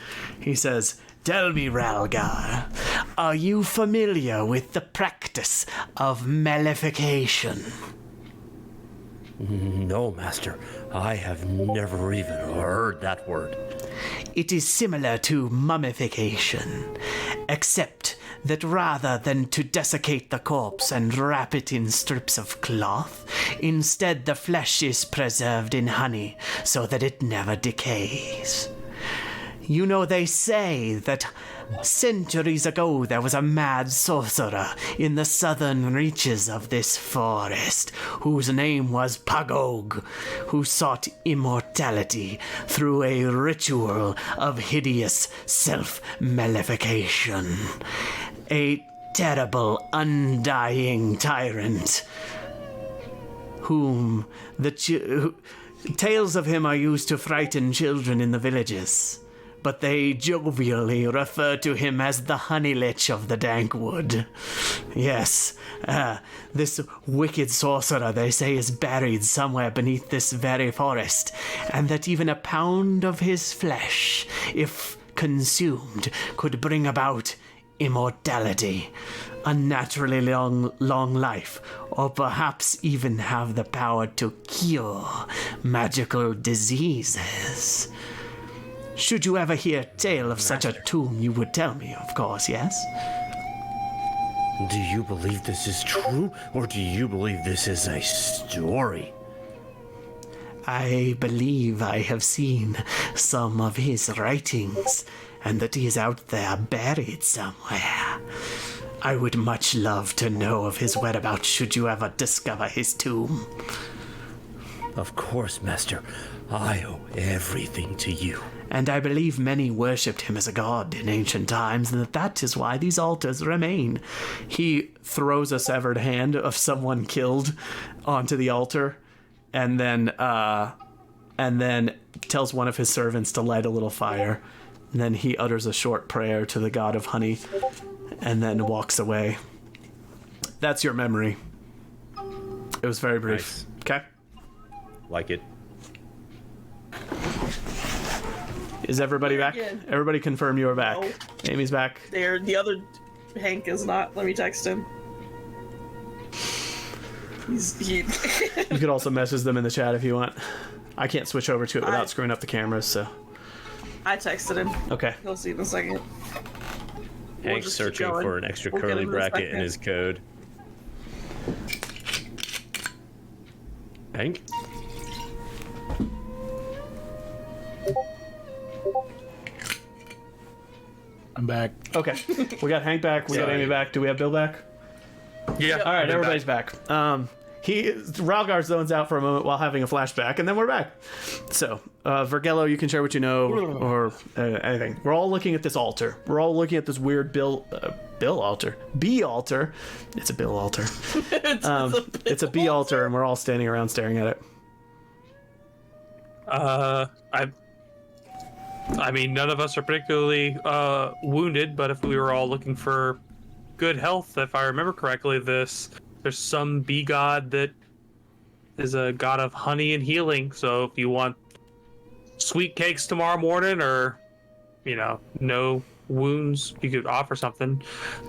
He says, "Tell me, Ralgar, are you familiar with the practice of malefication?" No, Master. I have never even heard that word. It is similar to mummification, except that rather than to desiccate the corpse and wrap it in strips of cloth, instead the flesh is preserved in honey so that it never decays. You know, they say that centuries ago there was a mad sorcerer in the southern reaches of this forest whose name was Pagog, who sought immortality through a ritual of hideous self-malefication. A terrible, undying tyrant whom tales of him are used to frighten children in the villages, but they jovially refer to him as the honey lich of the dank wood. Yes, this wicked sorcerer, they say, is buried somewhere beneath this very forest, and that even a pound of his flesh, if consumed, could bring about immortality, unnaturally long life, or perhaps even have the power to cure magical diseases. Should you ever hear tale of such a tomb, you would tell me, of course, yes? Do you believe this is true, or do you believe this is a story? I believe I have seen some of his writings, and that he is out there buried somewhere. I would much love to know of his whereabouts should you ever discover his tomb. Of course, Master. I owe everything to you. And I believe many worshipped him as a god in ancient times, and that is why these altars remain. He throws a severed hand of someone killed onto the altar, and then tells one of his servants to light a little fire. And then he utters a short prayer to the god of honey, and then walks away. That's your memory. It was very brief. Nice. Okay? Like it. Is everybody back? Again. Everybody confirm you are back. No. Amy's back. The other Hank is not. Let me text him. You could also message them in the chat if you want. I can't switch over to it without screwing up the cameras, so. I texted him. Okay. He'll see in a second. Hank's just keep searching going. for an extra We'll get curly him in a bracket in second. his code. Hank? I'm back. Okay. We got Hank back. We got Aimee back. Do we have Bill back? Yeah. All right, everybody's back. Ralgar zones out for a moment while having a flashback, and then we're back. So, Vergello, you can share what you know, or anything. We're all looking at this altar. We're all looking at this weird Bill altar. B altar. It's a Bill altar. It's a B altar, and we're all standing around staring at it. I mean, none of us are particularly wounded, but if we were all looking for good health, if I remember correctly, there's some bee god that is a god of honey and healing. So if you want sweet cakes tomorrow morning, or no wounds, you could offer something.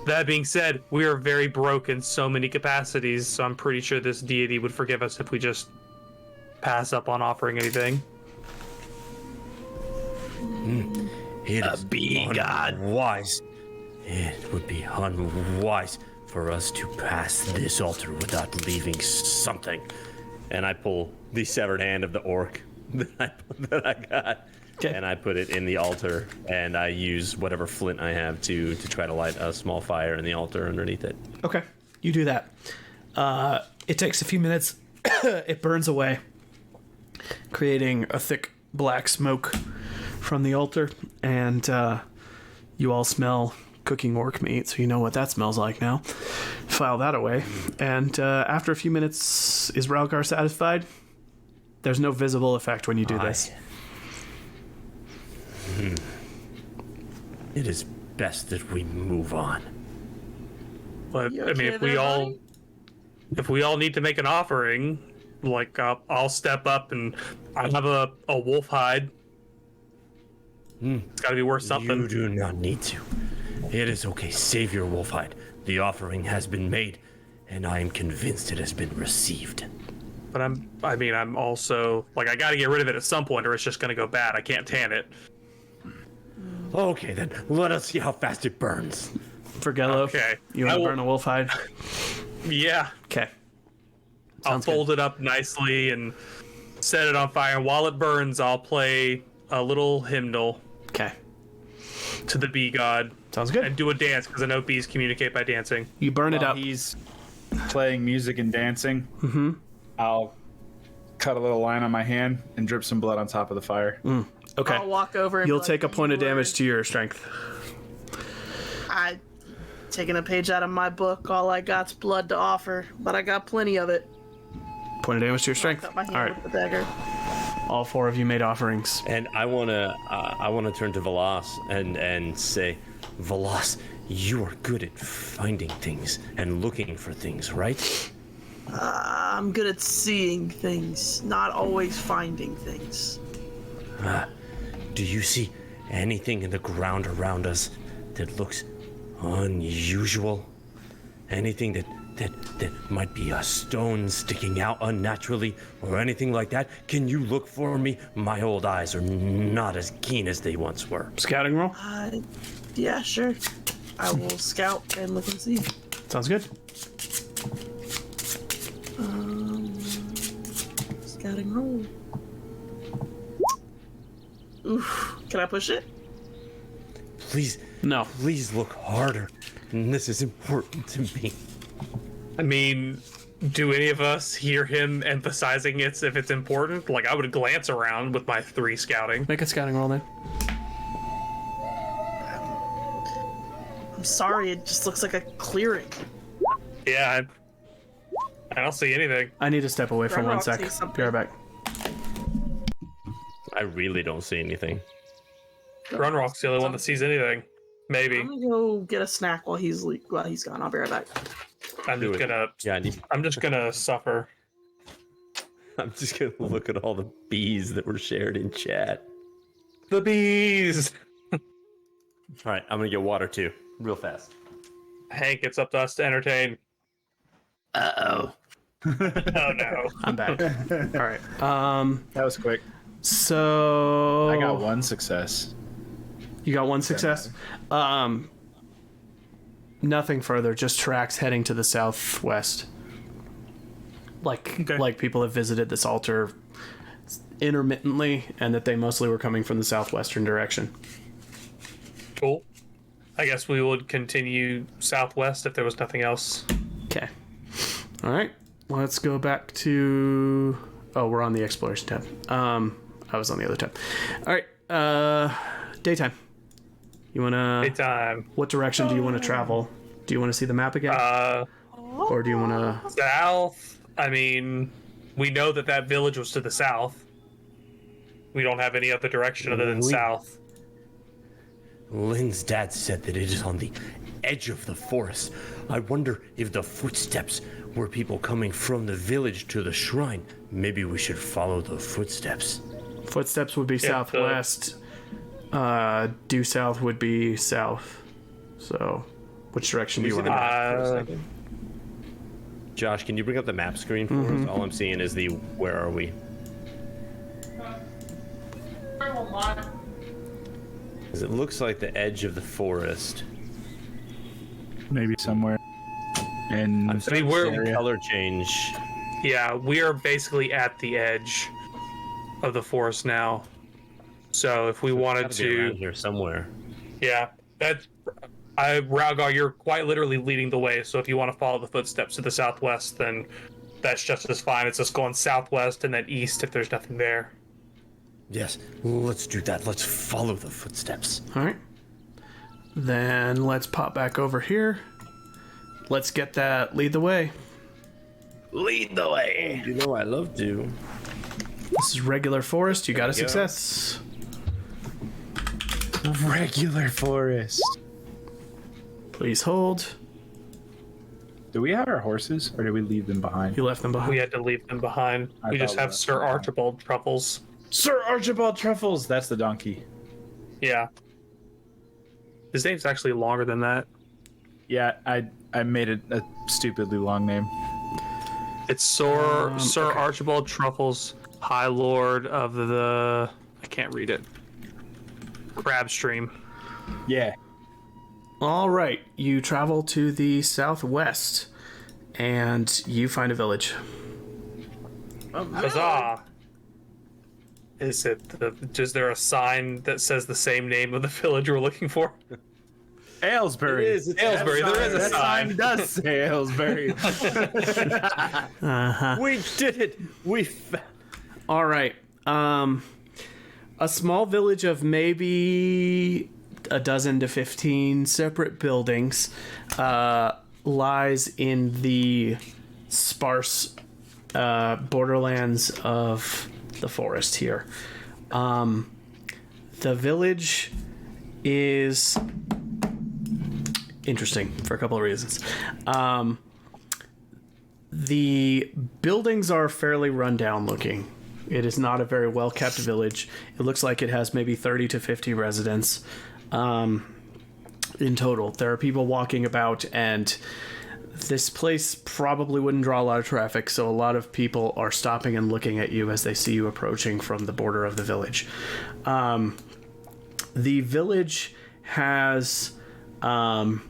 That being said, we are very broke in so many capacities, so I'm pretty sure this deity would forgive us if we just pass up on offering anything. It is unwise. It would be unwise for us to pass this altar without leaving something. And I pull the severed hand of the orc that I got, and I put it in the altar, and I use whatever flint I have to try to light a small fire in the altar underneath it. Okay, you do that. It takes a few minutes. It burns away, creating a thick black smoke from the altar, and you all smell cooking orc meat, so you know what that smells like now. File that away, and after a few minutes, is Ralgar satisfied? There's no visible effect when you do this. It is best that we move on. But You I mean, okay if we there, all buddy? if we all need to make an offering, like I'll step up, and I have a wolf hide. It's got to be worth something. You do not need to. It is okay. Save your wolf hide. The offering has been made, and I am convinced it has been received. But I'm also like, I got to get rid of it at some point, or it's just gonna go bad. I can't tan it. Okay, then let us see how fast it burns. Vergello, Okay. you want I to will- burn a wolf hide? Yeah, Okay. I'll Sounds good. fold it up nicely and set it on fire. And while it burns, I'll play a little hymnal Okay. to the bee god Sounds good. and do a dance, because I know bees communicate by dancing. You burn it While up. he's playing music and dancing, I'll cut a little line on my hand and drip some blood on top of the fire. Okay. I'll walk over and You'll be take a like, point of "You were- damage to your strength. I taking a page out of my book. All I got's blood to offer, but I got plenty of it. Point of damage to your strength. Cut my hand All right. with the dagger. All four of you made offerings. And I wanna turn to Velas and say, Velas, you are good at finding things and looking for things, right? I'm good at seeing things, not always finding things. Do you see anything in the ground around us that looks unusual? Anything that might be a stone sticking out unnaturally or anything like that? Can you look for me? My old eyes are not as keen as they once were. Scouting roll. Yeah, sure. I will scout and look and see. Sounds good. Scouting roll. Oof. Can I push it? Please, No. please look harder. This is important to me. I mean, do any of us hear him emphasizing it if it's important? Like, I would glance around with my 3 scouting. Make a scouting roll then. I'm sorry, it just looks like a clearing. Yeah, I don't see anything. I need to step away for Grunrock 1 sec. sees something. Be right back. I really don't see anything. Grunrock's the only one that sees anything. Maybe. I'm gonna go get a snack while he's gone. I'll be right back. I'm Do just it. gonna. Yeah, I'm just gonna suffer. I'm just gonna look at all the bees that were shared in chat. The bees. All right, I'm gonna get water too, real fast. Hank, it's up to us to entertain. Uh-oh. Oh no. I'm back. All right. That was quick. So I got one success. You got one success. Nothing further. Just tracks heading to the southwest. Like people have visited this altar intermittently, and that they mostly were coming from the southwestern direction. Cool. I guess we would continue southwest if there was nothing else. Okay. All right. Let's go back to. Oh, we're on the exploration tab. I was on the other tab. All right. Daytime. You wanna? Daytime. What direction do you want to travel? Do you want to see the map again? Or do you want to? South. I mean, we know that village was to the south. We don't have any other direction other than south. Lynn's dad said that it is on the edge of the forest. I wonder if the footsteps were people coming from the village to the shrine. Maybe we should follow the footsteps. Footsteps would be southwest. Due south would be south. So, which direction do you want to go? Josh, can you bring up the map screen for us? All I'm seeing is the where are we? Because it looks like the edge of the forest. Maybe somewhere in I'm seeing we're- color change. Yeah, we are basically at the edge of the forest now. So if we wanted Gotta be around to, here somewhere. yeah, Ralgar, you're quite literally leading the way. So if you want to follow the footsteps to the southwest, then that's just as fine. It's just going southwest and then east if there's nothing there. Yes, let's do that. Let's follow the footsteps. All right. Then let's pop back over here. Let's get that lead the way. Lead the way. You know I love to. This is regular forest. You got a we go. success. regular forest. Please hold. Do we have our horses, or did we leave them behind? You left them behind. We had to leave them behind. I We just thought have we left Sir them behind. Archibald Truffles. Sir Archibald Truffles. That's the donkey. Yeah. His name's actually longer than that. Yeah, I made it a stupidly long name. It's Sir okay. Archibald Truffles, High Lord of the... I can't read it. Crab Stream. Yeah. All right. You travel to the southwest, and you find a village. Huzzah! Is there a sign that says the same name of the village we're looking for? Aylesbury. It is. It's Aylesbury, there is a That sign. sign does say Aylesbury. We did it. All right. A small village of maybe a dozen to 15 separate buildings lies in the sparse borderlands of the forest here. The village is interesting for a couple of reasons. The buildings are fairly rundown looking. It is not a very well kept village. It looks like it has maybe 30 to 50 residents in total. There are people walking about, and this place probably wouldn't draw a lot of traffic, so a lot of people are stopping and looking at you as they see you approaching from the border of the village. The village has... as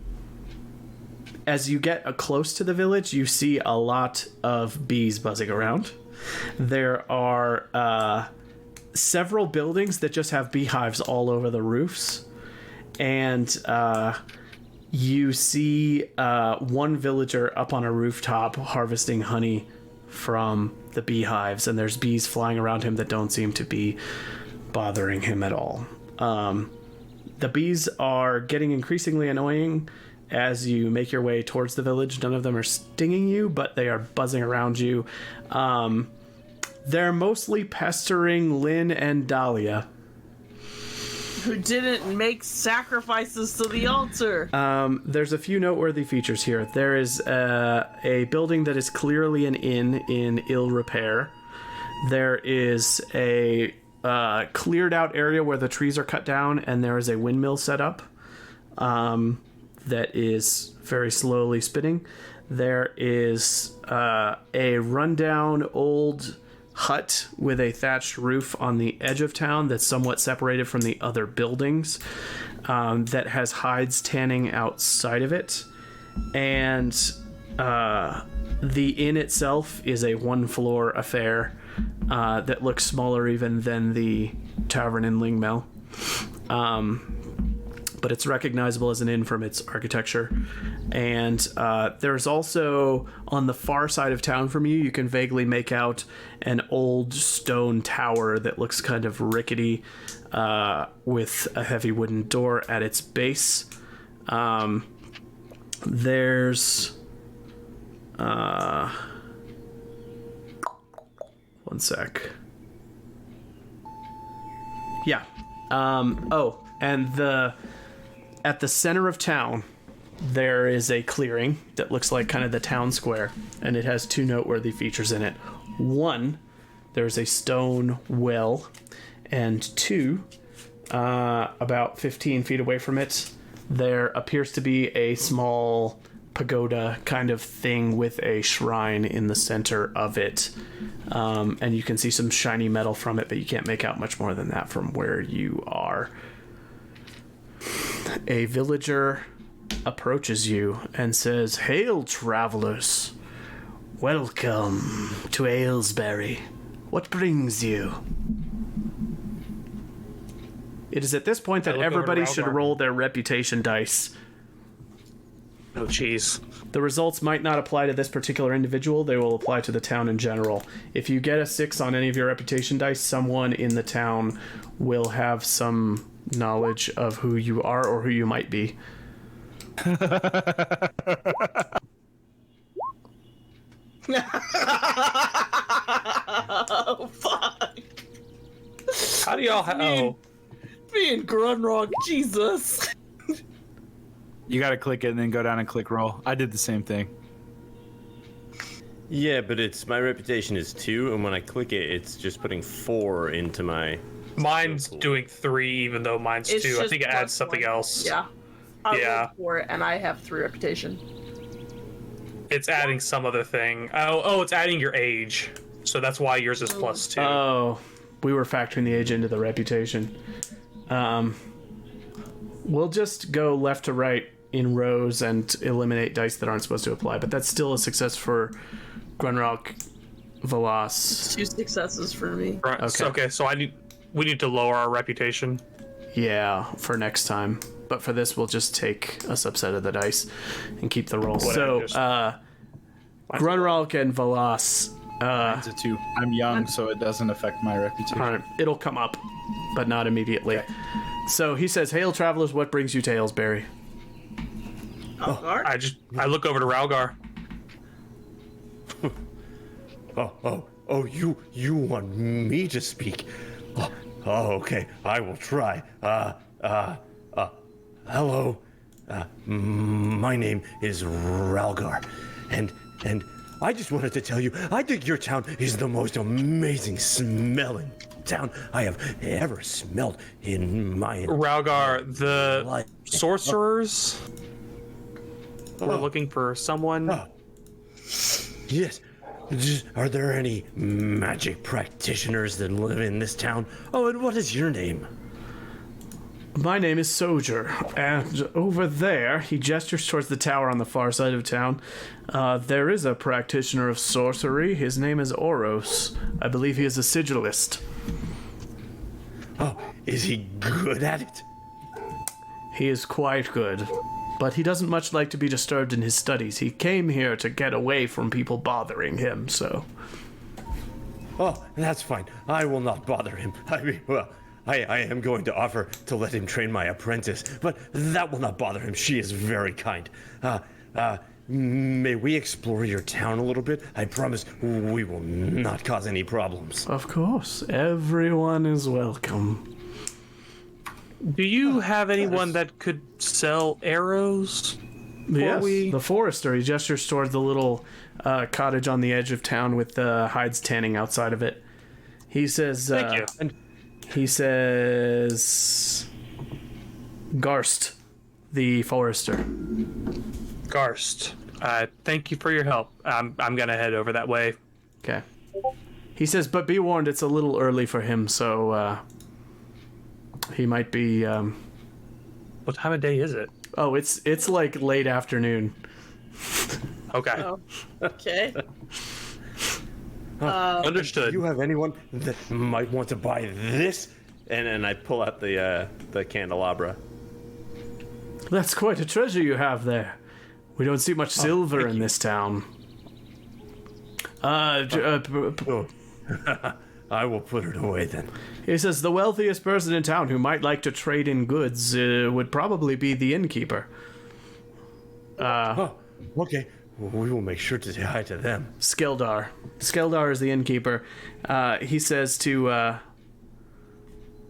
you get close to the village, you see a lot of bees buzzing around. There are several buildings that just have beehives all over the roofs. And you see one villager up on a rooftop harvesting honey from the beehives. And there's bees flying around him that don't seem to be bothering him at all. The bees are getting increasingly annoying as you make your way towards the village. None of them are stinging you, but they are buzzing around you. They're mostly pestering Lynn and Dahlia. Who didn't make sacrifices to the altar. There's a few noteworthy features here. There is a building that is clearly an inn in ill repair. There is a cleared out area where the trees are cut down, and there is a windmill set up that is very slowly spinning. there is a rundown old hut with a thatched roof on the edge of town that's somewhat separated from the other buildings, that has hides tanning outside of it. And the inn itself is a one-floor affair that looks smaller even than the Tavern in Lingmel. But it's recognizable as an inn from its architecture. And there's also, on the far side of town from you, you can vaguely make out an old stone tower that looks kind of rickety, with a heavy wooden door at its base. There's... one sec. Yeah. And at the center of town, there is a clearing that looks like kind of the town square, and it has two noteworthy features in it. One, there's a stone well, and two, about 15 feet away from it, there appears to be a small pagoda kind of thing with a shrine in the center of it. And you can see some shiny metal from it, but you can't make out much more than that from where you are. A villager approaches you and says, "Hail, travelers. Welcome to Aylesbury. What brings you?" It is at this point that everybody should roll their reputation dice. Oh, jeez. The results might not apply to this particular individual. They will apply to the town in general. If you get a 6 on any of your reputation dice, someone in the town will have some knowledge of who you are or who you might be. Oh, fuck. How do y'all Me and Grunrock, Jesus. You gotta click it and then go down and click roll. I did the same thing. Yeah, but my reputation is 2, and when I click it, it's just putting 4 into my... Mine's doing 3, even though mine's It's 2. I just think it adds plus something one. else. Yeah. I Yeah. rolled 4 and I have 3 reputation. It's adding some other thing. Oh, it's adding your age. So that's why yours is +2. Oh, we were factoring the age into the reputation. We'll just go left to right in rows and eliminate dice that aren't supposed to apply, but that's still a success for Grunrock, Velas. 2 successes for me. Right. Okay, so we need to lower our reputation. Yeah, for next time. But for this, we'll just take a subset of the dice and keep the roll. So, Grunrock and Velas. Mine's a 2. I'm young, so it doesn't affect my reputation. All right, it'll come up, but not immediately. Okay. So he says, "Hail, travelers! What brings you to Aylesbury?" I look over to Ralgar. You want me to speak? Okay, I will try. Hello. My name is Ralgar, and I just wanted to tell you, I think your town is the most amazing smelling town I have ever smelled in my Ralgar, the life. sorcerers were looking for someone. Yes. Are there any magic practitioners that live in this town? Oh, and what is your name? My name is Soldier, and over there, he gestures towards the tower on the far side of town. There is a practitioner of sorcery. His name is Oros. I believe he is a sigillist. Oh, is he good at it? He is quite good, but he doesn't much like to be disturbed in his studies. He came here to get away from people bothering him, so... Oh, that's fine. I will not bother him. I am going to offer to let him train my apprentice, but that will not bother him. She is very kind. May we explore your town a little bit? I promise we will not cause any problems. Of course, everyone is welcome. Do you have anyone that could sell arrows? Yes, the forester. He gestures towards the little cottage on the edge of town with the hides tanning outside of it. He says... Thank you. And he says... Garst, the forester. Garst. Thank you for your help. I'm gonna head over that way. Okay. He says, but be warned, it's a little early for him, so he might be. What time of day is it? Oh, it's like late afternoon. Okay. Oh, okay. Understood. Do you have anyone that might want to buy this? And I pull out the candelabra. That's quite a treasure you have there. We don't see much silver in this town. I will put it away then. He says the wealthiest person in town who might like to trade in goods would probably be the innkeeper. Okay. We will make sure to say hi to them. Skeldar. Skeldar is the innkeeper. He says to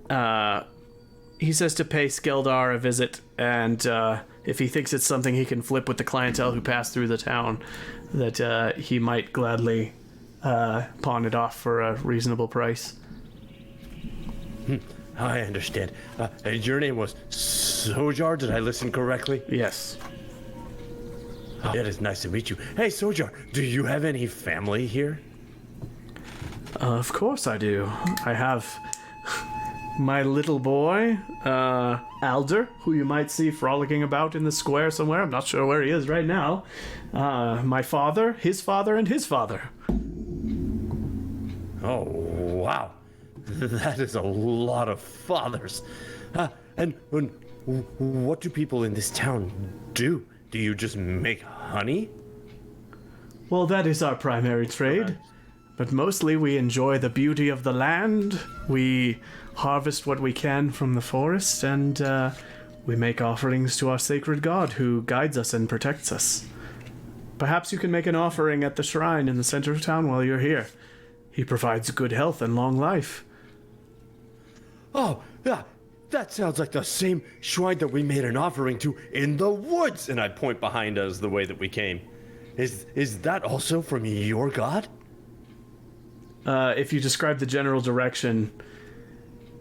pay Skeldar a visit, and if he thinks it's something he can flip with the clientele who pass through the town, that he might gladly pawn it off for a reasonable price. I understand. Your name was Sojar, did I listen correctly? Yes. It is nice to meet you. Hey, Sojar, do you have any family here? Of course I do. I have my little boy, Alder, who you might see frolicking about in the square somewhere. I'm not sure where he is right now. My father, his father, and his father. Oh, wow. That is a lot of fathers. And what do people in this town do? Do you just make honey? Well, that is our primary trade. But mostly we enjoy the beauty of the land. We harvest what we can from the forest, and we make offerings to our sacred god who guides us and protects us. Perhaps you can make an offering at the shrine in the center of town while you're here. He provides good health and long life. Oh, yeah. That sounds like the same shrine that we made an offering to in the woods. And I point behind us the way that we came. Is that also from your god? If you describe the general direction,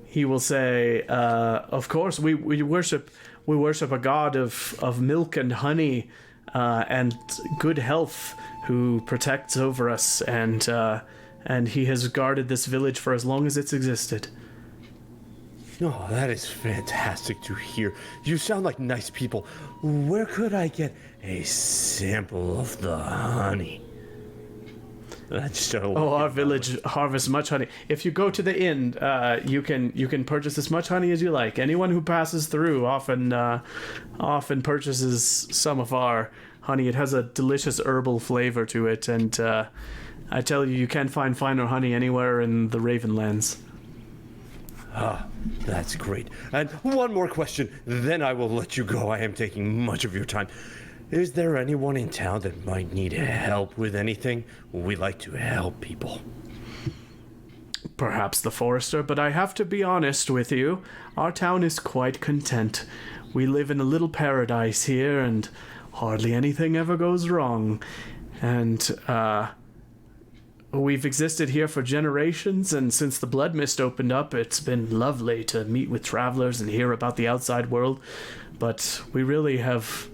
he will say, of course, we worship a god of milk and honey and good health who protects over us, and he has guarded this village for as long as it's existed. Oh, that is fantastic to hear. You sound like nice people. Where could I get a sample of the honey? Our village harvests much honey. If you go to the inn, you can purchase as much honey as you like. Anyone who passes through often purchases some of our honey. It has a delicious herbal flavor to it, and I tell you, you can't find finer honey anywhere in the Ravenlands. Ah, that's great. And one more question, then I will let you go. I am taking much of your time. Is there anyone in town that might need help with anything? We like to help people. Perhaps the forester, but I have to be honest with you. Our town is quite content. We live in a little paradise here, and hardly anything ever goes wrong. And, we've existed here for generations, and since the Blood Mist opened up, it's been lovely to meet with travelers and hear about the outside world. But we really have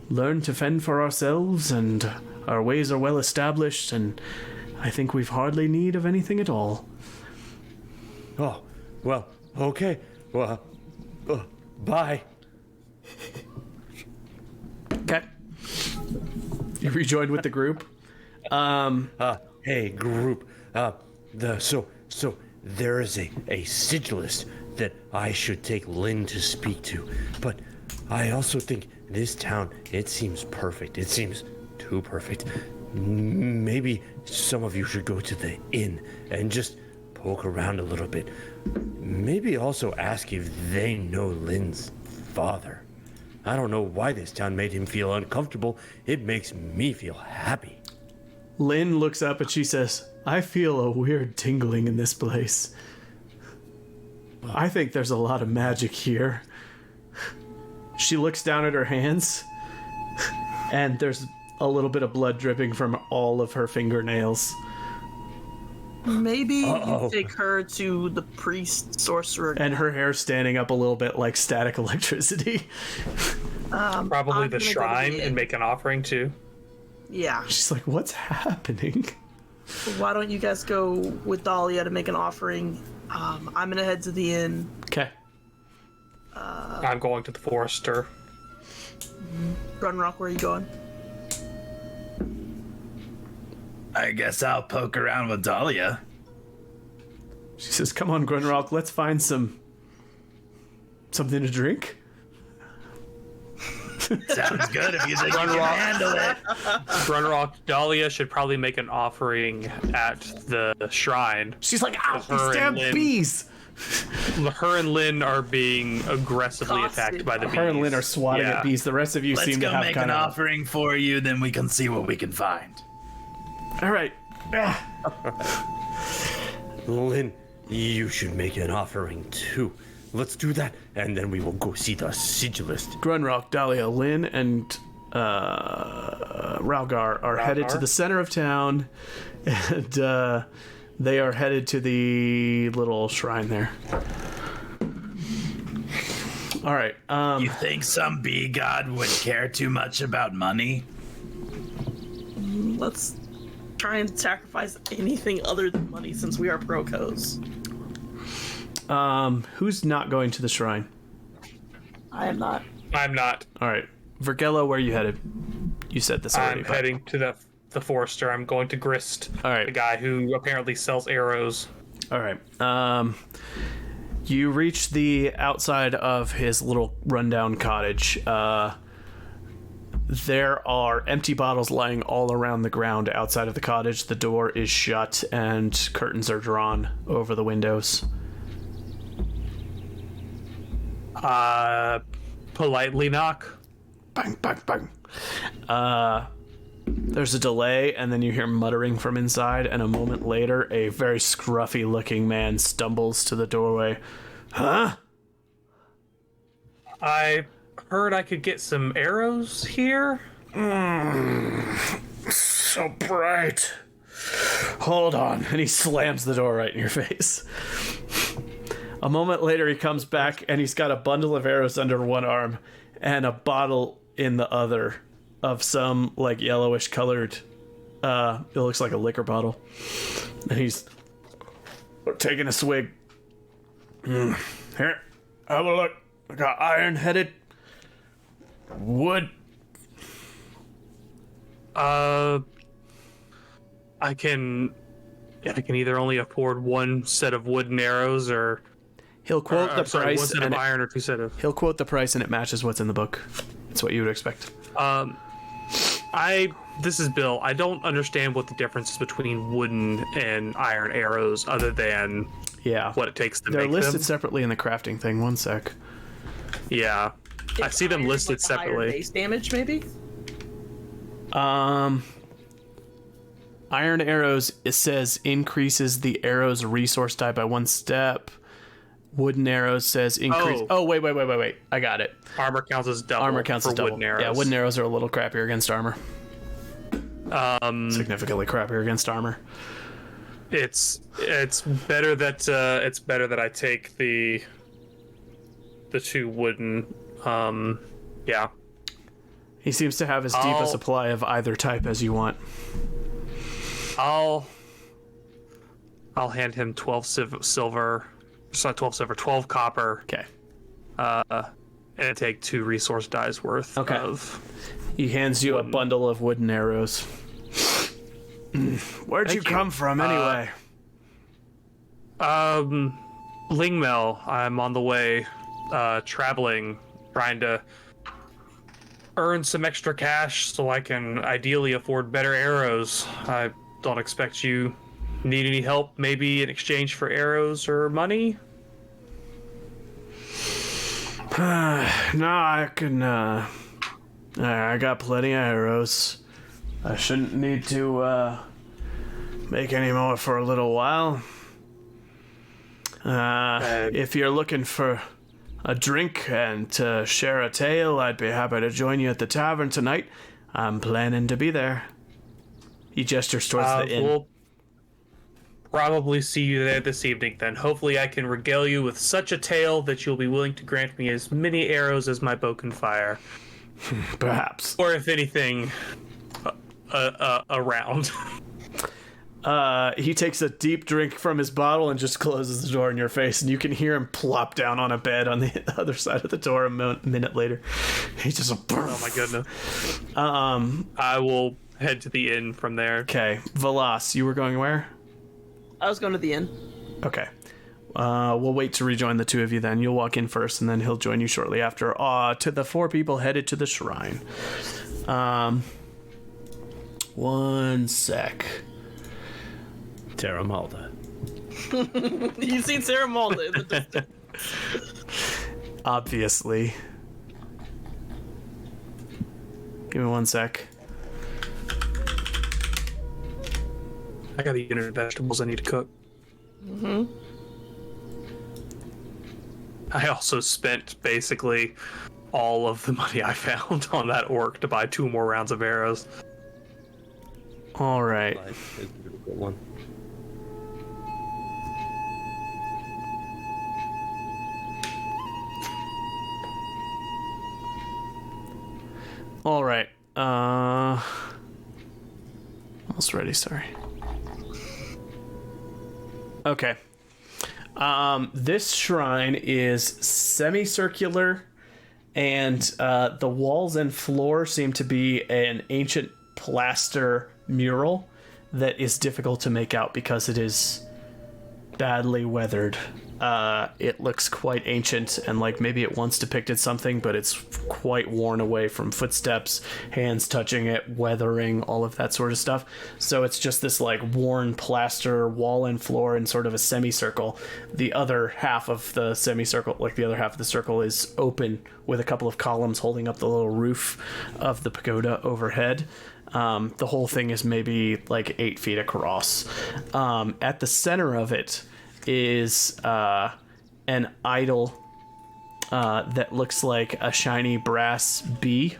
learned to fend for ourselves, and our ways are well established, and I think we've hardly need of anything at all. Oh, well, okay. Well, bye. Okay. You rejoined with the group. Hey, group. So there is a sigilist that I should take Lynn to speak to, but I also think this town, it seems perfect. It seems too perfect. Maybe some of you should go to the inn and just poke around a little bit. Maybe also ask if they know Lynn's father. I don't know why this town made him feel uncomfortable. It makes me feel happy. Lynn looks up and she says, I feel a weird tingling in this place. I think there's a lot of magic here. She looks down at her hands, and there's a little bit of blood dripping from all of her fingernails. Maybe you take her to the priest sorcerer. And her hair's standing up a little bit like static electricity. Probably the shrine and make an offering too. Yeah. She's like, what's happening? Why don't you guys go with Dahlia to make an offering? I'm gonna head to the inn. Okay. I'm going to the Forester. Grunrock, where are you going? I guess I'll poke around with Dahlia. She says, come on, Grunrock, let's find something to drink. Sounds good if you think you can handle it. Grunrock, Dahlia should probably make an offering at the shrine. She's like, ow, Her these and damn Lynn- bees! Her and Lynn are being aggressively attacked by the bees. Her and Lynn are swatting Yeah. at bees. The rest of you Let's seem to go have make kind an of... offering for you, then we can see what we can find. All right. Lynn, you should make an offering too. Let's do that, and then we will go see the sigilist. Grunrock, Dahlia, Lynn, and Ralgar are headed to the center of town, and they are headed to the little shrine there. All right. You think some bee god would care too much about money? Let's try and sacrifice anything other than money since we are procos. Who's not going to the shrine? I am not. I'm not. All right. Vergello, where are you headed? You said this already. I'm heading to the Forester. I'm going to Grist, All right. the guy who apparently sells arrows. All right. You reach the outside of his little rundown cottage. There are empty bottles lying all around the ground outside of the cottage. The door is shut and curtains are drawn over the windows. Politely knock. Bang, bang, bang. There's a delay, and then you hear muttering from inside, and a moment later, a very scruffy-looking man stumbles to the doorway. Huh? I heard I could get some arrows here. So bright. Hold on. And he slams the door right in your face. A moment later, he comes back, and he's got a bundle of arrows under one arm and a bottle in the other of some, like, yellowish colored, it looks like a liquor bottle. And he's taking a swig. Here, have a look. I got iron-headed wood. I can either only afford one set of wooden arrows or He'll quote the one price, set and of iron or two set of. he'll quote the price, and it matches what's in the book. It's what you would expect. This is Bill. I don't understand what the difference is between wooden and iron arrows, other than Yeah, what it takes to they're make listed them. separately in the crafting thing. One sec. Yeah, I see them Iron is, listed like, the higher separately. base damage, maybe. Iron arrows, it says increases the arrow's resource die by 1 step. Wooden arrows says increase. Oh, wait. I got it. Armor counts as double. Armor counts for as double. wooden arrows. Yeah, wooden arrows are a little crappier against armor. Significantly crappier against armor. It's better that I take the two wooden. Yeah. He seems to have as deep a supply of either type as you want. I'll hand him 12 silver. It's not 12 silver, 12 copper. Okay. And take 2 resource dies worth of. He hands you a bundle of wooden arrows. Where'd you come from, anyway? Lingmel. I'm on the way, traveling, trying to earn some extra cash so I can ideally afford better arrows. I don't expect you need any help, maybe in exchange for arrows or money. No, I can, I got plenty of arrows. I shouldn't need to, make any more for a little while. If you're looking for a drink and to share a tale, I'd be happy to join you at the tavern tonight. I'm planning to be there. He gestures towards the inn. We'll probably see you there this evening then. Hopefully I can regale you with such a tale that you'll be willing to grant me as many arrows as my bow can fire. Perhaps. Or if anything, around. He takes a deep drink from his bottle and just closes the door in your face, and you can hear him plop down on a bed on the other side of the door a minute later. He just... Oh my goodness. I will head to the inn from there. Okay. Velas, you were going where? I was going to the inn. Okay. We'll wait to rejoin the two of you then. You'll walk in first, and then he'll join you shortly after. To the 4 people headed to the shrine. One sec. Terra Malda. You see Sarah Mulder in the distance. Obviously. Give me one sec. I got a unit of vegetables I need to cook. I also spent basically all of the money I found on that orc to buy 2 more rounds of arrows. All right. One. All right. Almost ready, sorry. Okay. This shrine is semicircular, and the walls and floor seem to be an ancient plaster mural that is difficult to make out because it is badly weathered. It looks quite ancient, and like maybe it once depicted something, but it's quite worn away from footsteps, hands touching it, weathering, all of that sort of stuff. So it's just this like worn plaster wall and floor in sort of a semicircle. The other half of the semicircle, like the other half of the circle, is open with a couple of columns holding up the little roof of the pagoda overhead. The whole thing is maybe like 8 feet across. At the center of it is an idol that looks like a shiny brass bee,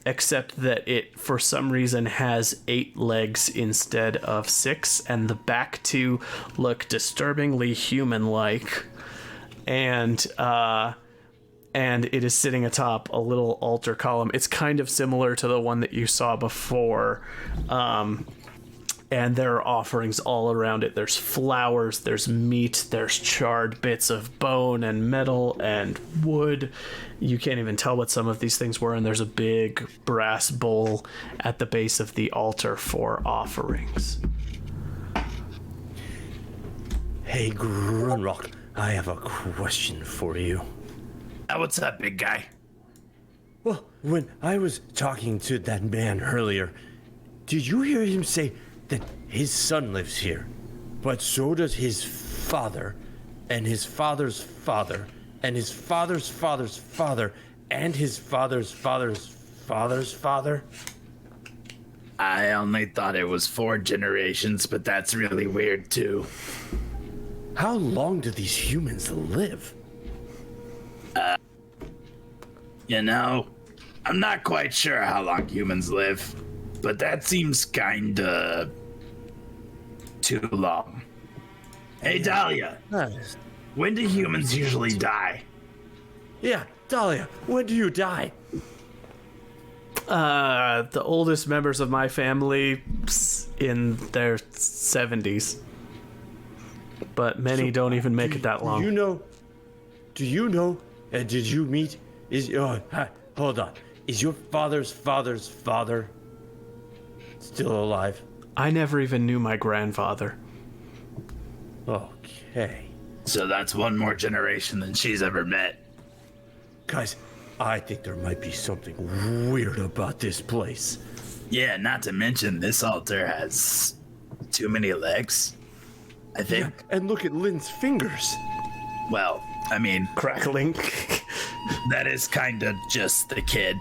except that it for some reason has 8 legs instead of 6, and the back 2 look disturbingly human-like, and it is sitting atop a little altar column. It's kind of similar to the one that you saw before, and there are offerings all around it. There's flowers, there's meat, there's charred bits of bone and metal and wood. You can't even tell what some of these things were, and there's a big brass bowl at the base of the altar for offerings. Hey, Grunrock, I have a question for you. What's up, big guy? Well, when I was talking to that man earlier, did you hear him say that his son lives here, but so does his father, and his father's father, and his father's father's father, and his father's father's father's father? I only thought it was 4 generations, but that's really weird too. How long do these humans live? You know, I'm not quite sure how long humans live, but that seems kinda too long. Hey, Dahlia, Nice. when do humans usually die? Yeah, Dahlia, when do you die? The oldest members of my family in their 70s. But many don't even make it that long. Do you know, and did you meet, hold on, is your father's father's father still alive? I never even knew my grandfather. Okay. So that's 1 more generation than she's ever met. Guys, I think there might be something weird about this place. Yeah, not to mention this altar has too many legs. I think. Yeah, and look at Lynn's fingers. Well, I mean, Crackling. that is kinda just the kid.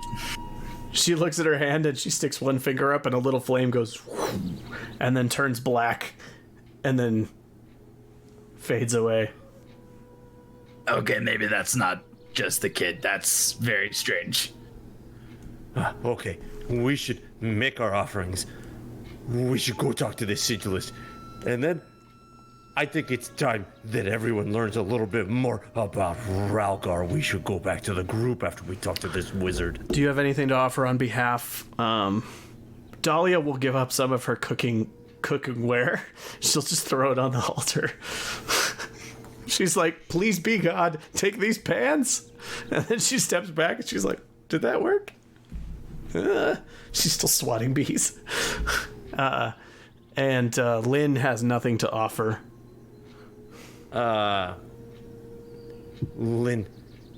She looks at her hand and she sticks one finger up and a little flame goes and then turns black and then fades away. Okay, maybe that's not just the kid. That's very strange. Okay, we should make our offerings. We should go talk to this sigilist. And then I think it's time that everyone learns a little bit more about Ralgar. We should go back to the group after we talk to this wizard. Do you have anything to offer on behalf? Dahlia will give up some of her cookingware. She'll just throw it on the altar. She's like, please be God, take these pans. And then she steps back and she's like, did that work? She's still swatting bees. And Lynn has nothing to offer. Lynn,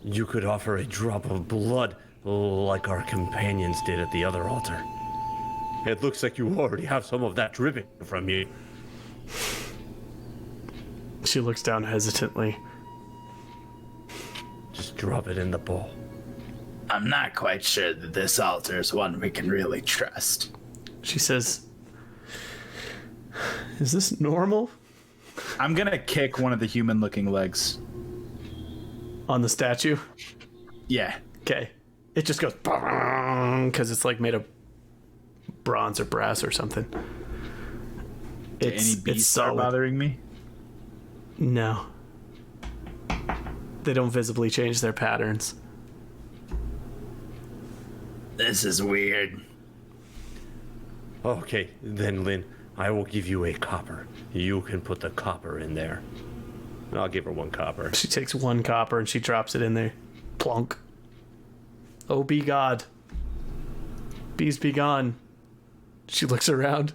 you could offer a drop of blood like our companions did at the other altar. It looks like you already have some of that dripping from you. She looks down hesitantly. Just drop it in the bowl. I'm not quite sure that this altar is one we can really trust. She says, is this normal? I'm gonna kick one of the human-looking legs. On the statue? Yeah. Okay. It just goes because it's like made of bronze or brass or something. Any beasts start bothering me? No. They don't visibly change their patterns. This is weird. Okay, then Lynn, I will give you a copper. You can put the copper in there. I'll give her 1 copper. She takes 1 copper and she drops it in there. Plonk. Oh, be God. Bees be gone. She looks around.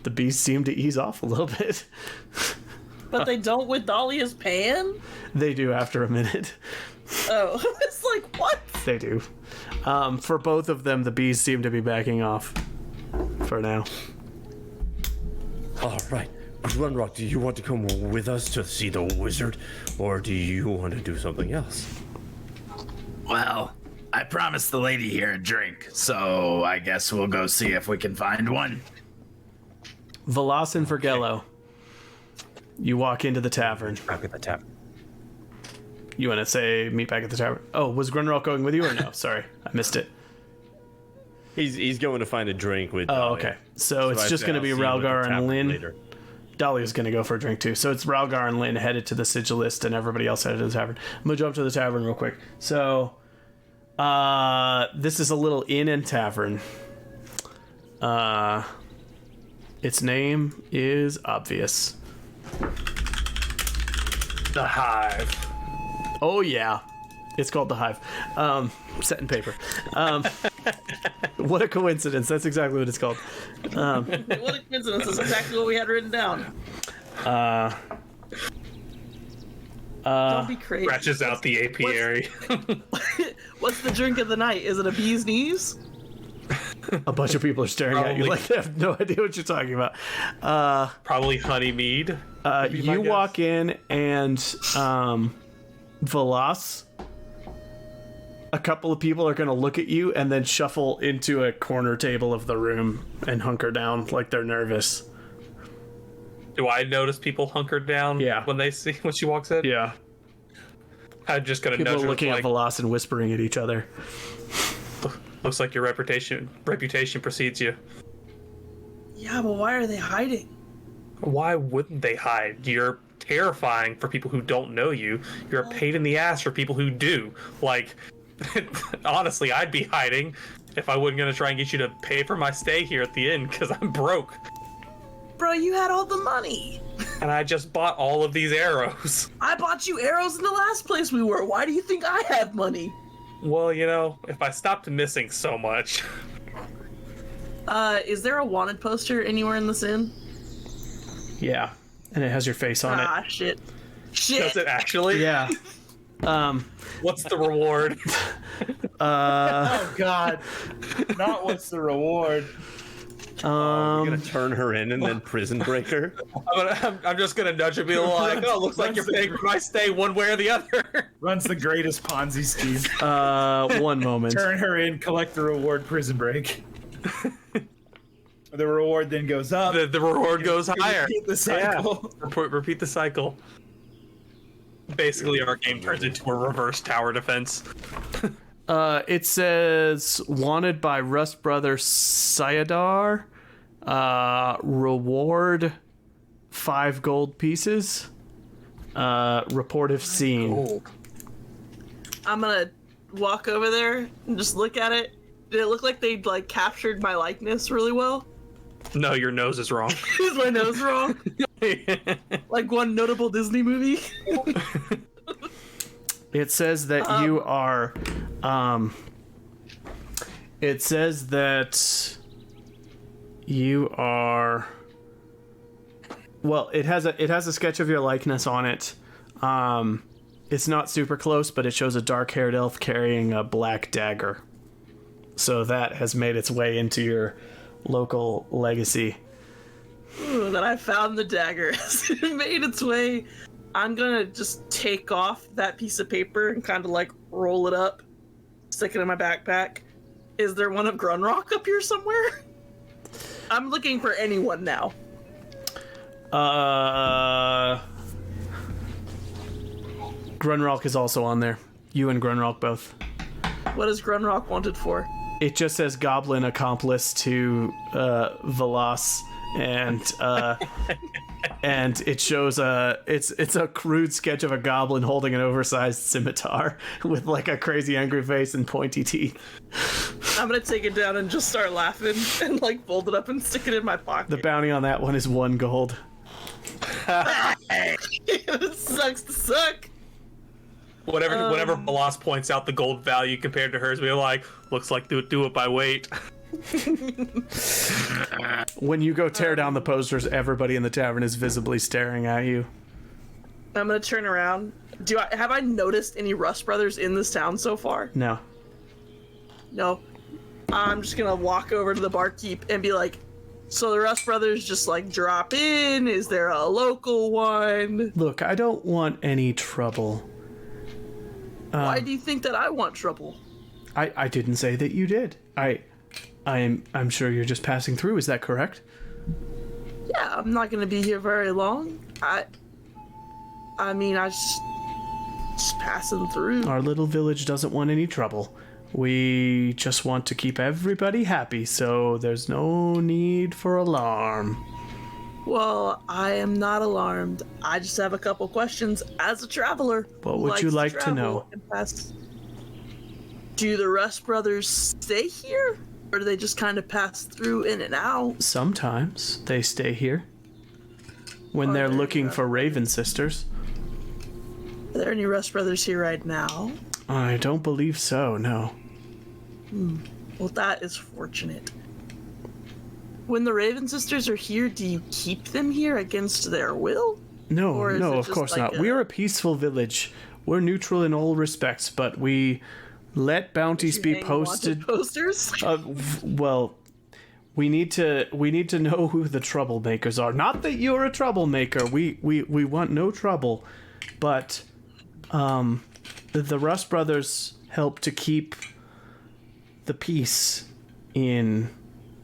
The bees seem to ease off a little bit. But they don't with Dahlia's pan? They do after a minute. Oh, it's like, what? They do. For both of them, the bees seem to be backing off. For now. All right. Grunrock, do you want to come with us to see the wizard? Or do you want to do something else? Well, I promised the lady here a drink, so I guess we'll go see if we can find one. Velas and Vergello. You walk into the tavern. Back at the tavern. You want to say meet back at the tavern? Oh, was Grunrock going with you or no? Sorry, I missed it. He's going to find a drink with. Oh, okay. So it's just going to be Ralgar and Lynn. Later. Dahlia's going to go for a drink too. So it's Ralgar and Lynn headed to the Sigilist and everybody else headed to the tavern. I'm going to jump to the tavern real quick. So this is a little inn and tavern. Its name is obvious. The Hive. Oh yeah. It's called the Hive. Set in paper. What a coincidence. That's exactly what it's called. What a coincidence. That's exactly what we had written down. Don't be crazy. Scratches out the apiary. What's the drink of the night? Is it a bee's knees? A bunch of people are staring at you like they have no idea what you're talking about. Probably honey mead. You walk in and Velas, a couple of people are going to look at you and then shuffle into a corner table of the room and hunker down like they're nervous. Do I notice people hunkered down when she walks in? Yeah. I'm just going to People nudge her looking like, at Velas and whispering at each other. looks like your reputation precedes you. Yeah, but why are they hiding? Why wouldn't they hide? You're terrifying for people who don't know you. You're a pain in the ass for people who do. Like, honestly, I'd be hiding if I wasn't going to try and get you to pay for my stay here at the inn because I'm broke. Bro, you had all the money. And I just bought all of these arrows. I bought you arrows in the last place we were. Why do you think I have money? Well, you know, if I stopped missing so much. Is there a wanted poster anywhere in this inn? Yeah. And it has your face on it. Ah, shit. Shit. Does it actually? Yeah. What's the reward? Oh God! Not what's the reward? You're gonna turn her in and then prison break her. I'm just gonna nudge her and be like, "Oh, looks like you're paying for my stay one way or the other." Runs the greatest Ponzi scheme. 1 moment. Turn her in, collect the reward, prison break. The reward then goes up. The reward goes higher. Repeat the cycle. Yeah. Repeat the cycle. Basically, our game turns into a reverse tower defense. It says wanted by Rust Brother Sayadar. Reward 5 gold pieces. Report of scene. Gold. I'm gonna walk over there and just look at it. Did it look like they like captured my likeness really well? No, your nose is wrong. Is my nose wrong? Like one notable Disney movie? It says that you are. It says that you are. Well, it has a sketch of your likeness on it. It's not super close, but it shows a dark-haired elf carrying a black dagger. So that has made its way into your local legacy. Ooh, that I found the dagger. It made its way. I'm gonna just take off that piece of paper and kind of like roll it up, stick it in my backpack. Is there one of Grunrock up here somewhere? I'm looking for anyone now. Grunrock is also on there. You and Grunrock both. What is Grunrock wanted for? It just says goblin accomplice to Velas, and it shows it's a crude sketch of a goblin holding an oversized scimitar with like a crazy angry face and pointy teeth. I'm gonna take it down and just start laughing and like fold it up and stick it in my pocket. The bounty on that one is 1 gold. It sucks to suck. Whenever Velas points out the gold value compared to hers, we're like, looks like do it by weight. When you go tear down the posters, everybody in the tavern is visibly staring at you. I'm gonna turn around. Have I noticed any Rust Brothers in this town so far? No. No. I'm just gonna walk over to the barkeep and be like, so the Rust Brothers just like drop in? Is there a local one? Look, I don't want any trouble. Why do you think that I want trouble? I didn't say that you did. I'm sure you're just passing through. Is that correct? Yeah, I'm not gonna be here very long. I mean, I just passing through. Our little village doesn't want any trouble. We just want to keep everybody happy, so there's no need for alarm. Well, I am not alarmed. I just have a couple questions as a traveler. What would you like to know? Do the Rust Brothers stay here? Or do they just kind of pass through in and out? Sometimes they stay here. When they're looking for Raven Sisters. Are there any Rust Brothers here right now? I don't believe so, no. Well, that is fortunate. When the Raven Sisters are here, do you keep them here against their will? No, Or is no, it of just course like not. We're a peaceful village. We're neutral in all respects, but we let bounties be hang posted. wanted posters? Well, we need to know who the troublemakers are. Not that you're a troublemaker. We want no trouble, but the Rust Brothers help to keep the peace in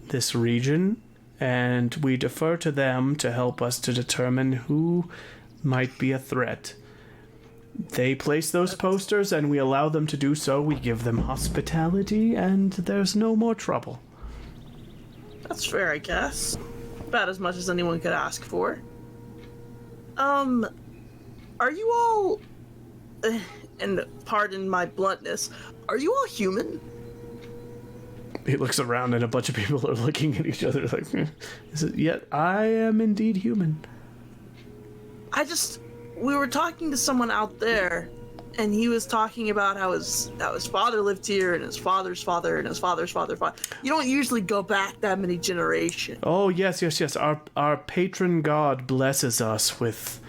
this region, and we defer to them to help us to determine who might be a threat. They place those posters and we allow them to do so. We give them hospitality and there's no more trouble. That's fair, I guess. About as much as anyone could ask for. Are you all... and pardon my bluntness, are you all human? He looks around and a bunch of people are looking at each other like, is it yet? I am indeed human. We were talking to someone out there, and he was talking about how his father lived here, and his father's father, and his father's father. You don't usually go back that many generations. Oh, yes. Our patron god blesses us with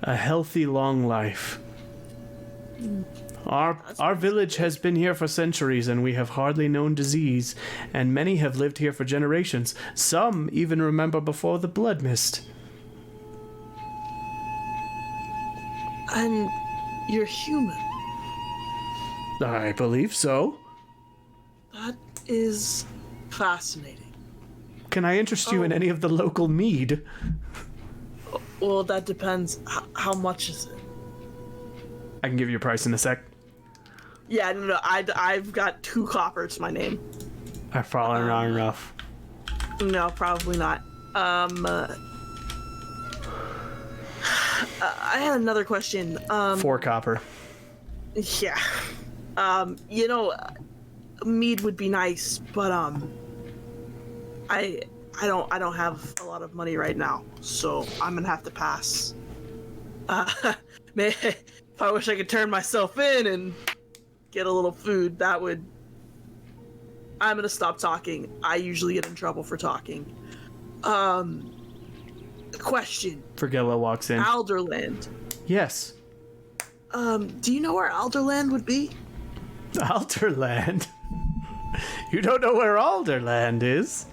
a healthy, long life. Our village has been here for centuries, and we have hardly known disease, and many have lived here for generations. Some even remember before the blood mist. And you're human. I believe so. That is fascinating. Can I interest you in any of the local mead? Well, that depends. How much is it? I can give you a price in a sec. Yeah, no, I've got 2 copper to my name. I've fallen wrong enough. No, probably not. I had another question. 4 copper. Yeah. Mead would be nice, but I don't have a lot of money right now, so I'm gonna have to pass. If I wish I could turn myself in and get a little food, that would. I'm gonna stop talking. I usually get in trouble for talking. Question. Vergilla walks in. Alderland. Yes. Do you know where Alderland would be? Alderland? You don't know where Alderland is?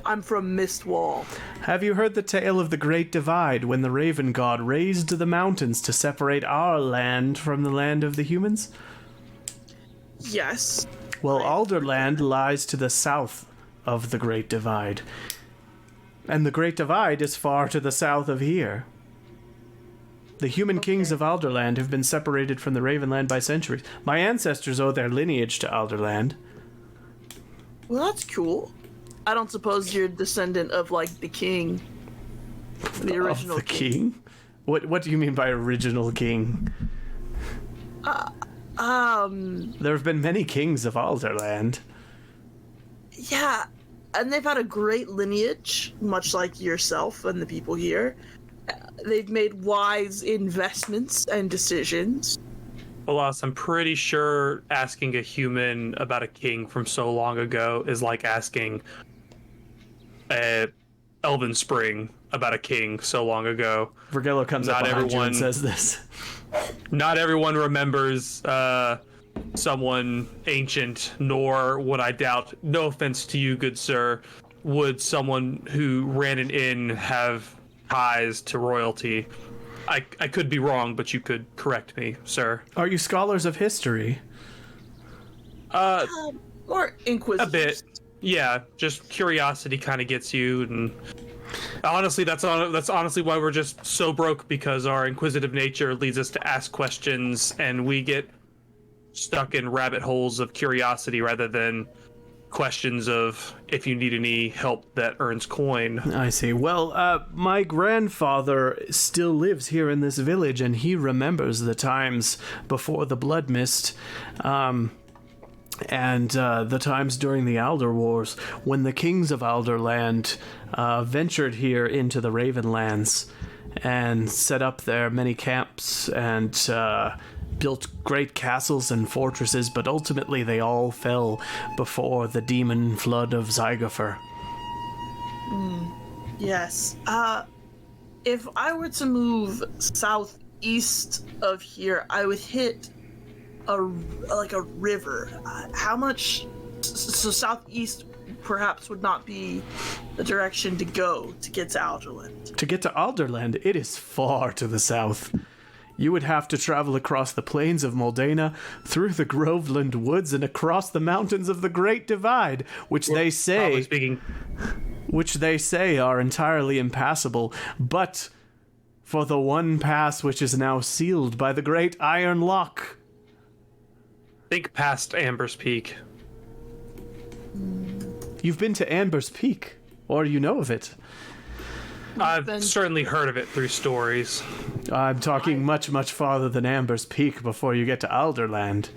I'm from Mistwall. Have you heard the tale of the Great Divide when the Raven God raised the mountains to separate our land from the land of the humans? Yes. Well, Alderland lies to the south of the Great Divide. And the Great Divide is far to the south of here. The human kings of Alderland have been separated from the Ravenland by centuries. My ancestors owe their lineage to Alderland. Well, that's cool. I don't suppose you're a descendant of, like, the king. The original Of the king? What do you mean by original king? There have been many kings of Alderland. Yeah, and they've had a great lineage, much like yourself and the people here. They've made wise investments and decisions. Alas, I'm pretty sure asking a human about a king from so long ago is like asking a Elven Spring about a king so long ago. Vergillo comes up behind you and says this. Not everyone remembers someone ancient, nor would I doubt, no offense to you, good sir, would someone who ran an inn have ties to royalty. I could be wrong, but you could correct me, sir. Are you scholars of history? Or inquisitors. A bit. Yeah, just curiosity kind of gets you, and honestly, that's honestly why we're just so broke, because our inquisitive nature leads us to ask questions, and we get stuck in rabbit holes of curiosity rather than questions of if you need any help that earns coin. I see. Well, my grandfather still lives here in this village, and he remembers the times before the Blood Mist, and the times during the Alder Wars, when the kings of Alderland ventured here into the Ravenlands and set up their many camps and built great castles and fortresses, but ultimately they all fell before the demon flood of Zygofer. Yes. If I were to move southeast of here, I would hit a river. How much? So southeast perhaps would not be the direction to go to get to Alderland. To get to Alderland, it is far to the south. You would have to travel across the plains of Moldena, through the Groveland woods, and across the mountains of the Great Divide, which they say are entirely impassable, but for the one pass which is now sealed by the Great Iron Lock. Think past Amber's Peak. You've been to Amber's Peak, or you know of it. I've certainly heard of it through stories. I'm talking much, much farther than Amber's Peak before you get to Alderland.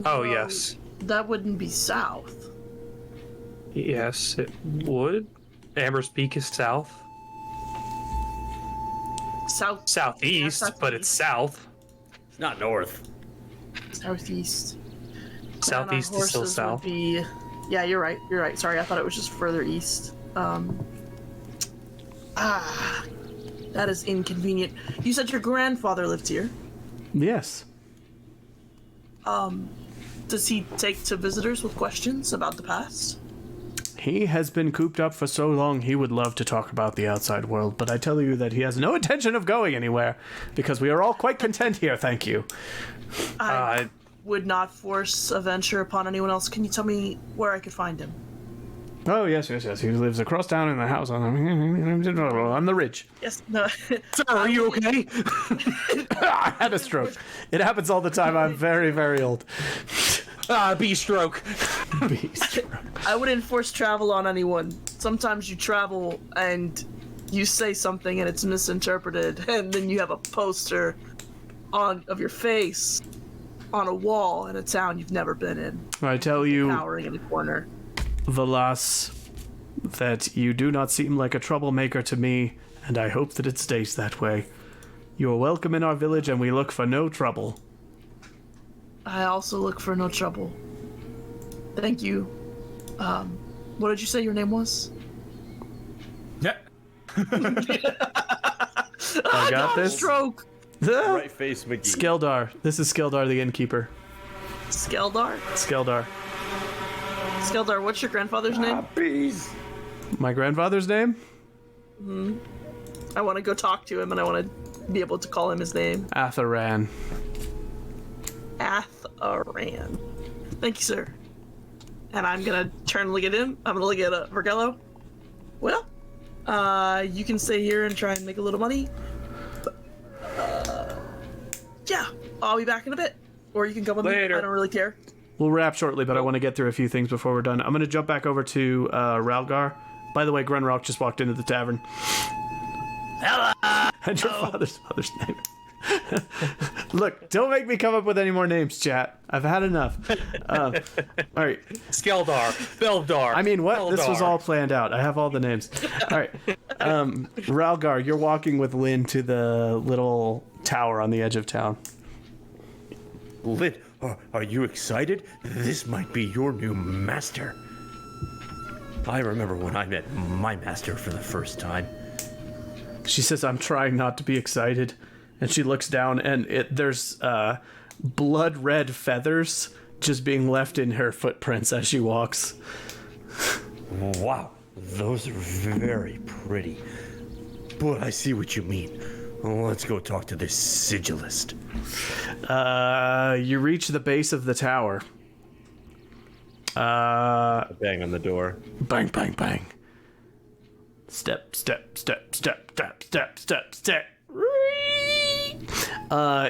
Oh, yes. That wouldn't be south. Yes, it would. Amber's Peak is south. Southeast, but it's south. It's not north. Southeast. Southeast is still south. Yeah, you're right. You're right. Sorry, I thought it was just further east. That is inconvenient. You said your grandfather lived here. Yes. Does he take to visitors with questions about the past? He has been cooped up for so long he would love to talk about the outside world, but I tell you that he has no intention of going anywhere, because we are all quite content here, thank you. I would not force a venture upon anyone else. Can you tell me where I could find him? Oh, yes. He lives across town in the house on the ridge. Yes, no. Sir, are you okay? I had a stroke. It happens all the time. I'm very, very old. B-stroke. B-stroke. I wouldn't force travel on anyone. Sometimes you travel and you say something and it's misinterpreted, and then you have a poster of your face on a wall in a town you've never been in. I tell you, Cowering in a corner. Velas, that you do not seem like a troublemaker to me, and I hope that it stays that way. You are welcome in our village, and we look for no trouble. I also look for no trouble. Thank you. What did you say your name was? Yeah. I got this. Stroke. Right face McGee. Skeldar. This is Skeldar the innkeeper. Skeldar? Skeldar. Skeldar, what's your grandfather's name? Please. My grandfather's name? I want to go talk to him, and I want to be able to call him his name. Atharan. Atharan. Thank you, sir. And I'm gonna turn and look at him. I'm gonna look at Vergello. Well, you can stay here and try and make a little money. Yeah, I'll be back in a bit. Or you can come with me. I don't really care. We'll wrap shortly, but I want to get through a few things before we're done. I'm going to jump back over to Ralgar. By the way, Grunrock just walked into the tavern. Hello. And your father's name. Look, don't make me come up with any more names, chat. I've had enough. All right. Skeldar, Beldar. I mean, what? This was Beldar. all planned out. I have all the names. All right. Ralgar, you're walking with Lynn to the little tower on the edge of town. Lynn, are you excited? This might be your new master. I remember when I met my master for the first time. She says, I'm trying not to be excited. And she looks down, and there's blood red feathers just being left in her footprints as she walks. Wow, those are very pretty. But I see what you mean. Let's go talk to this sigilist. You reach the base of the tower. Bang on the door. Bang, bang, bang. Step, step, step, step, step, step, step, step.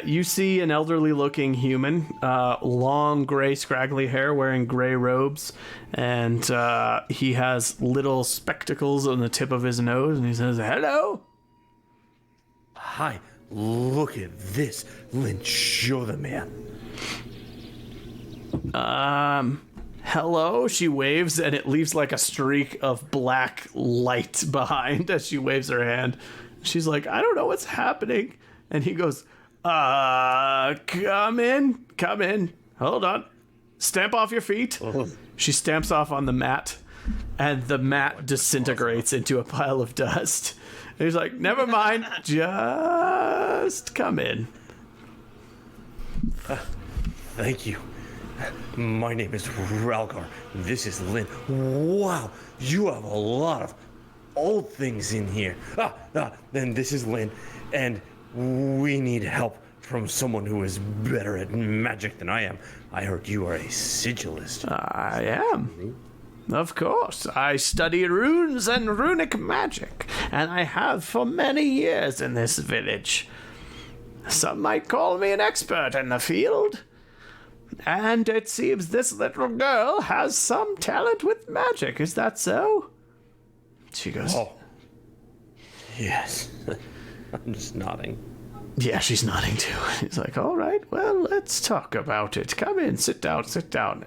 You see an elderly-looking human, long, gray, scraggly hair, wearing gray robes, and he has little spectacles on the tip of his nose, and he says, "Hello." Hi, look at this. Lynn, show the man. Hello, she waves, and it leaves like a streak of black light behind as she waves her hand. She's like, I don't know what's happening. And he goes, come in. Hold on. Stamp off your feet. She stamps off on the mat, and the mat disintegrates into a pile of dust. And he's like, never mind, just come in. Thank you. My name is Ralgar. This is Lynn. Wow, you have a lot of old things in here. Then this is Lynn, and we need help from someone who is better at magic than I am. I heard you are a sigilist. I am. Of course. I study runes and runic magic, and I have for many years in this village. Some might call me an expert in the field. And it seems this little girl has some talent with magic. Is that so? She goes, Oh. Yes. I'm just nodding. yeah, she's nodding too. He's like, all right, well, let's talk about it. Come in, sit down.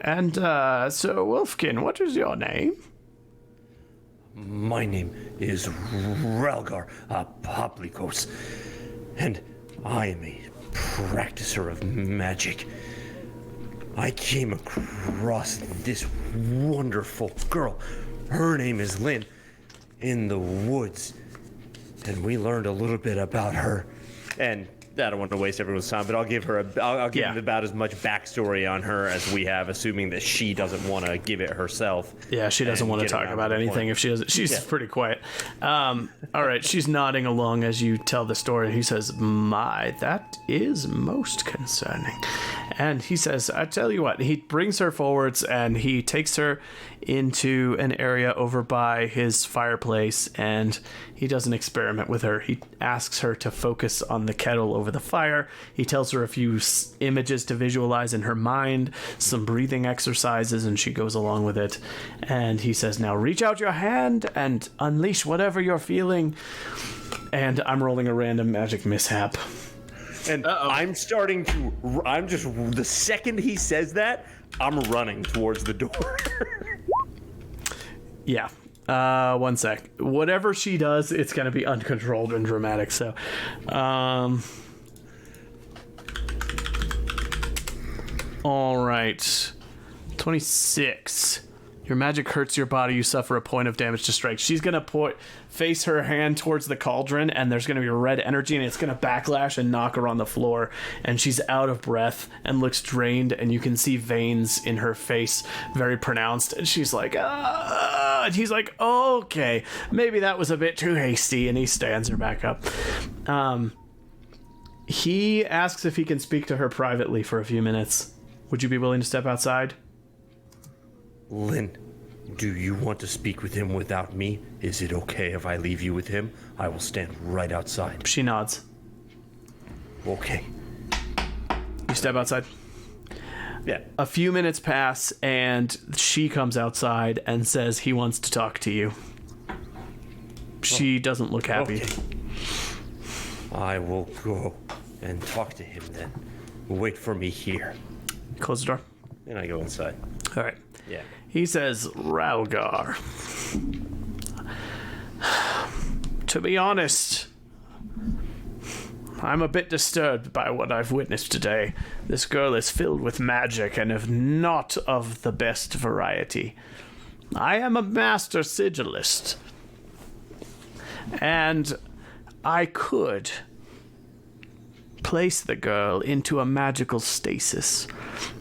And, so, Wolfkin, what is your name? My name is Ralgar Poplikos, and I am a practicer of magic. I came across this wonderful girl. Her name is Lynn, in the woods, and we learned a little bit about her. And I don't want to waste everyone's time, but I'll give her I'll give them about as much backstory on her as we have, assuming that she doesn't want to give it herself. Yeah, she doesn't want to talk about anything if she doesn't. She's pretty quiet. All right, she's nodding along as you tell the story. He says, my, that is most concerning. And he says, I tell you what, he brings her forwards and he takes her into an area over by his fireplace, and he does an experiment with her. He asks her to focus on the kettle over the fire. He tells her a few images to visualize in her mind, some breathing exercises, and she goes along with it. And he says, now reach out your hand and unleash whatever you're feeling. And I'm rolling a random magic mishap. And I'm the second he says that, I'm running towards the door. Yeah. 1 sec. Whatever she does, it's going to be uncontrolled and dramatic. So, all right. 26. Your magic hurts your body. You suffer a point of damage to strike. She's going to face her hand towards the cauldron, and there's going to be red energy, and it's going to backlash and knock her on the floor. And she's out of breath and looks drained, and you can see veins in her face, very pronounced. And she's like, ah. And he's like, okay, maybe that was a bit too hasty. And he stands her back up. He asks if he can speak to her privately for a few minutes. Would you be willing to step outside? Lynn, do you want to speak with him without me? Is it okay if I leave you with him? I will stand right outside. She nods. Okay. You step outside? Yeah. A few minutes pass, and she comes outside and says he wants to talk to you. She doesn't look happy. Okay. I will go and talk to him then. Wait for me here. Close the door. And I go inside. All right. Yeah. He says, Ralgar. To be honest, I'm a bit disturbed by what I've witnessed today. This girl is filled with magic and if not of the best variety. I am a master sigillist, and I could place the girl into a magical stasis.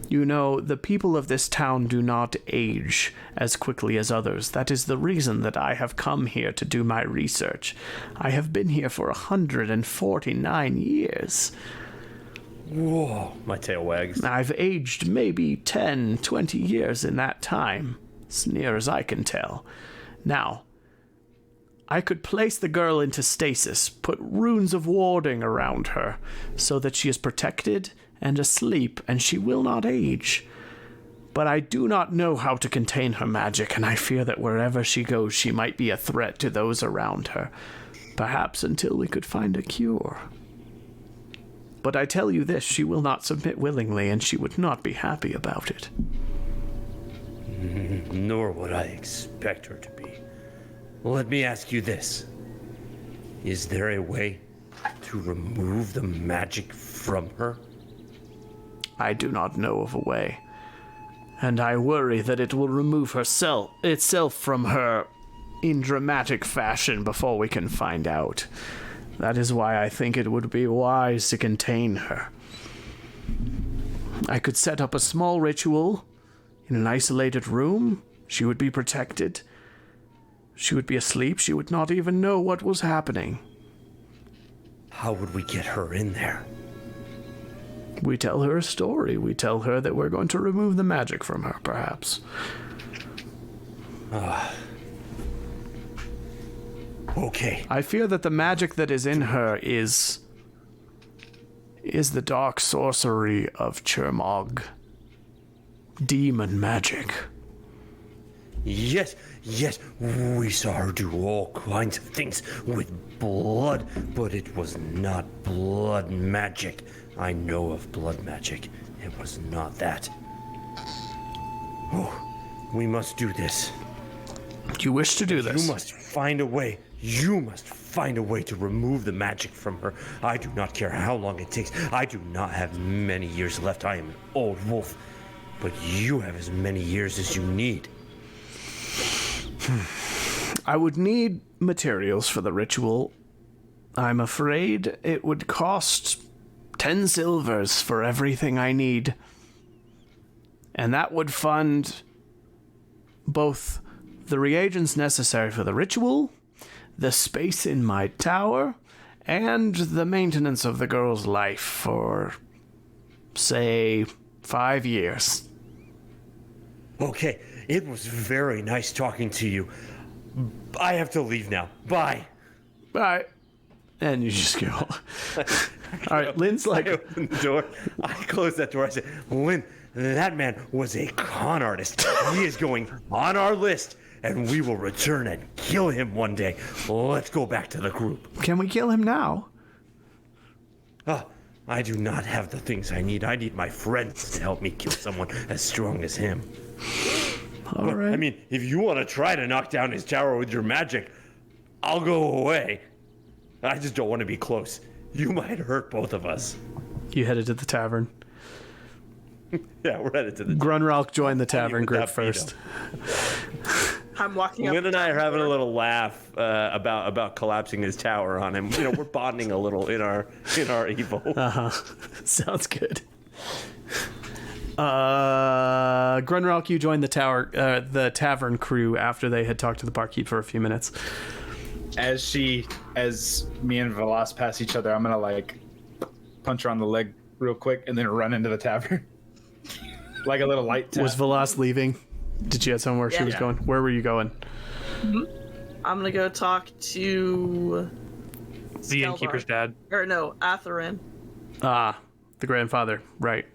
You know, the people of this town do not age as quickly as others. That is the reason that I have come here to do my research. I have been here for 149 years. Whoa, my tail wags. I've aged maybe 10, 20 years in that time, as near as I can tell. Now, I could place the girl into stasis, put runes of warding around her, so that she is protected and asleep, and she will not age. But I do not know how to contain her magic, and I fear that wherever she goes, she might be a threat to those around her. Perhaps until we could find a cure. But I tell you this, she will not submit willingly, and she would not be happy about it. Nor would I expect her to be. Let me ask you this. Is there a way to remove the magic from her? I do not know of a way, and I worry that it will remove itself from her in dramatic fashion before we can find out. That is why I think it would be wise to contain her. I could set up a small ritual in an isolated room. She would be protected. She would be asleep. She would not even know what was happening. How would we get her in there? We tell her a story. We tell her that we're going to remove the magic from her, perhaps. Okay. I fear that the magic that is in her is the dark sorcery of Chermog. Demon magic. Yes, we saw her do all kinds of things with blood, but it was not blood magic. I know of blood magic. It was not that. Oh, we must do this. You wish to do this? You must find a way. You must find a way to remove the magic from her. I do not care how long it takes. I do not have many years left. I am an old wolf. But you have as many years as you need. I would need materials for the ritual. I'm afraid it would cost 10 silvers for everything I need. And that would fund both the reagents necessary for the ritual, the space in my tower, and the maintenance of the girl's life for, say, 5 years. Okay, it was very nice talking to you. I have to leave now. Bye. Bye. And you just go. All right, Lynn's like... I open the door. I close that door. I say, Lynn, that man was a con artist. He is going on our list, and we will return and kill him one day. Let's go back to the group. Can we kill him now? Oh, I do not have the things I need. I need my friends to help me kill someone as strong as him. All right. I mean, if you want to try to knock down his tower with your magic, I'll go away. I just don't want to be close. You might hurt both of us. You headed to the tavern. Yeah, we're headed to the Grunralk joined the tavern with group that first. I'm walking up. Lynn and I are having a little laugh about collapsing his tower on him. You know, we're bonding a little in our evil. Sounds good. Grunralk, you joined the tavern crew after they had talked to the barkeep for a few minutes. As me and Velas pass each other, I'm gonna like punch her on the leg real quick and then run into the tavern. Like a little light tap. Was Velas leaving? Did she have somewhere she was going? Where were you going? I'm gonna go talk to The innkeeper's dad. Or no, Atherin. Ah, the grandfather. Right.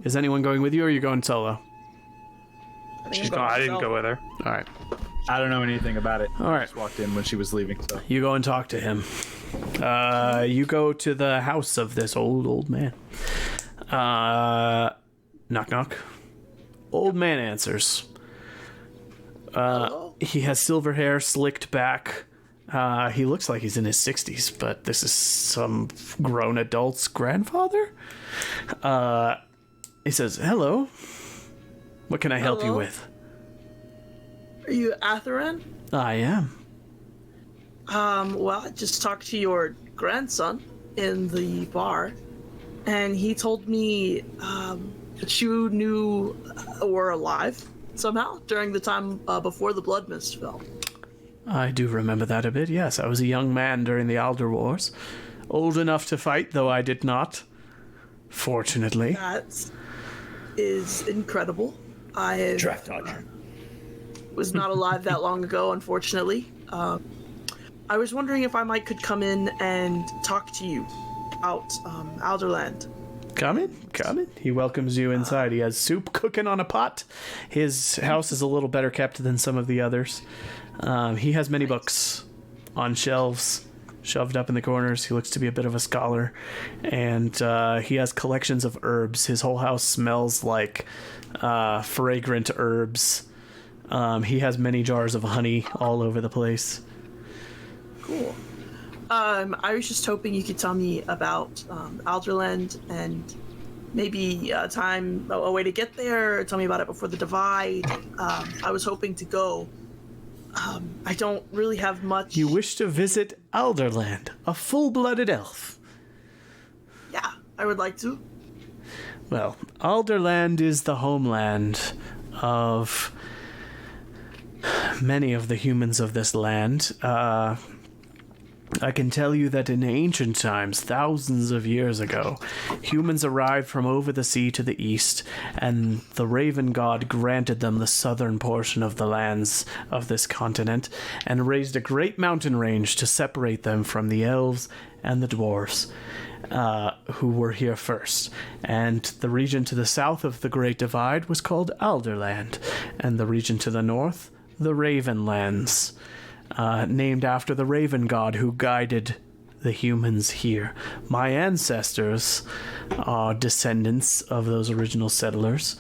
Is anyone going with you, or are you going solo? She's gone. I didn't go with her. All right. I don't know anything about it. All right. Just walked in when she was leaving. So You go and talk to him. You go to the house of this old man. Knock, knock. Old man answers. He has silver hair slicked back. He looks like he's in his 60s, but this is some grown adult's grandfather. He says, "Hello. What can I help you Hello? with?" Are you Atherin? I am. Well, I just talked to your grandson in the bar, and he told me that you knew were alive somehow during the time before the Blood Mist fell. I do remember that a bit, yes. I was a young man during the Alder Wars. Old enough to fight, though I did not. Fortunately. That is incredible. I Draft dodger. was not alive that long ago, unfortunately. I was wondering if I could come in and talk to you about Alderland. Come in. He welcomes you inside. He has soup cooking on a pot. His house is a little better kept than some of the others. He has many books on shelves, shoved up in the corners. He looks to be a bit of a scholar. And he has collections of herbs. His whole house smells like fragrant herbs. He has many jars of honey all over the place. Cool. I was just hoping you could tell me about Alderland and maybe a way to get there. Tell me about it before the divide. I was hoping to go. I don't really have much. You wish to visit Alderland, a full-blooded elf. Yeah, I would like to. Well, Alderland is the homeland of many of the humans of this land. I can tell you that in ancient times, thousands of years ago, humans arrived from over the sea to the east, and the Raven God granted them the southern portion of the lands of this continent, and raised a great mountain range to separate them from the elves and the dwarves, who were here first. And the region to the south of the Great Divide was called Alderland, and the region to the north, the Ravenlands. Named after the Raven God who guided the humans here. My ancestors are descendants of those original settlers.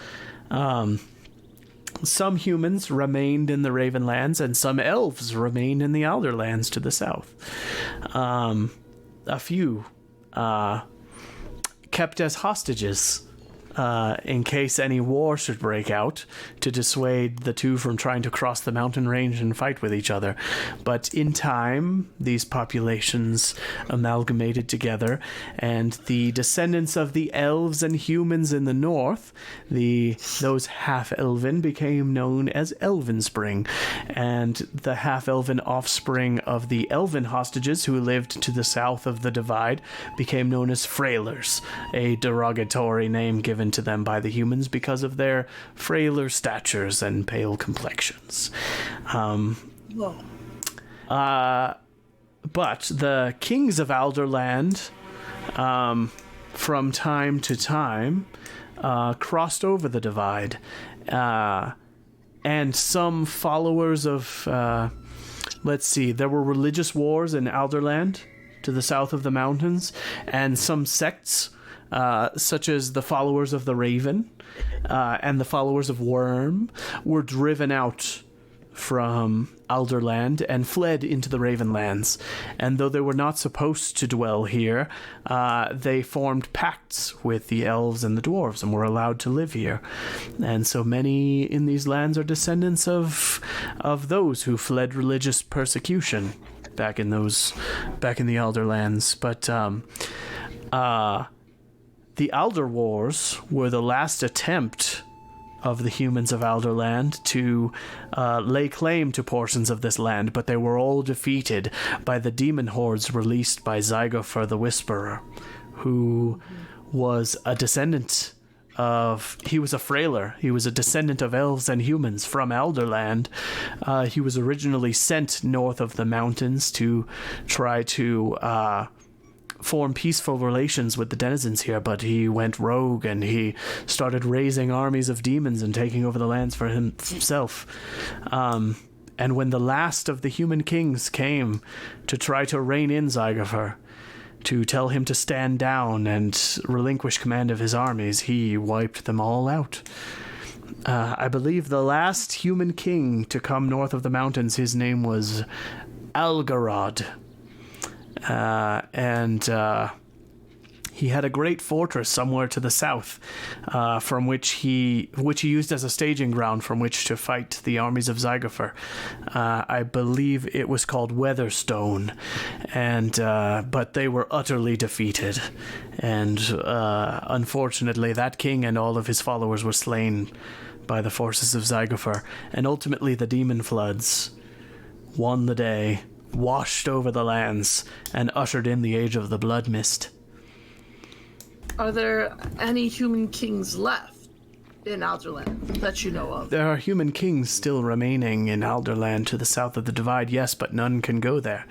Some humans remained in the Ravenlands, and some elves remained in the Alderlands to the south. A few kept as hostages in case any war should break out, to dissuade the two from trying to cross the mountain range and fight with each other. But in time, these populations amalgamated together, and the descendants of the elves and humans in the north, those half-elven, became known as Elvenspring, and the half-elven offspring of the elven hostages who lived to the south of the divide became known as Frailers, a derogatory name given given to them by the humans because of their frailer statures and pale complexions. Whoa. But the kings of Alderland, from time to time, crossed over the divide. And some followers of, there were religious wars in Alderland to the south of the mountains, and some sects, such as the followers of the Raven and the followers of Worm, were driven out from Alderland and fled into the Ravenlands. And though they were not supposed to dwell here, they formed pacts with the elves and the dwarves and were allowed to live here. And so many in these lands are descendants of those who fled religious persecution back in the Alderlands. But the Alder Wars were the last attempt of the humans of Alderland to lay claim to portions of this land, but they were all defeated by the demon hordes released by Zygofer the Whisperer, who was a descendant of... He was a frailer. He was a descendant of elves and humans from Alderland. He was originally sent north of the mountains to try to form peaceful relations with the denizens here, but he went rogue and he started raising armies of demons and taking over the lands for himself. And when the last of the human kings came to try to rein in Zygofer, to tell him to stand down and relinquish command of his armies, he wiped them all out. I believe the last human king to come north of the mountains, his name was Algarod. And he had a great fortress somewhere to the south, from which he used as a staging ground from which to fight the armies of Zygofer. I believe it was called Weatherstone, and but they were utterly defeated, and unfortunately, that king and all of his followers were slain by the forces of Zygofer, and ultimately the demon floods won the day, washed over the lands, and ushered in the age of the blood mist. Are there any human kings left in Alderland that you know of? There are human kings still remaining in Alderland to the south of the divide, yes, but none can go there,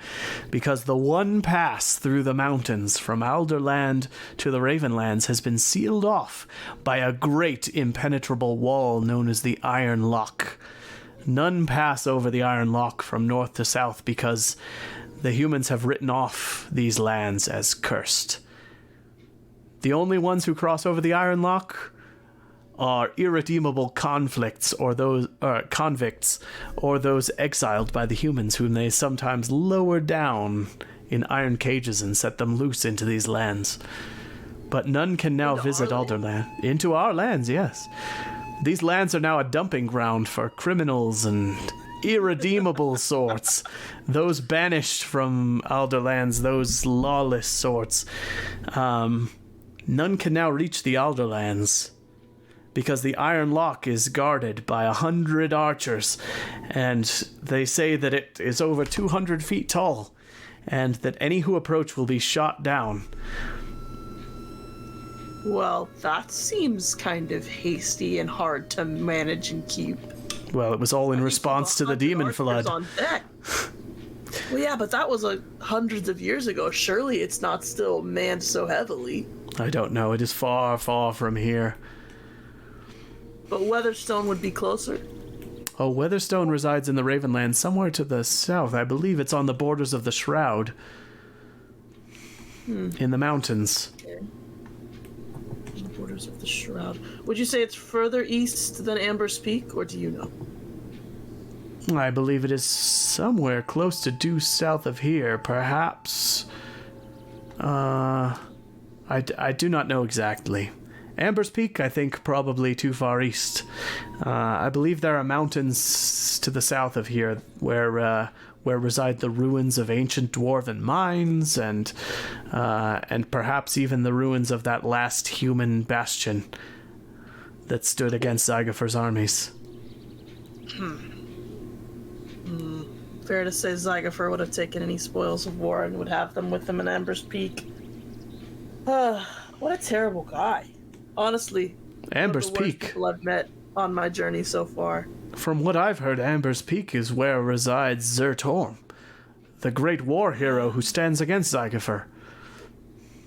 because the one pass through the mountains from Alderland to the Ravenlands has been sealed off by a great impenetrable wall known as the Iron Lock. None pass over the Iron Lock from north to south because the humans have written off these lands as cursed. The only ones who cross over the Iron Lock are irredeemable convicts, or those exiled by the humans, whom they sometimes lower down in iron cages and set them loose into these lands. But none can now visit Alderland. Into our lands, yes. These lands are now a dumping ground for criminals and irredeemable sorts. Those banished from Alderlands, those lawless sorts. None can now reach the Alderlands because the Iron Lock is guarded by 100 archers, and they say that it is over 200 feet tall, and that any who approach will be shot down. Well, that seems kind of hasty and hard to manage and keep. Well, it was all in response to the demon flood. On deck. Well, yeah, but that was hundreds of years ago. Surely it's not still manned so heavily. I don't know. It is far, far from here. But Weatherstone would be closer. Oh, Weatherstone resides in the Ravenlands, somewhere to the south. I believe it's on the borders of the Shroud. In the mountains. Okay. The borders of the Shroud. Would you say it's further east than Amber's Peak, or do you know? I believe it is somewhere close to due south of here, perhaps. I do not know exactly. Amber's Peak, I think, probably too far east. I believe there are mountains to the south of here where reside the ruins of ancient dwarven mines and perhaps even the ruins of that last human bastion that stood against Zygofer's armies. Fair to say Zygofer would have taken any spoils of war and would have them with him in Amber's Peak. What a terrible guy. Honestly, Amber's One of the worst Peak. people I've met on my journey so far. From what I've heard, Amber's Peak is where resides Zertorm, the great war hero who stands against Zygifer.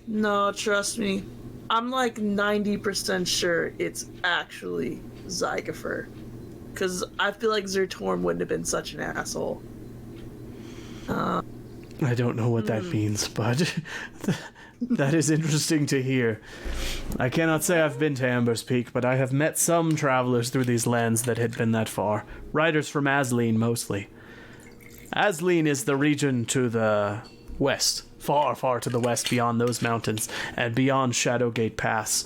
No, trust me. I'm like 90% sure it's actually Zygifer. Because I feel like Zertorm wouldn't have been such an asshole. I don't know what that means, but that is interesting to hear. I cannot say I've been to Amber's Peak, but I have met some travelers through these lands that had been that far. Riders from Asleen, mostly. Asleen is the region to the west. Far, far to the west beyond those mountains, and beyond Shadowgate Pass.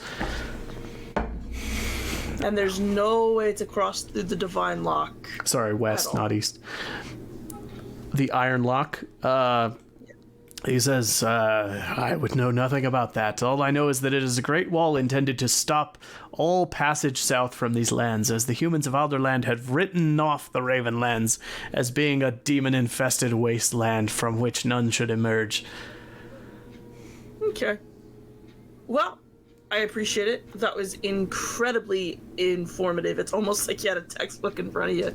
And there's no way to cross through the Divine Lock. Sorry, west, not east. The Iron Lock, he says, I would know nothing about that. All I know is that it is a great wall intended to stop all passage south from these lands, as the humans of Alderland have written off the Ravenlands as being a demon-infested wasteland from which none should emerge. Okay. Well, I appreciate it. That was incredibly informative. It's almost like you had a textbook in front of you.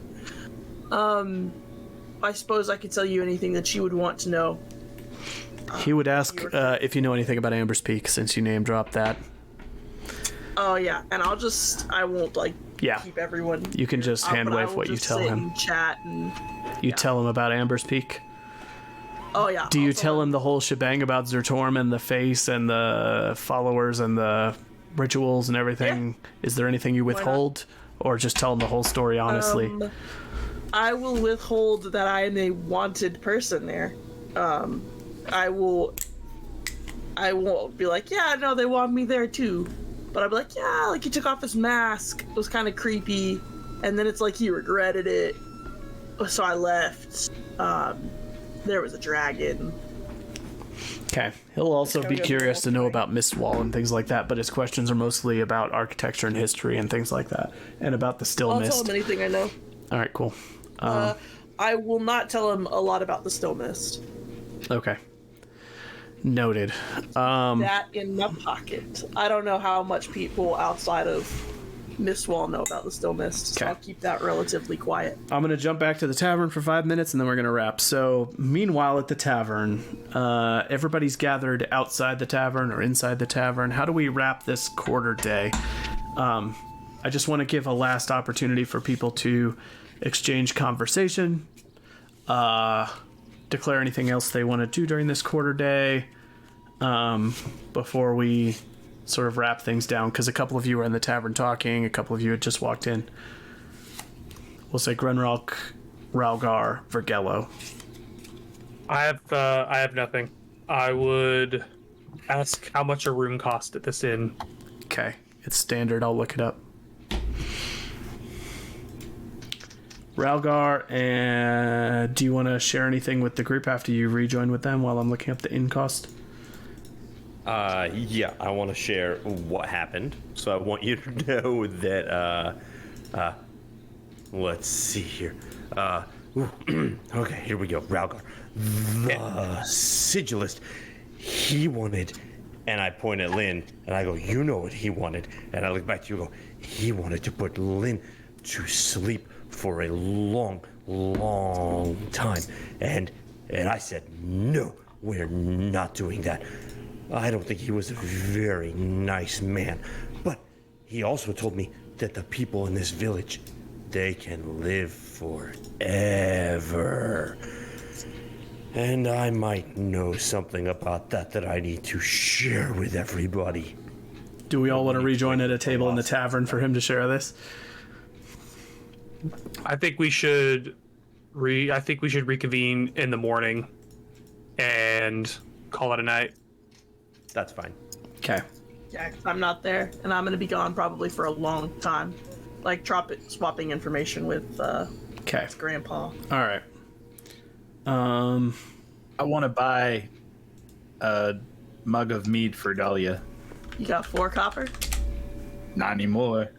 I suppose I could tell you anything that you would want to know. He would ask if you know anything about Amber's Peak, since you name-dropped that. Oh, yeah. And I won't, keep everyone... You can just hand-wave what you tell him. Chat and... You tell him about Amber's Peak? Oh, yeah. Do you tell him the whole shebang about Zertorm and the face and the followers and the rituals and everything? Yeah. Is there anything you withhold? Or just tell him the whole story honestly? I will withhold that I am a wanted person there. I won't be like, yeah, no, they want me there too. But I'll be like, yeah, like he took off his mask. It was kind of creepy. And then it's like he regretted it. So I left. There was a dragon. Okay. He'll also be curious to know about Mistwall and things like that, but his questions are mostly about architecture and history and things like that. And about the Still Mist. I'll tell him anything I know. Alright, cool. I will not tell him a lot about the Still Mist. Okay. Noted. That in my pocket. I don't know how much people outside of Mistwall know about the Still Mist, so I'll keep that relatively quiet. I'm going to jump back to the tavern for 5 minutes, and then we're going to wrap. So, meanwhile at the tavern, everybody's gathered outside the tavern or inside the tavern. How do we wrap this quarter day? I just want to give a last opportunity for people to exchange conversation, declare anything else they want to do during this quarter day, before we sort of wrap things down, because a couple of you were in the tavern talking, a couple of you had just walked in. We'll say Grunrock, Ralgar, Vergello. I have nothing. I would ask how much a room cost at this inn. Okay, it's standard. I'll look it up. Ralgar, and do you want to share anything with the group after you rejoin with them while I'm looking up the inn cost? Yeah, I want to share what happened. So I want you to know that, let's see here. Okay, here we go. Ralgar. The sigilist, he wanted, and I point at Lynn, and I go, you know what he wanted. And I look back to you and go, he wanted to put Lynn to sleep for a long, long time. And I said, no, we're not doing that. I don't think he was a very nice man, but he also told me that the people in this village, they can live forever. And I might know something about that I need to share with everybody. Do we all want to rejoin at a table in the tavern for him to share this? I think we should reconvene in the morning and call it a night. That's fine. Okay. Yeah, 'cause I'm not there, and I'm gonna be gone probably for a long time. Like swapping information with his grandpa. All right. I want to buy a mug of mead for Dahlia. You got 4 copper? Not anymore.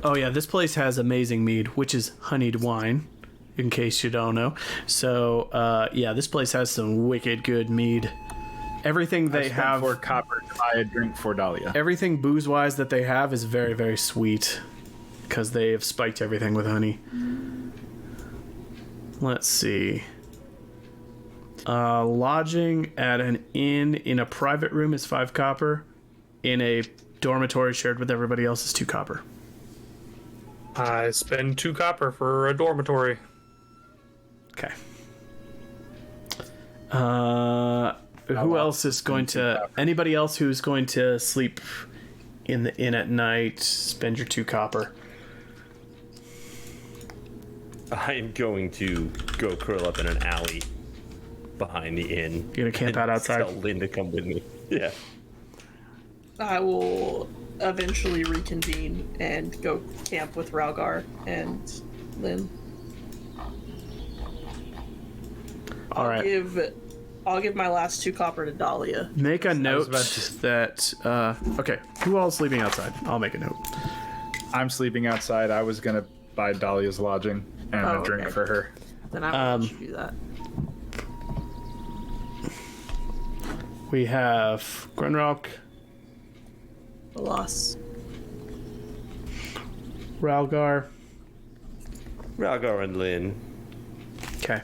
Oh yeah, this place has amazing mead, which is honeyed wine, in case you don't know. So, yeah, this place has some wicked good mead. Everything they have... 4 copper to buy a drink for Dahlia. Everything booze-wise that they have is very, very sweet because they have spiked everything with honey. Let's see. Lodging at an inn in a private room is 5 copper. In a dormitory shared with everybody else is 2 copper. I spend 2 copper for a dormitory. Okay. Who else is going to... Anybody else who's going to sleep in the inn at night, spend your 2 copper. I'm going to go curl up in an alley behind the inn. You're gonna camp out outside? Tell Lynn to come with me. Yeah. I will eventually reconvene and go camp with Ralgar and Lynn. All right. I'll give my last 2 copper to Dahlia. Make a note that... okay, who all is sleeping outside? I'll make a note. I'm sleeping outside. I was going to buy Dahlia's lodging and a drink for her. Then I will let you do that. We have Grunrock, Loss. Ralgar. Ralgar and Lynn. Okay.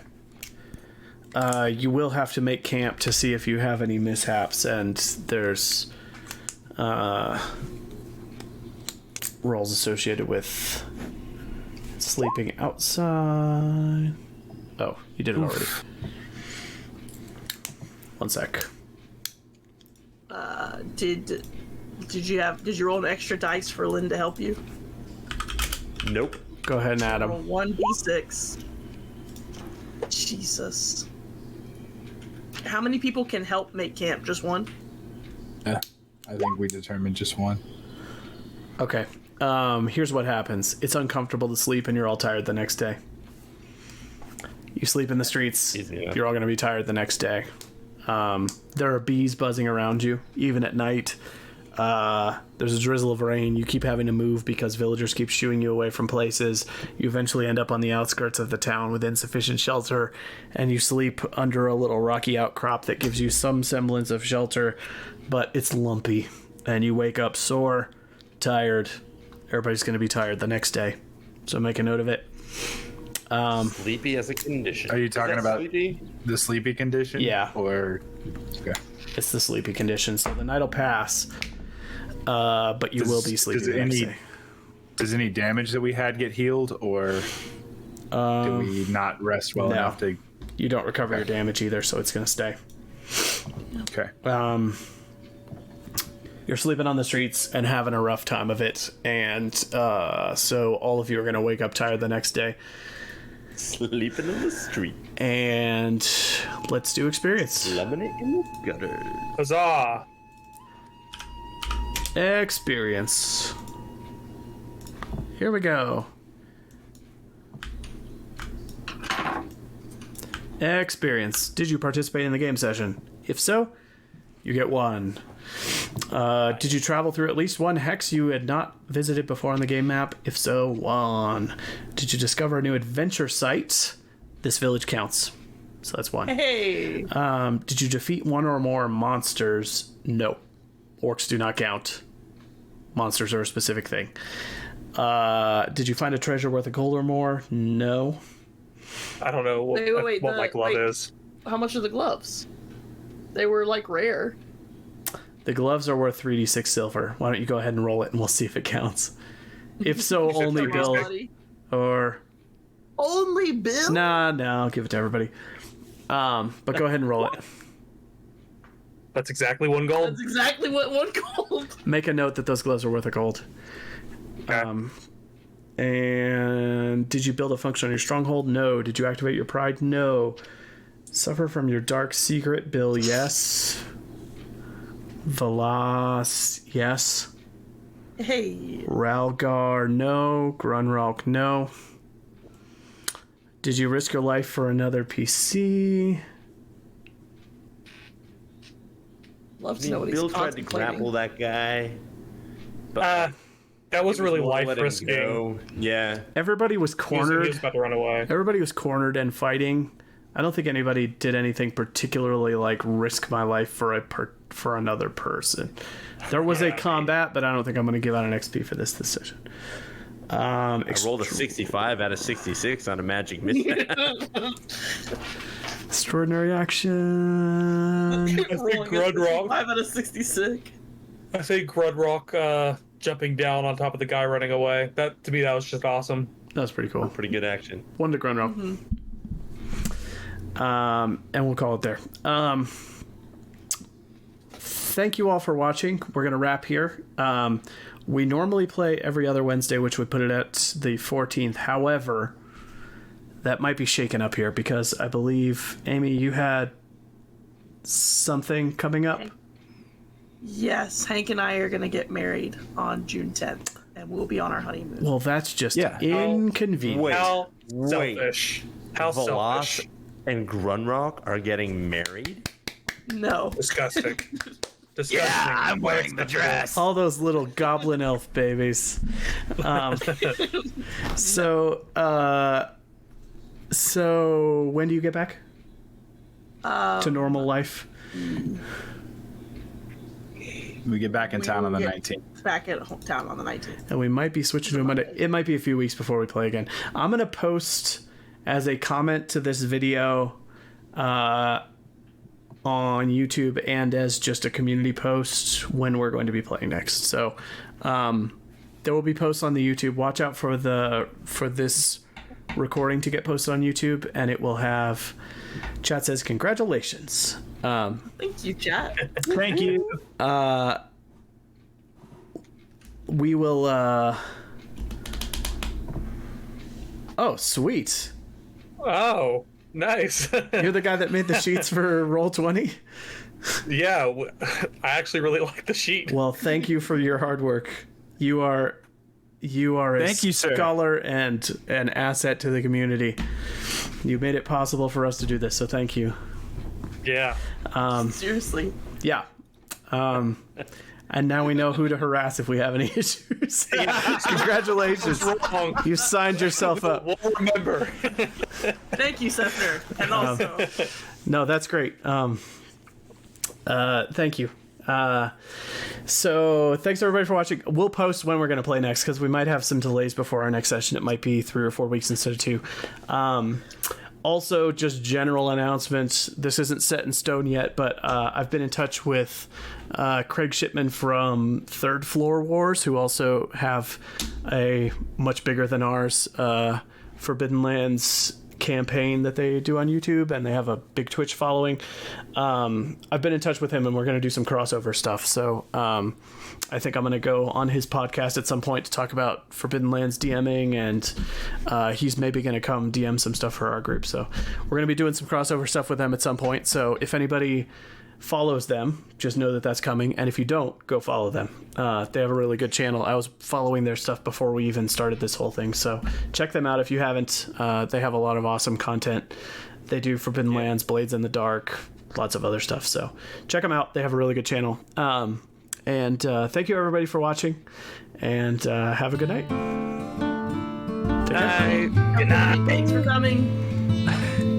You will have to make camp to see if you have any mishaps, and there's roles associated with sleeping outside. Oh, you did it already. One sec. Did you roll an extra dice for Lynn to help you? Nope. Go ahead and add Roll them. 1d6. Jesus. How many people can help make camp? Just one? Yeah, I think we determined just one. Okay. Here's what happens. It's uncomfortable to sleep, and you're all tired the next day. You sleep in the streets. Yeah. You're all going to be tired the next day. There are bees buzzing around you, even at night. There's a drizzle of rain. You keep having to move because villagers keep shooing you away from places. You eventually end up on the outskirts of the town with insufficient shelter, and you sleep under a little rocky outcrop that gives you some semblance of shelter, but it's lumpy. And you wake up sore, tired. Everybody's going to be tired the next day, so make a note of it. Sleepy as a condition. Are you talking about sleepy? the sleepy condition? Yeah. Or okay. It's the sleepy condition, so the night will pass, but you will be sleepy the next day. Does any damage that we had get healed, or do we not rest well enough to... You don't recover your damage either, so it's going to stay. Okay. You're sleeping on the streets and having a rough time of it, and so all of you are going to wake up tired the next day. Sleeping in the street. And let's do experience. Lemonade in the gutter. Huzzah! Experience. Here we go. Experience. Did you participate in the game session? If so, you get 1. Did you travel through at least one hex you had not visited before on the game map? If so, 1. Did you discover a new adventure site? This village counts. So that's 1. Hey! Did you defeat one or more monsters? No. Orcs do not count. Monsters are a specific thing. Did you find a treasure worth a gold or more? No. I don't know what my glove is. How much are the gloves? They were like rare. The gloves are worth 3d6 silver. Why don't you go ahead and roll it and we'll see if it counts. If so, only Bill. Or... Only Bill? Nah, I'll give it to everybody. But go ahead and roll it. That's exactly 1 gold. That's exactly what 1 gold. Make a note that those gloves are worth a gold. Okay. And did you build a function on your stronghold? No. Did you activate your pride? No. Suffer from your dark secret, Bill? Yes. Velas? Yes. Hey. Ralgar? No. Grunrock? No. Did you risk your life for another PC? Love to know what he's Bill tried to contemplating. grapple that guy. But That was really more life let him risking. go. Yeah. Everybody was He cornered. was about to run away. Everybody was cornered and fighting. I don't think anybody did anything particularly like risk my life for for another person. There was a combat, but I don't think I'm going to give out an XP for this decision. I rolled a 65 out of 66 on a magic mission. Extraordinary action. I think Grudrock. 5 out of 66. I say Grudrock jumping down on top of the guy running away. That to me, that was just awesome. That was pretty cool. Pretty good action. One to Grunrock. And we'll call it there. Thank you all for watching. We're going to wrap here. We normally play every other Wednesday, which would put it at the 14th. However, that might be shaken up here because I believe, Aimee, you had something coming up. Yes, Hank and I are going to get married on June 10th, and we'll be on our honeymoon. Well, that's just inconvenient. Wait, How selfish. How Veloz selfish. and Grunrock are getting married? No. Disgusting. Disgusting. Yeah, I'm wearing the dress. All those little goblin elf babies. So when do you get back to normal life? We get back in town on the 19th. Back at hometown on the 19th. And we might be switching to a Monday. It might be a few weeks before we play again. I'm going to post as a comment to this video on YouTube and as just a community post when we're going to be playing next. So there will be posts on the YouTube. Watch out for this recording to get posted on YouTube, and it will have chat says congratulations. Thank you, chat. Thank you. We will oh, sweet. Oh, nice. You're the guy that made the sheets for Roll20? Yeah, I actually really like the sheet. Well, thank you for your hard work. You are a Thank you, sir. scholar and an asset to the community. You made it possible for us to do this, so thank you. Yeah. Seriously. Yeah. And now we know who to harass if we have any issues. Congratulations. You signed yourself up. We'll remember. Thank you, Sefner. And also, No, that's great. Thank you. So thanks everybody for watching. We'll post when we're going to play next because we might have some delays before our next session. It might be 3 or 4 weeks instead of 2. Also, just general announcements. This isn't set in stone yet, but I've been in touch with Craig Shipman from Third Floor Wars, who also have a much bigger than ours Forbidden Lands campaign that they do on YouTube, and they have a big Twitch following. I've been in touch with him, and we're going to do some crossover stuff. So I think I'm going to go on his podcast at some point to talk about Forbidden Lands DMing, and he's maybe going to come DM some stuff for our group. So we're going to be doing some crossover stuff with them at some point. So if anybody follows them, just know that that's coming, and if you don't, go follow them. They have a really good channel. I was following their stuff before we even started this whole thing, so check them out if you haven't. They have a lot of awesome content. They do Forbidden Lands, Blades in the Dark, lots of other stuff, so check them out. They have a really good channel. And thank you everybody for watching, and have a good night. Night. Good night. thanks for coming.